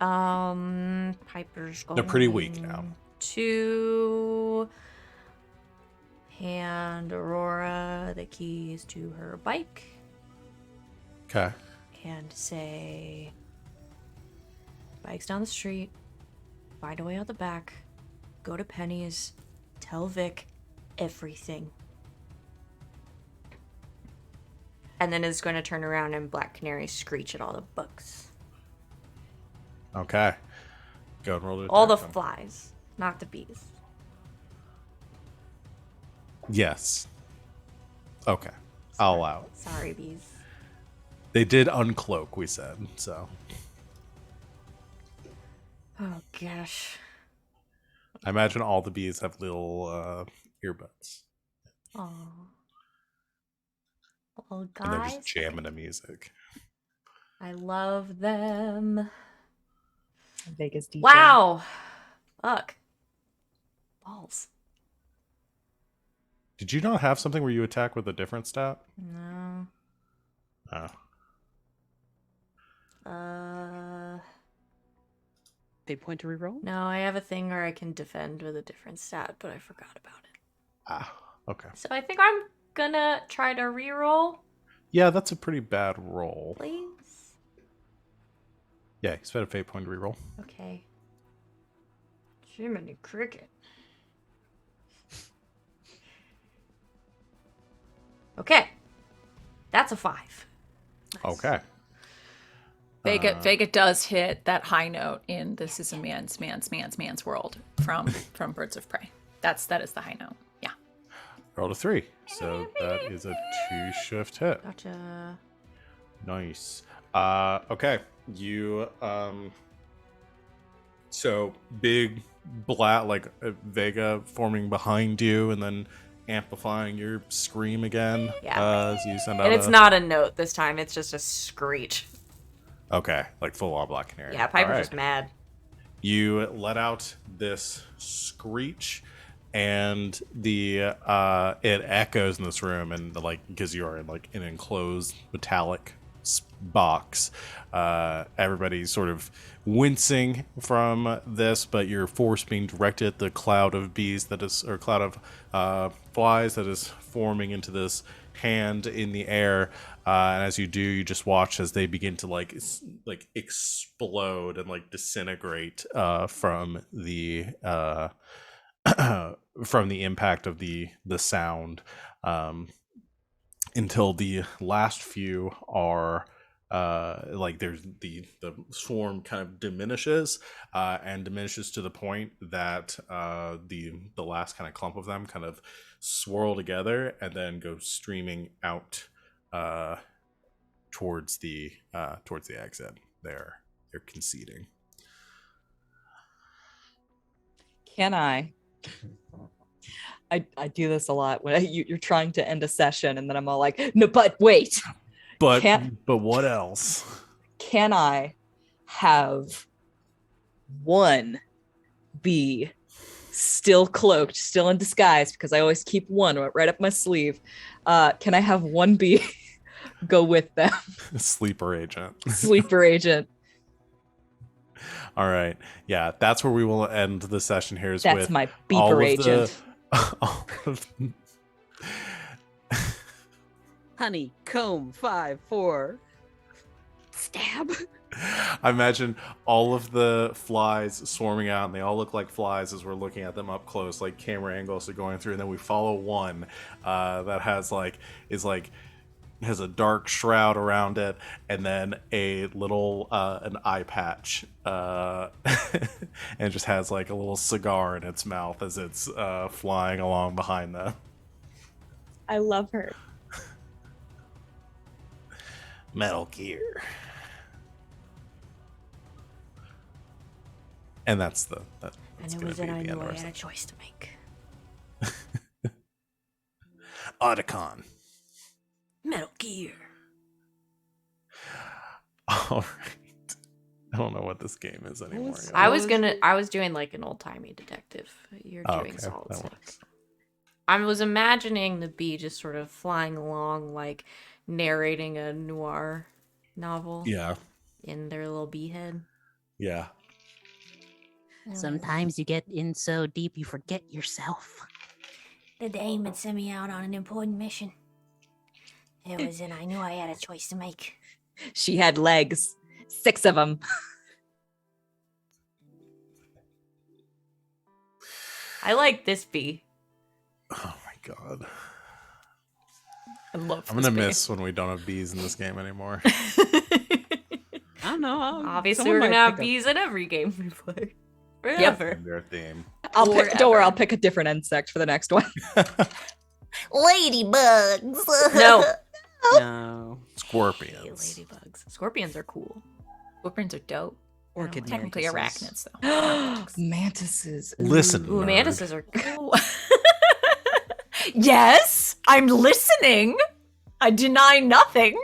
Piper's going... They're pretty weak now. To hand Aurora the keys to her bike Okay. and say, bike's down the street, find a way out the back, go to Penny's, tell Vic everything. And then is going to turn around and Black Canary screech at all the bugs. Okay. Go and roll to All the attack them. flies, not the bees. Yes. Okay. I'll allow it. Sorry, bees. They did uncloak, we said, so... Oh, gosh. I imagine all the bees have little earbuds. Oh. Well, And they're guys, just jamming to music. I love them. Vegas DJ. Wow. Fuck. Balls. Did you not have something where you attack with a different stat? No. Oh. Fate point to reroll? No, I have a thing where I can defend with a different stat, but I forgot about it. Ah, okay. So I think I'm gonna try to reroll, Yeah, that's a pretty bad roll. please. Yeah, you spent a fate point to reroll. Okay. Jiminy Cricket. Okay. That's a 5. Nice. Okay. Vega does hit that high note in "This is a man's world" from Birds of Prey. That is the high note. Yeah. Rolled a 3. So that is a 2-shift hit. Gotcha. Nice. Okay. You so big black Vega forming behind you and then amplifying your scream again. Yeah. As you send out And it's not a note this time, it's just a screech. Okay, like full on Black Canary. Yeah, Piper's All right. just mad. You let out this screech and the it echoes in this room, and because you are in an enclosed metallic box, everybody's sort of wincing from this, but your force being directed at the cloud of bees cloud of flies that is forming into this hand in the air, and as you do, you just watch as they begin to explode and disintegrate from the from the impact of the sound, until the last few are like there's the swarm kind of diminishes and diminishes to the point that the last kind of clump of them kind of swirl together and then go streaming out towards the exit. They're conceding. Can I do this a lot when you're trying to end a session and then I'm all like, no, but wait. But what else? Can I have one be still cloaked, still in disguise, because I always keep one right up my sleeve. Can I have one bee go with them? Sleeper agent. Sleeper agent. All right. Yeah, that's where we will end the session here. Is That's with my all beeper of agent. all of Honeycomb 5-4. Stab. I imagine all of the flies swarming out, and they all look like flies as we're looking at them up close, like camera angles are going through, and then we follow one that has has a dark shroud around it, and then a little an eye patch, and it just has like a little cigar in its mouth as it's flying along behind them. I love her. Metal Gear. And that's And it was then I knew I had a choice to make. Otacon. Metal Gear. All right. I don't know what this game is anymore. I was doing like an old timey detective. You're doing solid that stuff. works. I was imagining the bee just sort of flying along, like narrating a noir novel. Yeah. In their little bee head. Yeah. Sometimes you get in so deep you forget yourself. The dame had sent me out on an important mission. It was then I knew I had a choice to make. She had legs. 6 of them. I like this bee. Oh my god. I love I'm gonna miss when we don't have bees in this game anymore. I don't know. Obviously, someone we're gonna might have pick up- bees in every game we play. Forever. Their theme. Don't worry, Forever. I'll pick a different insect for the next one. Ladybugs. No. No. Scorpions. Ladybugs. Scorpions are cool. Scorpions are dope. Orchid Technically mantises. arachnids, though. Mantises. Listen, Ooh, nerd. mantises are cool. Yes, I'm listening. I deny nothing.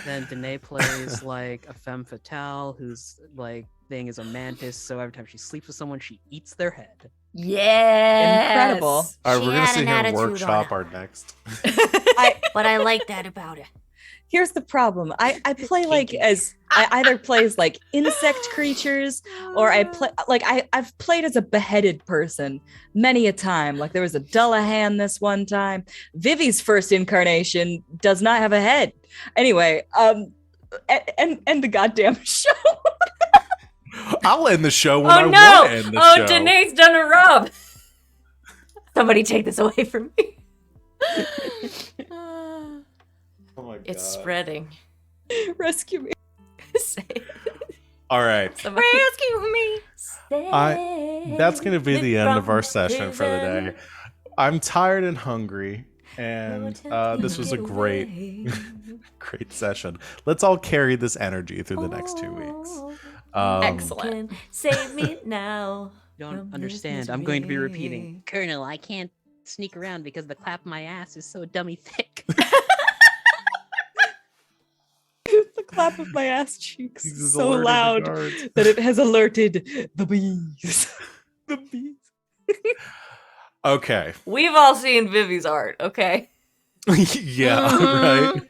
Then Danae plays like a femme fatale whose like thing is a mantis, so every time she sleeps with someone, she eats their head. Yes. Incredible. All right, She we're gonna had sit an here and attitude on workshop her. our next. But I like that about her. Here's the problem. I play like as I either play as like insect creatures or I play like I've played as a beheaded person many a time. Like there was a Dullahan this one time. Vivi's first incarnation does not have a head. Anyway, and the goddamn show. I'll end the show when Oh I no! want to end the show. Danae's done a rub. Somebody take this away from me. Oh my god. It's spreading. Rescue me. Say it. All right. Somebody Rescue me. That's going to be the end of our session for the day. I'm tired and hungry, and this was a great session. Let's all carry this energy through the next 2 weeks. Excellent. Save me now. You don't from understand. this I'm going to be misery. repeating. Colonel, I can't sneak around because the clap of my ass is so dummy thick. The clap of my ass cheeks This is is so alerted the loud guards. that it has alerted the bees. The bees. Okay. We've all seen Vivi's art, okay? Yeah, right.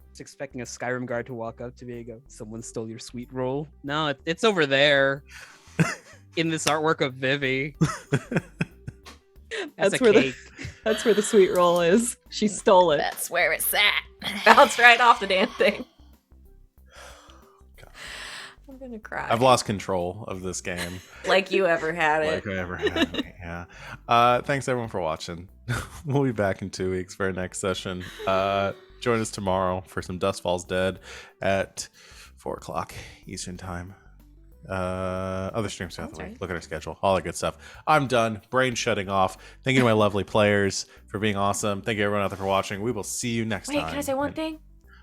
Just expecting a Skyrim guard to walk up to me and go, "Someone stole your sweet roll." No, it's over there in this artwork of Vivi. That's a where cake. That's where the sweet roll is. She stole it. That's where it's at. Bounced right off the damn thing. I'm gonna cry. I've lost control of this game. Like you ever had it. Like I ever had. Yeah. Thanks everyone for watching. We'll be back in 2 weeks for our next session. join us tomorrow for some Dust Falls Dead at 4 o'clock Eastern Time. Other streams throughout the week. Look at our schedule. All that good stuff. I'm done. Brain shutting off. Thank you to my lovely players for being awesome. Thank you everyone out there for watching. We will see you next time. Wait, can I say one thing?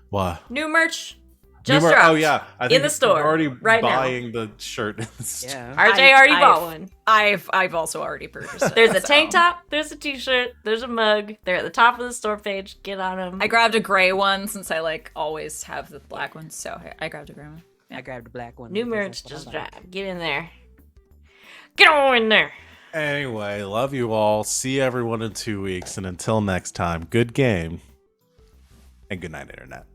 What? New merch just dropped. Oh yeah, I think in the store you're already right buying the shirt. In the store. Yeah. RJ already bought one. I've also already purchased it. There's a so. tank top, there's a t-shirt, there's a mug. They're at the top of the store page. Get on them. I grabbed a gray one since I always have the black ones, so I grabbed a gray one. I grabbed a black one. New because merch that's what I just like. dropped. Get in there. Get on in there. Anyway, love you all. See everyone in 2 weeks, and until next time, good game and good night, internet.